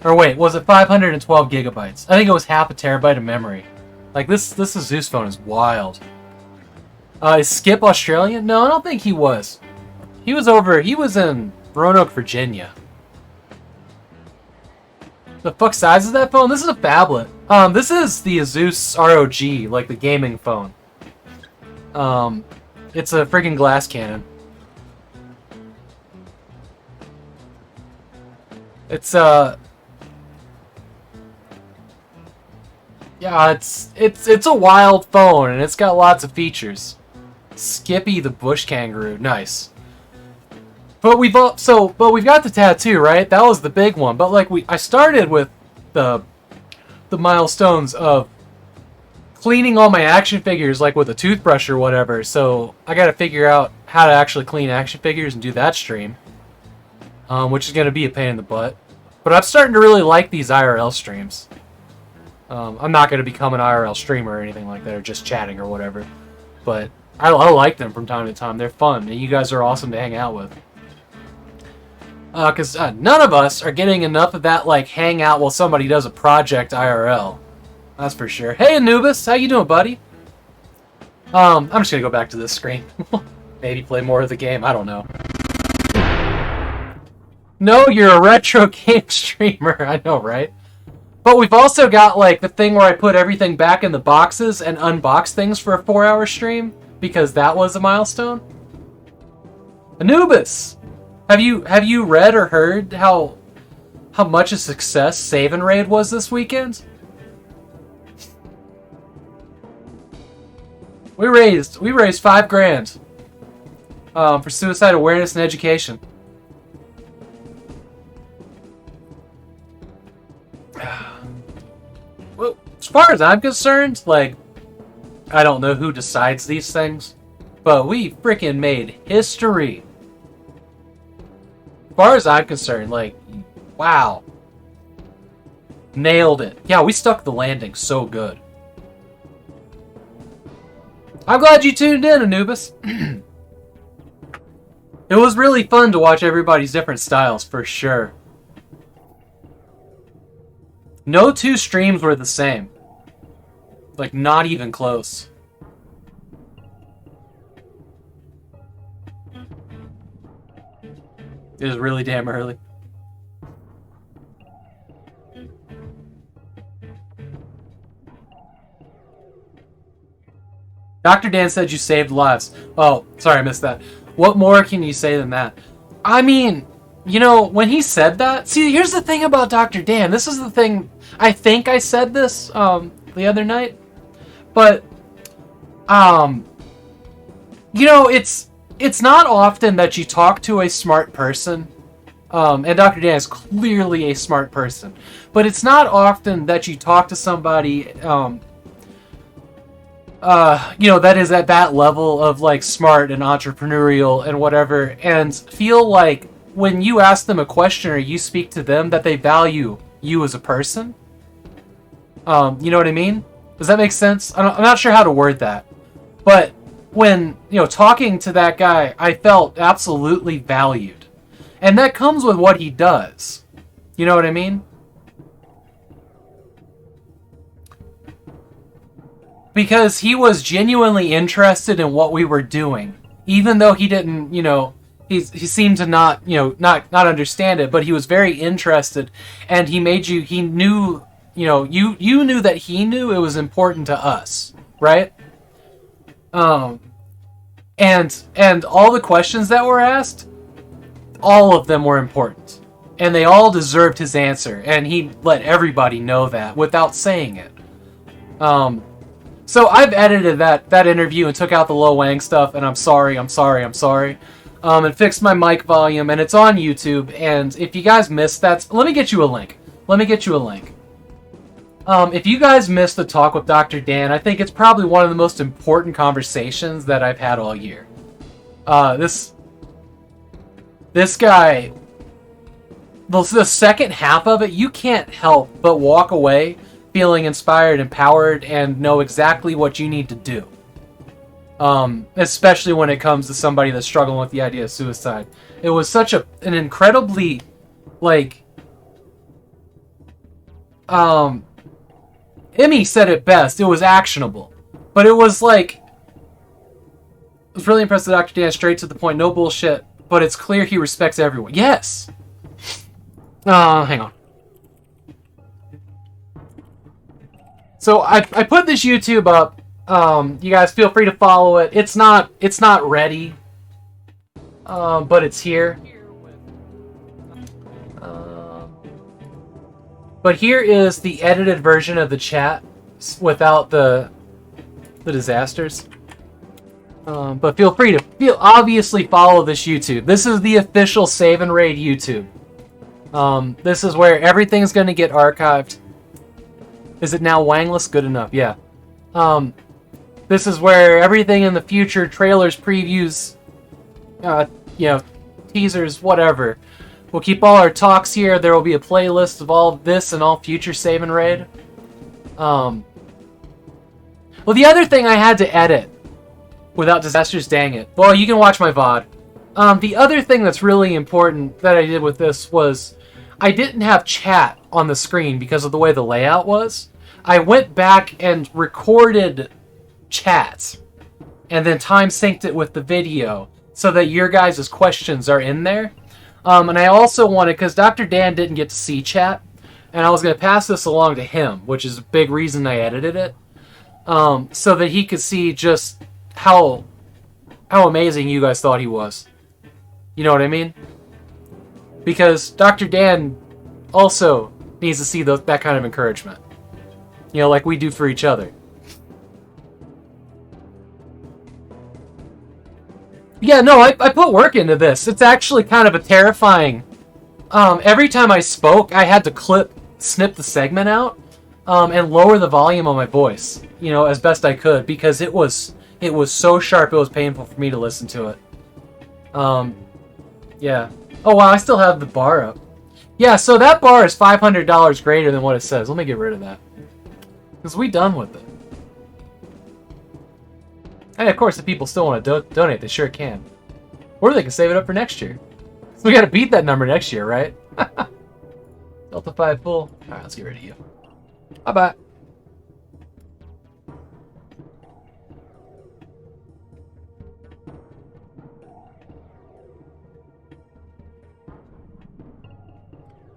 Or wait, was it 512 gigabytes? I think it was half a terabyte of memory. Like, this Zeus phone is wild. Is Skip Australian? No, I don't think he was. He was in Roanoke, Virginia. The fuck size is that phone? This is a phablet. This is the Asus ROG, like the gaming phone. It's a freaking glass cannon. It's yeah, it's a wild phone and it's got lots of features. Skippy the bush kangaroo, nice. But we've got the tattoo, right? That was the big one. But like I started with the milestones of cleaning all my action figures, like with a toothbrush or whatever. So I got to figure out how to actually clean action figures and do that stream, which is gonna be a pain in the butt. But I'm starting to really like these IRL streams. I'm not going to become an IRL streamer or anything like that, or just chatting or whatever. But I like them from time to time. They're fun, and you guys are awesome to hang out with. Because none of us are getting enough of that, like, hang out while somebody does a project IRL. That's for sure. Hey, Anubis, how you doing, buddy? I'm just going to go back to this screen. Maybe play more of the game. I don't know. No, you're a retro game streamer. I know, right? But we've also got, like, the thing where I put everything back in the boxes and unbox things for a 4-hour stream, because that was a milestone. Anubis! Have you read or heard how much a success Save and Raid was this weekend? We raised $5,000 for suicide awareness and education. Well, as far as I'm concerned, like, I don't know who decides these things, but we freaking made history. As far as I'm concerned, like, wow. Nailed it. Yeah, we stuck the landing so good. I'm glad you tuned in, Anubis. It was really fun to watch everybody's different styles, for sure. No two streams were the same. Like, not even close. It was really damn early. Dr. Dan said you saved lives. Oh, sorry, I missed that. What more can you say than that? I mean, you know, when he said that... See, here's the thing about Dr. Dan. This is the thing... I think I said this the other night. But, you know, it's not often that you talk to a smart person. And Dr. Dan is clearly a smart person. But it's not often that you talk to somebody... you know, that is at that level of, like, smart and entrepreneurial and whatever, and feel like when you ask them a question or you speak to them that they value you as a person. You know what I mean? Does that make sense? I'm not sure how to word that. But when, you know, talking to that guy, I felt absolutely valued. And that comes with what he does. You know what I mean? Because he was genuinely interested in what we were doing, even though he didn't, you know, he seemed to not, you know, not understand it, but he was very interested, and he made you, he knew, you know, you knew that he knew it was important to us, right? And all the questions that were asked, all of them were important, and they all deserved his answer, and he let everybody know that without saying it. So I've edited that interview and took out the low wang stuff, and I'm sorry. And fixed my mic volume, and it's on YouTube. And if you guys missed that, let me get you a link. If you guys missed the talk with Dr. Dan, I think it's probably one of the most important conversations that I've had all year. This guy, the second half of it, you can't help but walk away feeling inspired, empowered, and know exactly what you need to do. Especially when it comes to somebody that's struggling with the idea of suicide. It was such an incredibly, like, Emmy said it best. It was actionable. But it was like, I was really impressed with Dr. Dan, straight to the point, no bullshit, but it's clear he respects everyone. Yes! Hang on. So I put this YouTube up. You guys feel free to follow it. It's not ready, but it's here. But here is the edited version of the chat without the disasters. But feel free to obviously follow this YouTube. This is the official Save and Raid YouTube. This is where everything's going to get archived. Is it now wangless? Good enough, yeah. This is where everything in the future, trailers, previews, you know, teasers, whatever, We'll keep all our talks here. There will be a playlist of all of this and all future Save and Raid. Well, the other thing I had to edit without disasters, dang it. Well, you can watch my VOD. The other thing that's really important that I did with this was I didn't have chat on the screen because of the way the layout was. I went back and recorded chats and then time synced it with the video so that your guys' questions are in there. And I also wanted, because Dr. Dan didn't get to see chat, and I was going to pass this along to him, which is a big reason I edited it, so that he could see just how amazing you guys thought he was. You know what I mean? Because Dr. Dan also needs to see that kind of encouragement. You know, like we do for each other. Yeah, no, I put work into this. It's actually kind of a terrifying... every time I spoke, I had to snip the segment out, and lower the volume on my voice, you know, as best I could, because it was so sharp it was painful for me to listen to it. Yeah. Oh, wow, I still have the bar up. Yeah, so that bar is $500 greater than what it says. Let me get rid of that. Because we done with it. And of course, if people still want to donate, they sure can. Or they can save it up for next year. So we got to beat that number next year, right? Delta 5 full. Alright, let's get rid of you. Bye-bye.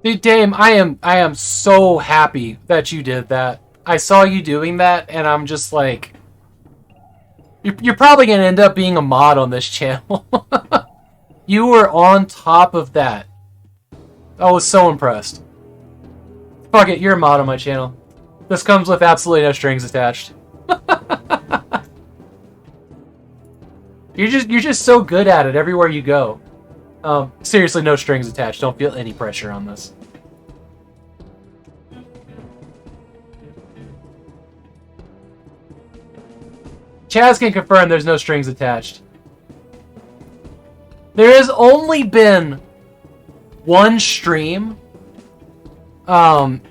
Dude, Dame, I am so happy that you did that. I saw you doing that, and I'm just like... You're probably going to end up being a mod on this channel. You were on top of that. I was so impressed. Fuck it, you're a mod on my channel. This comes with absolutely no strings attached. You're just so good at it everywhere you go. Seriously, no strings attached. Don't feel any pressure on this. Chaz can confirm there's no strings attached. There has only been one stream that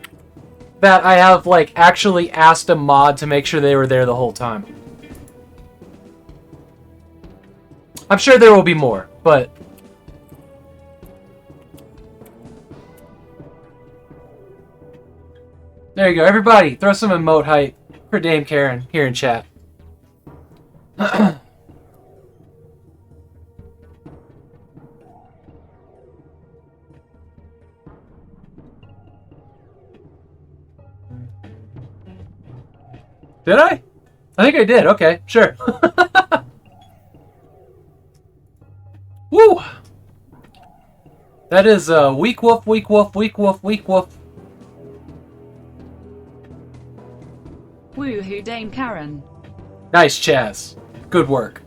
I have like actually asked a mod to make sure they were there the whole time. I'm sure there will be more, but there you go. Everybody, throw some emote hype for Dame Karen here in chat. Did I? I think I did. Okay, sure. Woo! That is weak woof, weak woof, weak woof, weak woof. Woohoo, Dame Karen. Nice, Chaz. Good work.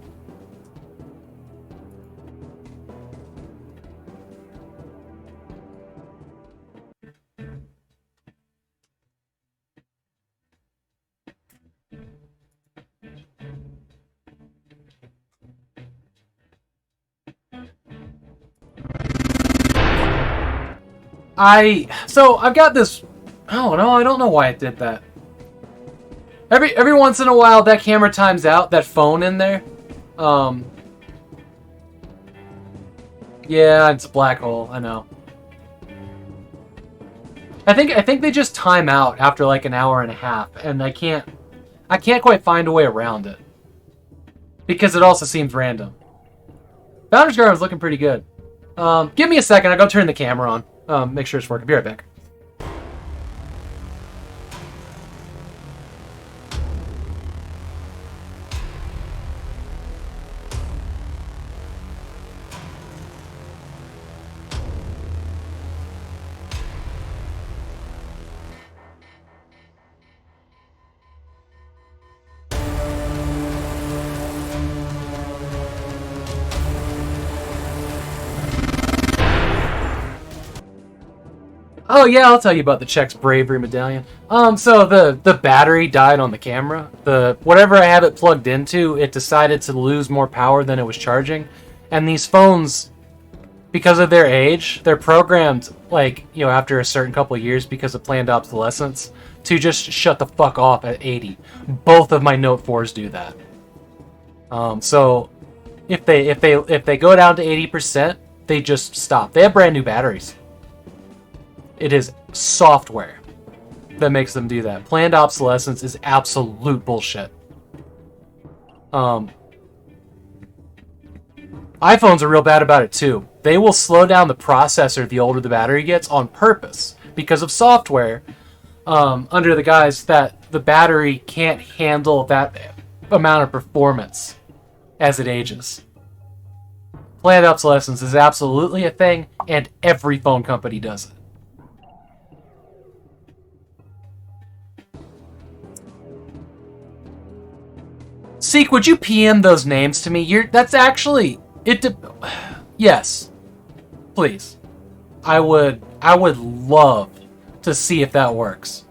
So I've got this. Oh no, I don't know why it did that. Every once in a while, that camera times out. That phone in there. Yeah, it's a black hole. I know. I think they just time out after like an hour and a half, and I can't quite find a way around it because it also seems random. Founders Garden is looking pretty good. Give me a second. I'll go turn the camera on. Make sure it's working. Be right back. Oh yeah, I'll tell you about the Czech's Bravery Medallion. So the battery died on the camera. Whatever I have it plugged into, it decided to lose more power than it was charging. And these phones, because of their age, they're programmed, like, you know, after a certain couple of years because of planned obsolescence, to just shut the fuck off at 80. Both of my Note 4s do that. So if they go down to 80%, they just stop. They have brand new batteries. It is software that makes them do that. Planned obsolescence is absolute bullshit. iPhones are real bad about it too. They will slow down the processor the older the battery gets on purpose because of software, under the guise that the battery can't handle that amount of performance as it ages. Planned obsolescence is absolutely a thing, and every phone company does it. Seek, would you PM those names to me? That's actually yes. Please. I would love to see if that works.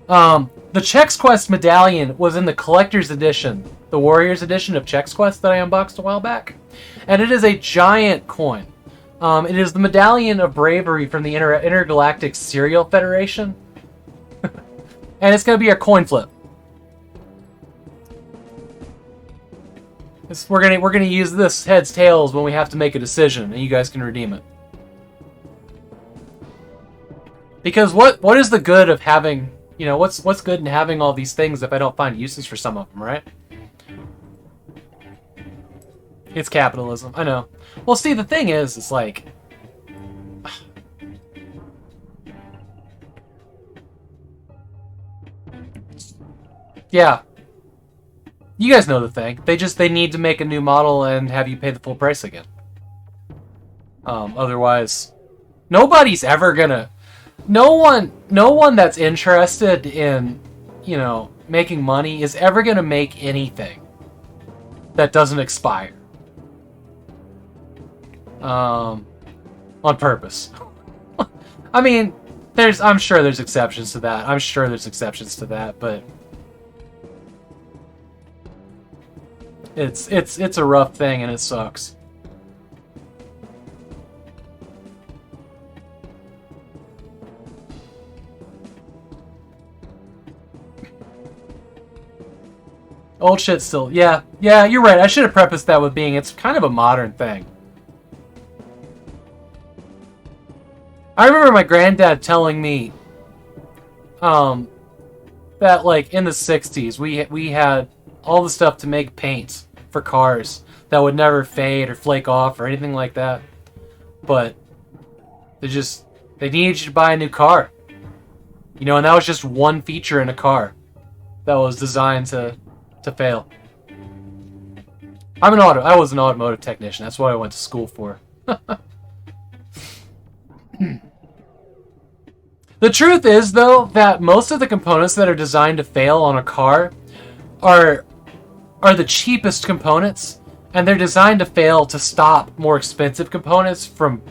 The Chex Quest medallion was in the collector's edition, the Warriors edition of Chex Quest that I unboxed a while back. And it is a giant coin. It is the medallion of bravery from the Intergalactic Cereal Federation. And it's going to be a coin flip. We're gonna use this heads tails when we have to make a decision, and you guys can redeem it. Because what is the good of having, you know, what's good in having all these things if I don't find uses for some of them, right? It's capitalism, I know. Well, see, the thing is, it's like, yeah. You guys know the thing. They need to make a new model and have you pay the full price again. Otherwise, nobody's ever gonna. No one that's interested in, you know, making money is ever gonna make anything that doesn't expire. On purpose. I mean, I'm sure there's exceptions to that. But it's a rough thing and it sucks. Old shit still, yeah, you're right. I should have prefaced that with being it's kind of a modern thing. I remember my granddad telling me that like in the 60s we had all the stuff to make paint for cars that would never fade or flake off or anything like that. But they needed you to buy a new car. You know, and that was just one feature in a car that was designed to fail. I was an automotive technician. That's what I went to school for. The truth is, though, that most of the components that are designed to fail on a car are the cheapest components, and they're designed to fail to stop more expensive components from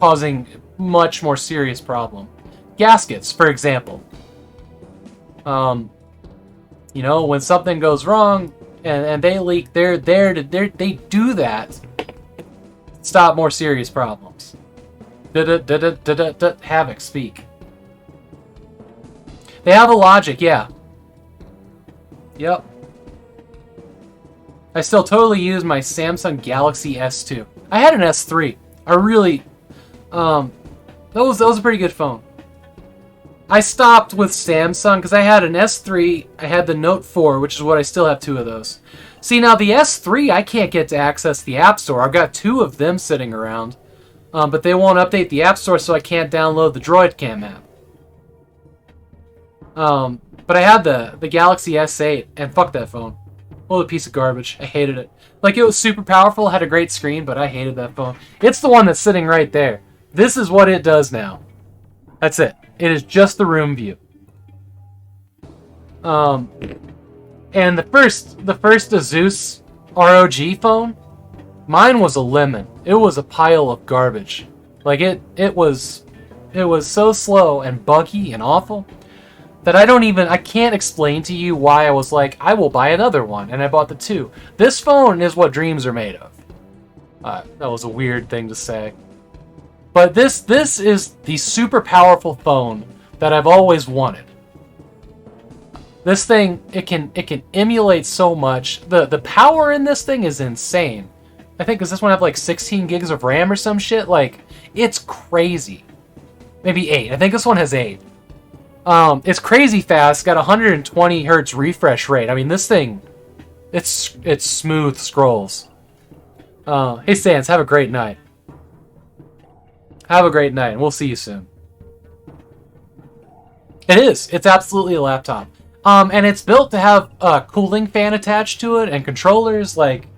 causing much more serious problem. Gaskets, for example. You know, when something goes wrong and they leak, they do that to stop more serious problems. Havoc, speak. They have a logic, yeah. Yep. I still totally use my Samsung Galaxy S2. I had an S3. I really, that was a pretty good phone. I stopped with Samsung because I had an S3, I had the Note 4, which is what I still have 2 of those. See, now the S3, I can't get to access the App Store. I've got 2 of them sitting around, but they won't update the App Store, so I can't download the DroidCam app. But I had the Galaxy S8, and fuck that phone. What a piece of garbage. I hated it. Like, it was super powerful, had a great screen, but I hated that phone. It's the one that's sitting right there. This is what it does now. That's it. It is just the room view. And the first Asus ROG phone, mine was a lemon. It was a pile of garbage. Like it was so slow and buggy and awful. that I can't explain to you why I was like, I will buy another one, and I bought the 2. This phone is what dreams are made of. That was a weird thing to say. But this is the super powerful phone that I've always wanted. This thing, it can emulate so much. The power in this thing is insane. I think, does this one have like 16 gigs of RAM or some shit? Like, it's crazy. Maybe 8. I think this one has 8. It's crazy fast. Got 120 hertz refresh rate. I mean, this thing, it's smooth scrolls. Hey, Sans, have a great night. Have a great night, and we'll see you soon. It is. It's absolutely a laptop. And it's built to have a cooling fan attached to it and controllers. Like,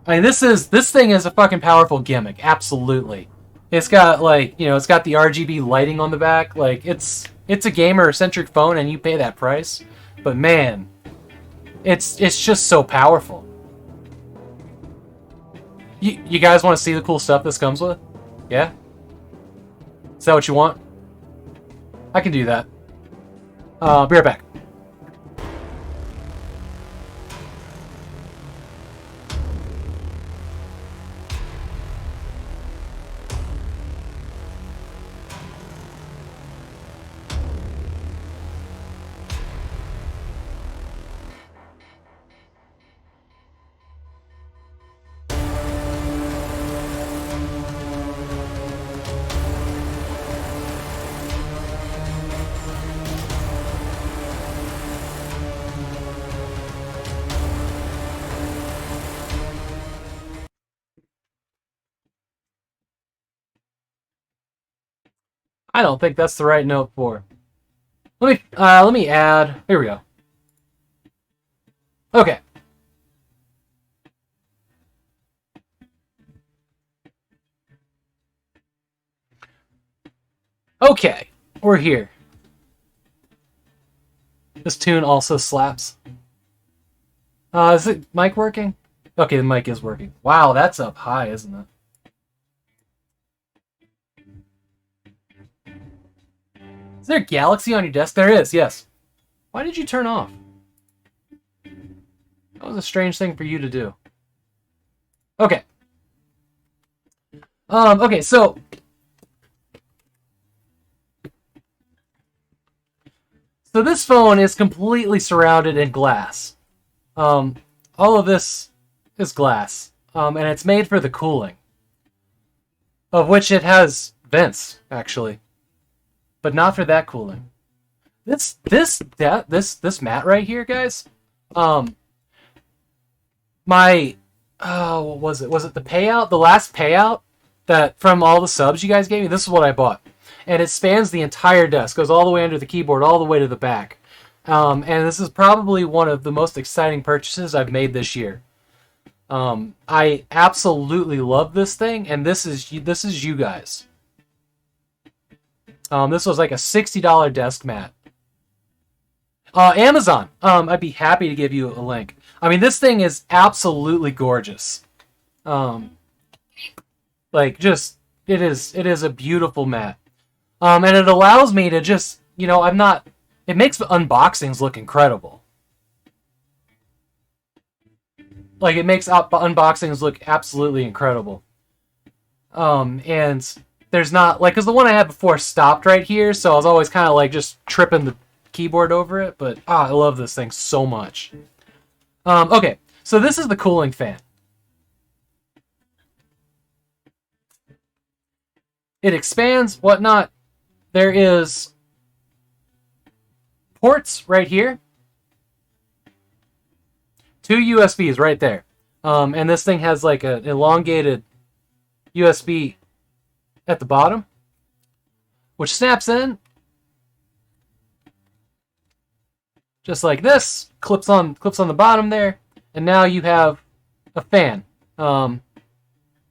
I mean, this thing is a fucking powerful gimmick. Absolutely. It's got, like, you know, it's got the RGB lighting on the back. Like, it's a gamer-centric phone, and you pay that price. But man, it's just so powerful. You guys want to see the cool stuff this comes with? Yeah? Is that what you want? I can do that. Be right back. I don't think that's the right note for. Let me add. Here we go. Okay. Okay, we're here. This tune also slaps. Is it mic working? Okay, the mic is working. Wow, that's up high, isn't it? Is there a galaxy on your desk? There is, yes. Why did you turn off? That was a strange thing for you to do. Okay. Okay, so this phone is completely surrounded in glass. All of this is glass. And it's made for the cooling. Of which it has vents, actually. But not for that cooling. This mat right here, guys. What was it? Was it the payout? The last payout that from all the subs you guys gave me? This is what I bought. And it spans the entire desk. Goes all the way under the keyboard, all the way to the back. And this is probably one of the most exciting purchases I've made this year. I absolutely love this thing, and this is you guys. This was like a $60 desk mat. Amazon. I'd be happy to give you a link. I mean, this thing is absolutely gorgeous. Like, just it is a beautiful mat. And it allows me to just, you know, it makes the unboxings look incredible. Like, it makes unboxings look absolutely incredible. And there's not, like, because the one I had before stopped right here, so I was always kind of, like, just tripping the keyboard over it, but, I love this thing so much. Okay, so this is the cooling fan. It expands, whatnot. There is ports right here. 2 USBs right there. And this thing has like an elongated USB at the bottom, which snaps in just like this, clips on the bottom there, and now you have a fan.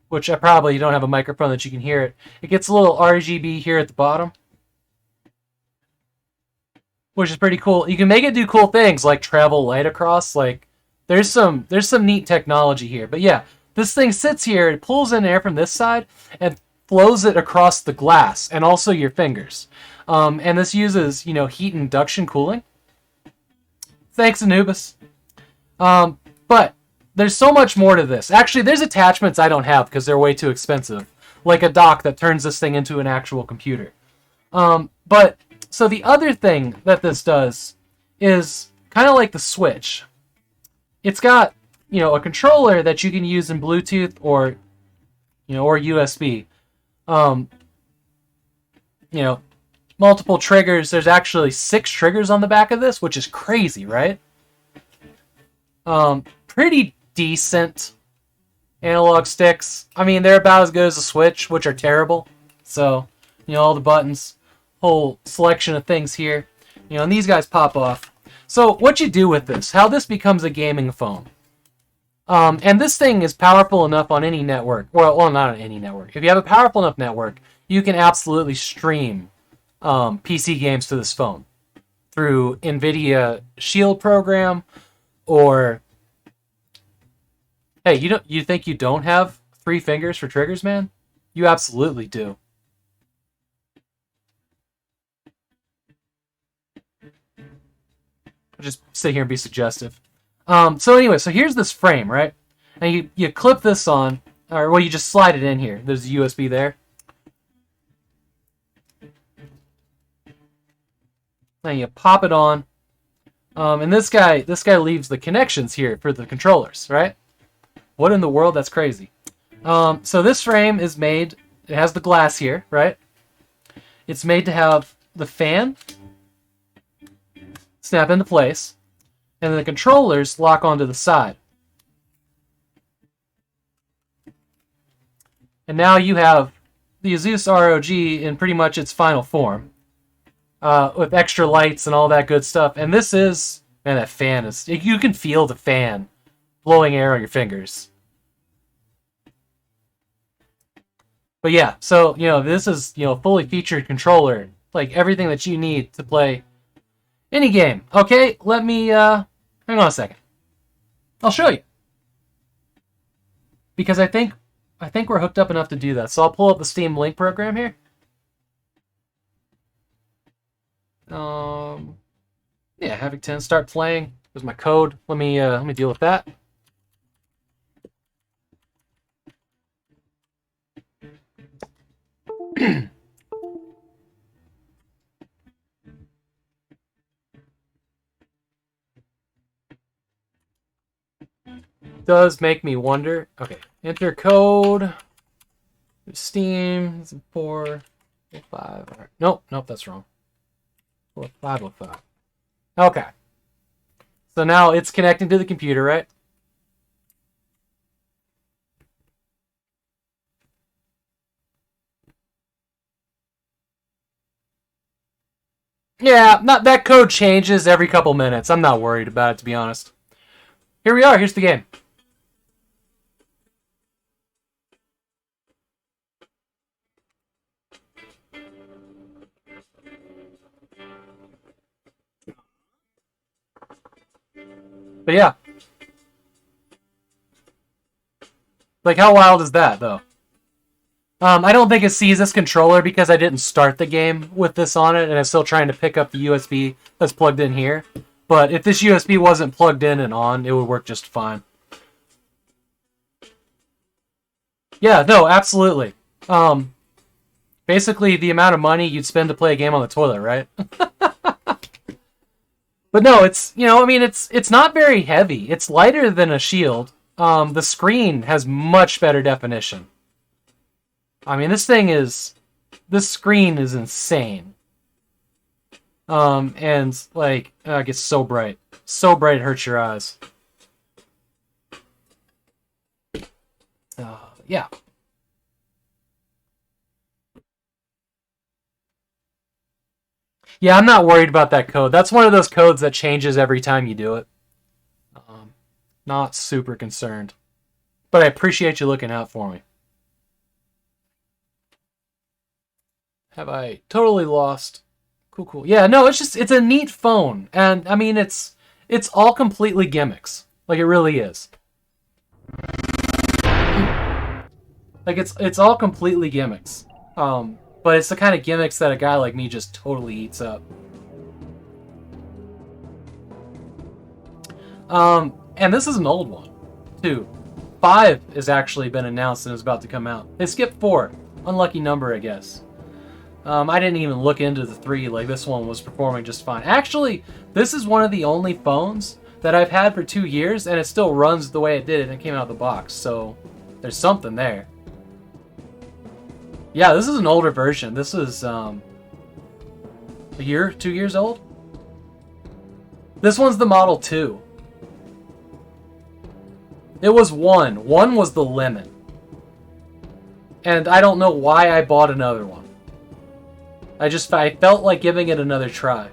Which you don't have a microphone that you can hear it. It gets a little RGB here at the bottom, which is pretty cool. You can make it do cool things like travel light across. Like there's some neat technology here. But yeah, this thing sits here. It pulls in air from this side, and flows it across the glass and also your fingers. And this uses, heat induction cooling. Thanks, Anubis. But there's so much more to this. Actually, there's attachments I don't have because they're way too expensive. Like a dock that turns this thing into an actual computer. But, so the other thing that this does is kind of like the Switch. It's got, a controller that you can use in Bluetooth or USB. Multiple triggers. There's actually 6 triggers on the back of this, which is crazy, right? Pretty decent analog sticks. I mean, they're about as good as the Switch, which are terrible. So, all the buttons, whole selection of things here. And these guys pop off. So, what you do with this, how this becomes a gaming phone. And this thing is powerful enough on any network. Well, not on any network. If you have a powerful enough network, you can absolutely stream PC games to this phone through NVIDIA Shield program, or hey, you think you don't have 3 fingers for triggers, man? You absolutely do. I'll just sit here and be suggestive. So anyway, so here's this frame, right? And you clip this on, or well, you just slide it in here. There's a USB there. And you pop it on. And this guy leaves the connections here for the controllers, right? What in the world? That's crazy. So this frame is made, it has the glass here, right? It's made to have the fan snap into place, and then the controllers lock onto the side. And now you have the Asus ROG in pretty much its final form, with extra lights and all that good stuff. And this is, man, that fan is, you can feel the fan blowing air on your fingers. But yeah, so, this is, fully featured controller, like everything that you need to play any game. Okay, let me, hang on a second. I'll show you. Because I think we're hooked up enough to do that. So I'll pull up the Steam Link program here. Yeah, Havoc 10, start playing. There's my code. Let me deal with that. Does make me wonder. Okay, enter code. Steam 4, 5. Right. Nope, that's wrong. 505. Okay. So now it's connecting to the computer, right? Yeah, that code changes every couple minutes. I'm not worried about it, to be honest. Here we are. Here's the game. But yeah. Like, how wild is that, though? I don't think it sees this controller because I didn't start the game with this on it, and I'm still trying to pick up the USB that's plugged in here. But if this USB wasn't plugged in and on, it would work just fine. Yeah, no, absolutely. Basically, the amount of money you'd spend to play a game on the toilet, right? But no, it's, it's not very heavy. It's lighter than a Shield. The screen has much better definition. I mean, this screen is insane. And, like, it gets so bright. So bright it hurts your eyes. Yeah. Yeah, I'm not worried about that code. That's one of those codes that changes every time you do it. Not super concerned. But I appreciate you looking out for me. Have I totally lost? Cool. Yeah, no, it's a neat phone. And, I mean, it's all completely gimmicks. Like, it really is. Like, it's all completely gimmicks. But it's the kind of gimmicks that a guy like me just totally eats up. And this is an old one, too. 5 has actually been announced and is about to come out. They skipped 4. Unlucky number, I guess. I didn't even look into the 3, like this one was performing just fine. Actually, this is one of the only phones that I've had for 2 years, and it still runs the way it did and it came out of the box, so there's something there. Yeah, this is an older version. This is, a year, 2 years old? This one's the Model 2. It was 1. 1 was the lemon. And I don't know why I bought another one. I felt like giving it another try.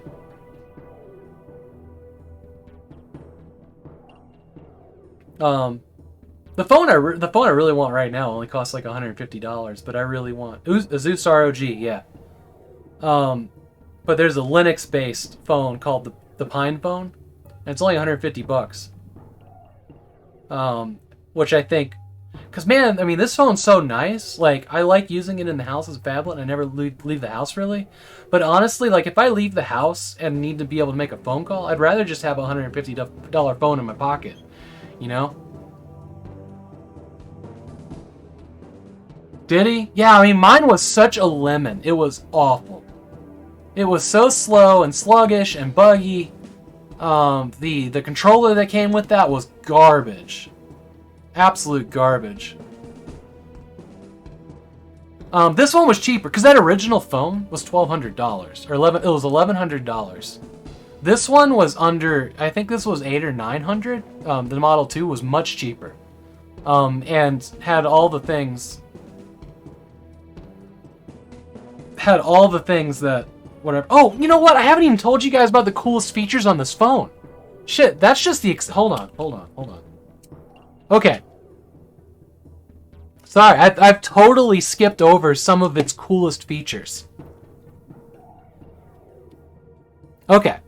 The phone I really want right now only costs like $150, but I really want Asus ROG, yeah. But there's a Linux-based phone called the Pine phone, and it's only $150. Which I think, because man, I mean, this phone's so nice. Like, I like using it in the house as a phablet, and I never leave the house really. But honestly, like, if I leave the house and need to be able to make a phone call, I'd rather just have a $150 phone in my pocket, you know? Did he? Yeah, I mean, mine was such a lemon. It was awful. It was so slow and sluggish and buggy. The controller that came with that was garbage. Absolute garbage. This one was cheaper because that original phone was $1,200 or it was $1,100. This one was under, I think this was $800 or $900. The Model 2 was much cheaper, and had all the things. Had all the things that whatever. Oh, you know what? I haven't even told you guys about the coolest features on this phone. Shit, that's just the hold on. Okay. Sorry, I've totally skipped over some of its coolest features. Okay.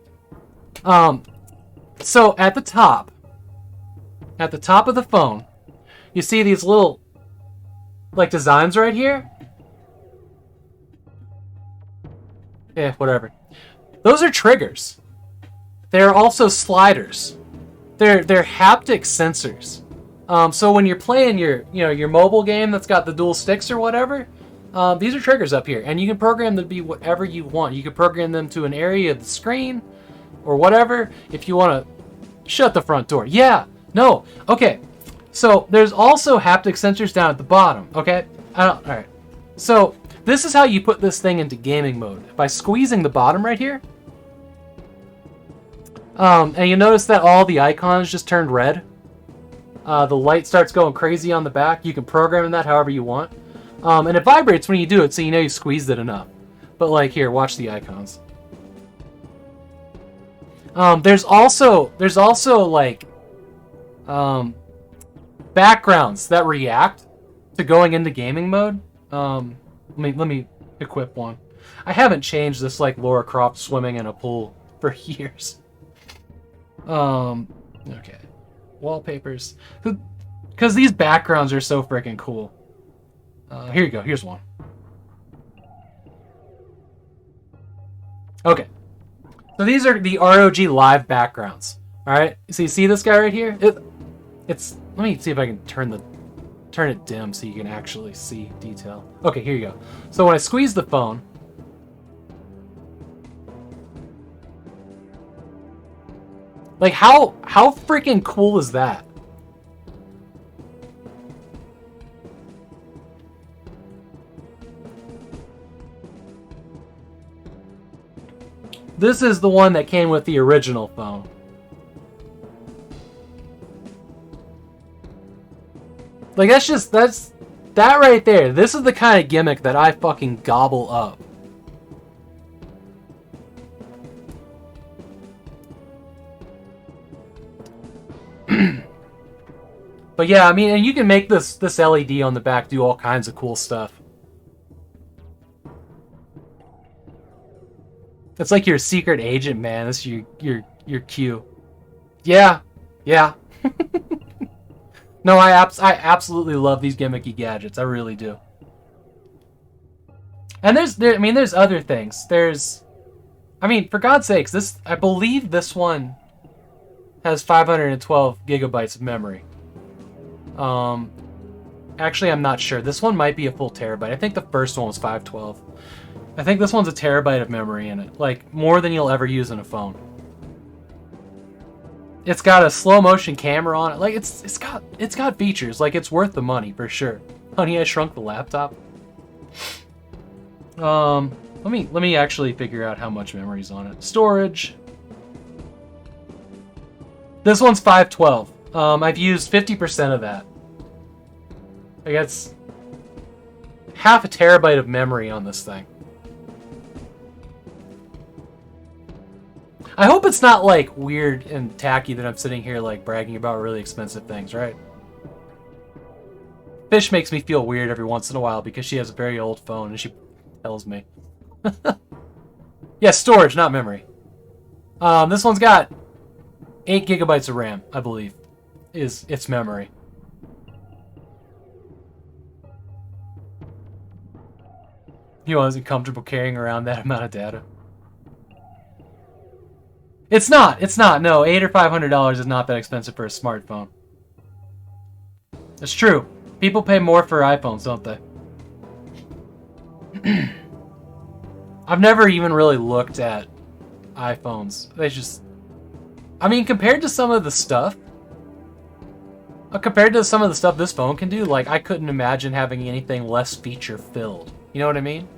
So at the top of the phone, you see these little, like, designs right here? Yeah, whatever. Those are triggers. They're also sliders. They're haptic sensors. So when you're playing your mobile game that's got the dual sticks or whatever, these are triggers up here, and you can program them to be whatever you want. You can program them to an area of the screen or whatever if you want to shut the front door. Yeah, no, okay. So there's also haptic sensors down at the bottom. Okay, all right. So this is how you put this thing into gaming mode by squeezing the bottom right here. And you notice that all the icons just turned red. The light starts going crazy on the back. You can program that however you want. And it vibrates when you do it, so you know you squeezed it enough. But like here, watch the icons. There's also like backgrounds that react to going into gaming mode. Let me equip one. I haven't changed this like Lara Croft swimming in a pool for years. Okay. Wallpapers. Because these backgrounds are so freaking cool. Here you go. Here's one. Okay. So these are the ROG Live backgrounds. Alright? So you see this guy right here? It's... Let me see if I can turn it dim so you can actually see detail. Okay, here you go. So when I squeeze the phone... Like, how freaking cool is that? This is the one that came with the original phone. Like, that's that right there. This is the kind of gimmick that I fucking gobble up. But yeah, I mean, and you can make this LED on the back do all kinds of cool stuff. It's like your secret agent, man. It's your Q. Yeah. No, I absolutely love these gimmicky gadgets. I really do. And there's other things. I mean, for God's sakes, I believe this one has 512 gigabytes of memory. Actually, I'm not sure. This one might be a full terabyte. I think the first one was 512. I think this one's a terabyte of memory in it. Like, more than you'll ever use in a phone. It's got a slow motion camera on it. Like, it's got features. Like, it's worth the money for sure. Honey, I Shrunk the Laptop. Let me actually figure out how much memory's on it. Storage. This one's 512. I've used 50% of that. I guess half a terabyte of memory on this thing. I hope it's not like weird and tacky that I'm sitting here like bragging about really expensive things, right? Fish makes me feel weird every once in a while because she has a very old phone and she tells me. Yeah, storage, not memory. This one's got 8 gigabytes of RAM, I believe, is its memory. He wasn't comfortable carrying around that amount of data. It's not. No, $800 or $500 is not that expensive for a smartphone. It's true. People pay more for iPhones, don't they? I've never even really looked at iPhones. They just... I mean, compared to some of the stuff this phone can do, like, I couldn't imagine having anything less feature-filled. You know what I mean?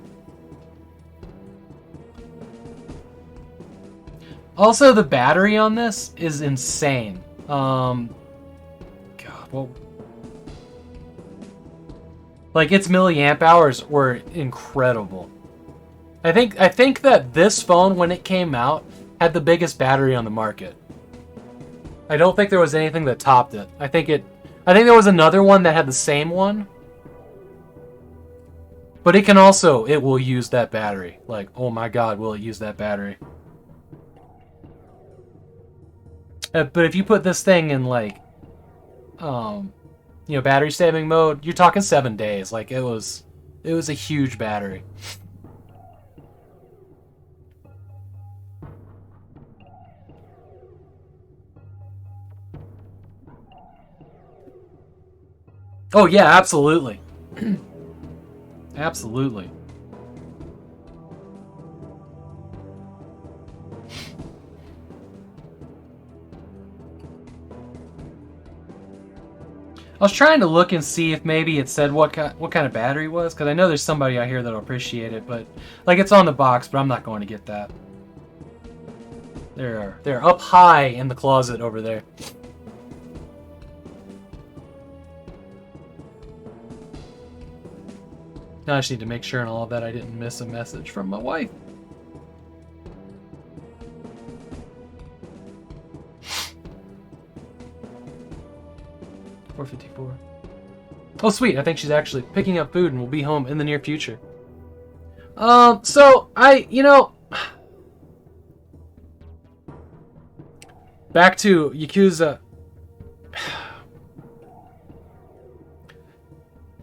Also, the battery on this is insane. God, well... Like, its milliamp hours were incredible. I think that this phone, when it came out, had the biggest battery on the market. I don't think there was anything that topped it. I think there was another one that had the same one. But it will use that battery. Like, oh my god, will it use that battery? But if you put this thing in, like, battery saving mode, you're talking 7 days. Like, it was a huge battery. Oh yeah, absolutely. Absolutely. I was trying to look and see if maybe it said what kind of battery it was, because I know there's somebody out here that'll appreciate it, but like it's on the box, but I'm not going to get that. They're up high in the closet over there. Now I just need to make sure in all of that I didn't miss a message from my wife. $4.54. Oh sweet, I think she's actually picking up food and will be home in the near future. So back to Yakuza.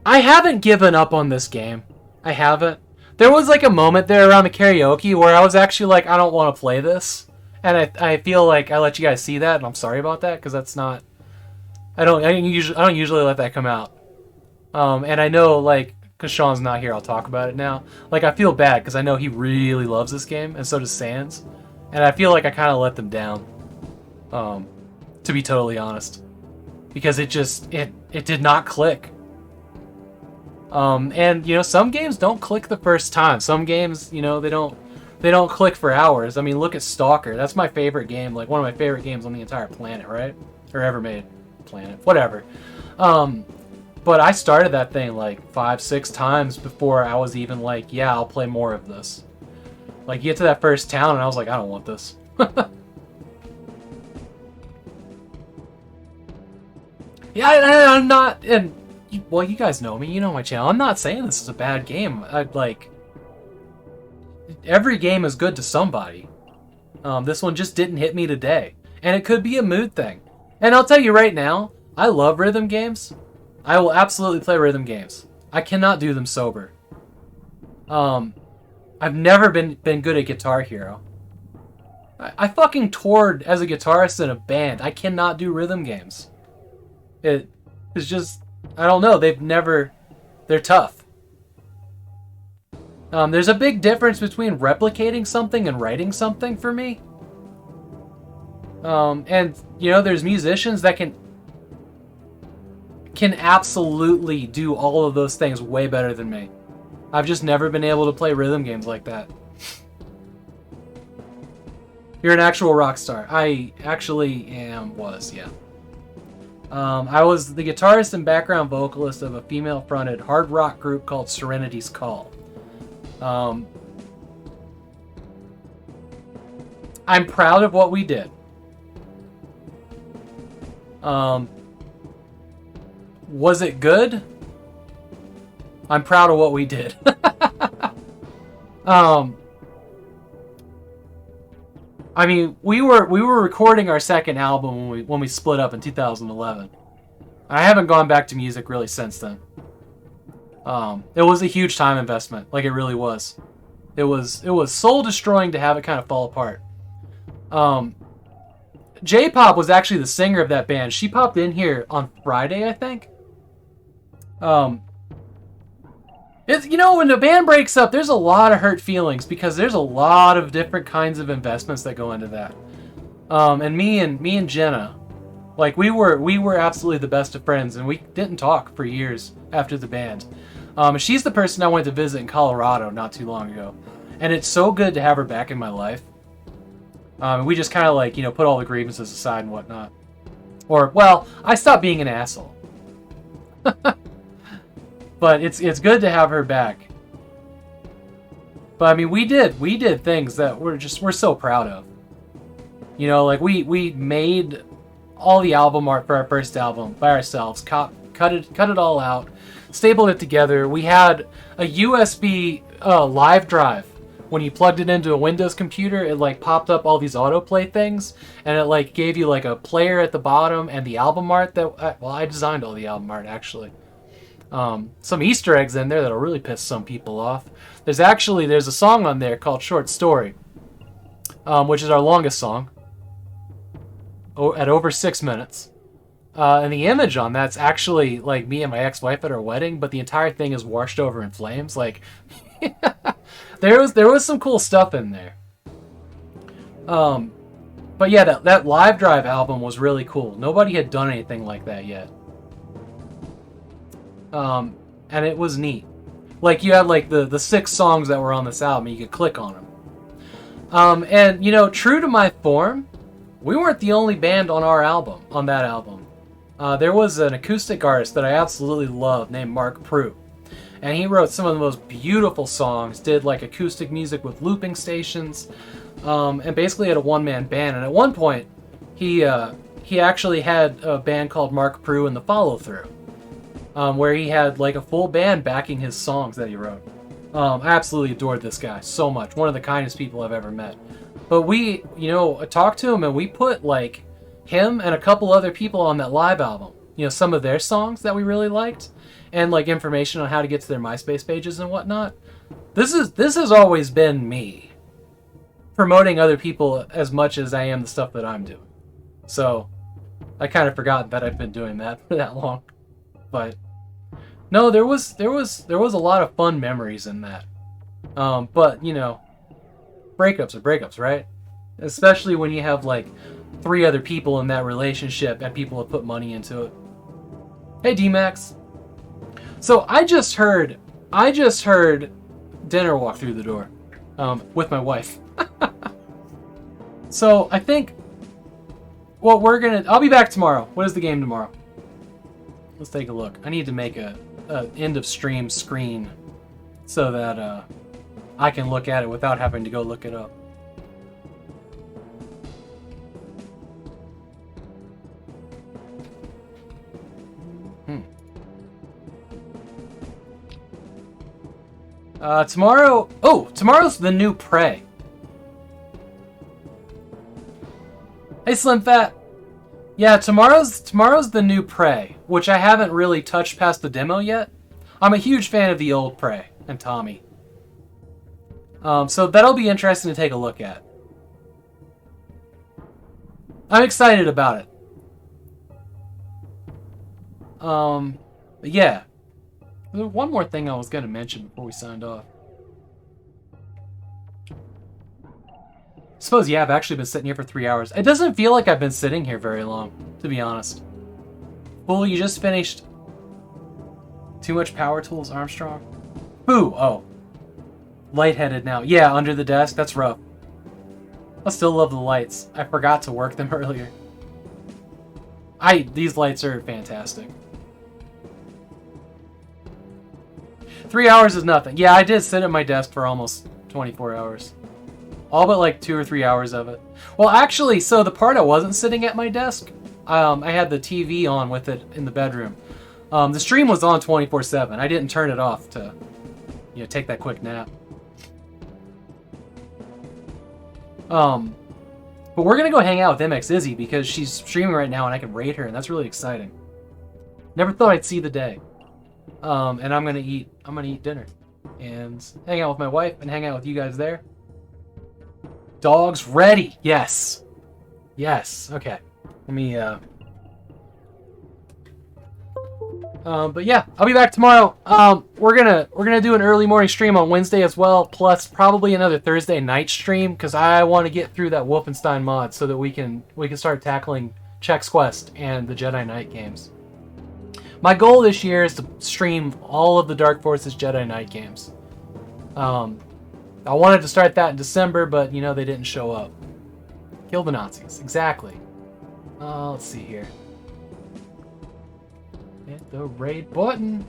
I haven't given up on this game. I haven't. There was like a moment there around the karaoke where I was actually like, I don't want to play this. And I feel like I let you guys see that, and I'm sorry about that, because that's not... I don't usually let that come out. And I know, like, because Sean's not here, I'll talk about it now. Like, I feel bad, because I know he really loves this game, and so does Sans. And I feel like I kind of let them down. To be totally honest. Because it did not click. And some games don't click the first time. Some games, they don't click for hours. I mean, look at Stalker. That's my favorite game, like one of my favorite games on the entire planet, right? Or ever made. Planet, whatever. But I started that thing like 5-6 times before I was even like, yeah, I'll play more of this. Like, you get to that first town and I was like, I don't want this. Yeah, I'm not, and well, you guys know me, you know my channel. I'm not saying this is a bad game. Every game is good to somebody. This one just didn't hit me today. And it could be a mood thing. And I'll tell you right now, I love rhythm games. I will absolutely play rhythm games. I cannot do them sober. I've never been good at Guitar Hero. I fucking toured as a guitarist in a band. I cannot do rhythm games. It's just, I don't know. They're tough. There's a big difference between replicating something and writing something for me. And, you know, there's musicians that can absolutely do all of those things way better than me. I've just never been able to play rhythm games like that. You're an actual rock star. I actually was, yeah. I was the guitarist and background vocalist of a female-fronted hard rock group called Serenity's Call. I'm proud of what we did. Was it good? I'm proud of what we did. I mean, we were recording our second album when we split up in 2011. I haven't gone back to music really since then. It was a huge time investment, like it really was. It was soul destroying to have it kind of fall apart. J-Pop was actually the singer of that band. She popped in here on Friday, I think. It's, you know, when the band breaks up, there's a lot of hurt feelings because there's a lot of different kinds of investments that go into that. And me and Jenna, like we were absolutely the best of friends, and we didn't talk for years after the band. She's the person I went to visit in Colorado not too long ago, and it's so good to have her back in my life. We just kind of like, you know, put all the grievances aside and whatnot. Or, well, I stopped being an asshole. But it's good to have her back. But I mean, we did things that we're so proud of. You know, like we made all the album art for our first album by ourselves, cut it all out, stapled it together. We had a USB live drive. When you plugged it into a Windows computer, it like popped up all these autoplay things, and it like gave you like a player at the bottom and the album art that I designed all the album art actually. Some Easter eggs in there that'll really piss some people off. There's a song on there called Short Story, which is our longest song, at over 6 minutes. And the image on that's actually like me and my ex-wife at our wedding, but the entire thing is washed over in flames. Like, there was some cool stuff in there. But yeah, that Live Drive album was really cool. Nobody had done anything like that yet. And it was neat. Like, you had like the 6 songs that were on this album, and you could click on them. And you know, true to my form, we weren't the only band on that album. There was an acoustic artist that I absolutely love named Mark Prue. And he wrote some of the most beautiful songs, did like acoustic music with looping stations, and basically had a one-man band. And at one point, he actually had a band called Mark Prue and the Follow Through, where he had like a full band backing his songs that he wrote. I absolutely adored this guy so much. One of the kindest people I've ever met. But we, you know, talked to him, and we put like him and a couple other people on that live album. You know, some of their songs that we really liked, and like information on how to get to their MySpace pages and whatnot. This has always been me promoting other people as much as I am the stuff that I'm doing. So I kind of forgot that I've been doing that for that long. But no, there was a lot of fun memories in that. But you know, breakups are breakups, right? Especially when you have like 3 other people in that relationship and people have put money into it. Hey D-Max. So I just heard dinner walk through the door with my wife. So I think I'll be back tomorrow. What is the game tomorrow? Let's take a look. I need to make a end of stream screen so that I can look at it without having to go look it up. Tomorrow's the new Prey. Hey Slim Fat. Yeah, tomorrow's the new Prey, which I haven't really touched past the demo yet. I'm a huge fan of the old Prey and Tommy. So that'll be interesting to take a look at. I'm excited about it. But yeah. There's one more thing I was going to mention before we signed off. I suppose, yeah, I've actually been sitting here for 3 hours. It doesn't feel like I've been sitting here very long, to be honest. Well, you just finished Too Much Power Tools, Armstrong? Boo! Oh. Lightheaded now. Yeah, under the desk. That's rough. I still love the lights. I forgot to work them earlier. These lights are fantastic. 3 hours is nothing. Yeah, I did sit at my desk for almost 24 hours. All but like 2 or 3 hours of it. Well, actually, so the part I wasn't sitting at my desk, I had the TV on with it in the bedroom. The stream was on 24/7. I didn't turn it off to, take that quick nap. But we're gonna go hang out with MX Izzy because she's streaming right now and I can raid her, and that's really exciting. Never thought I'd see the day. And I'm gonna eat dinner and hang out with my wife and hang out with you guys there. Dogs ready. Yes. Yes. Okay. Let me but yeah, I'll be back tomorrow. We're gonna do an early morning stream on Wednesday as well, plus probably another Thursday night stream because I want to get through that Wolfenstein mod so that we can start tackling Chex Quest and the Jedi Knight games. My goal this year is to stream all of the Dark Forces Jedi Knight games. I wanted to start that in December, but they didn't show up. Kill the Nazis, exactly. Let's see here. Hit the raid button.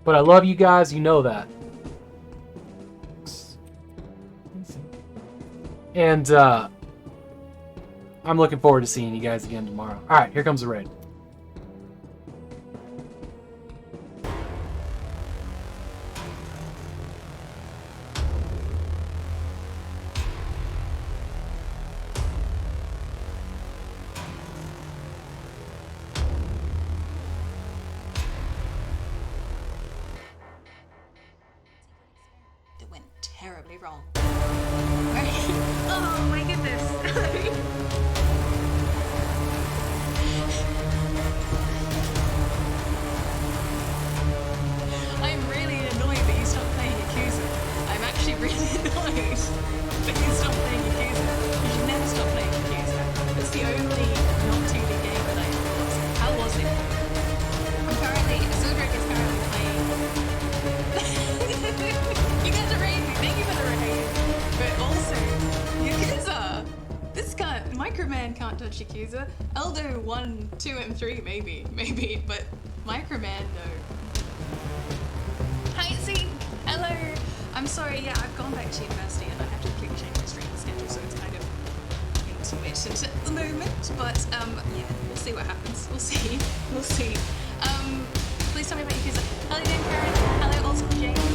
But I love you guys, you know that. And I'm looking forward to seeing you guys again tomorrow. Alright, here comes the raid. Terribly wrong. Oh my goodness. I'm really annoyed that you stopped playing Yakuza. I'm actually really annoyed that you stopped playing Yakuza. You should never stop playing Yakuza. It's the only not 2D game that I thought. How was it? Apparently, Sudrick is currently playing. You guys are raiding. Thank you for the raid. But also, Yakuza. This can't. Microman can't touch Yakuza. Eldo 1, 2, and 3 maybe, but Microman no. Hi, Z. Hello. I'm sorry. Yeah, I've gone back to university and I have to completely change my stream schedule, so it's kind of intermittent at the moment. But yeah, we'll see what happens. We'll see. Please tell me about Yakuza. Hello, Dan Karen. Hello, old school James.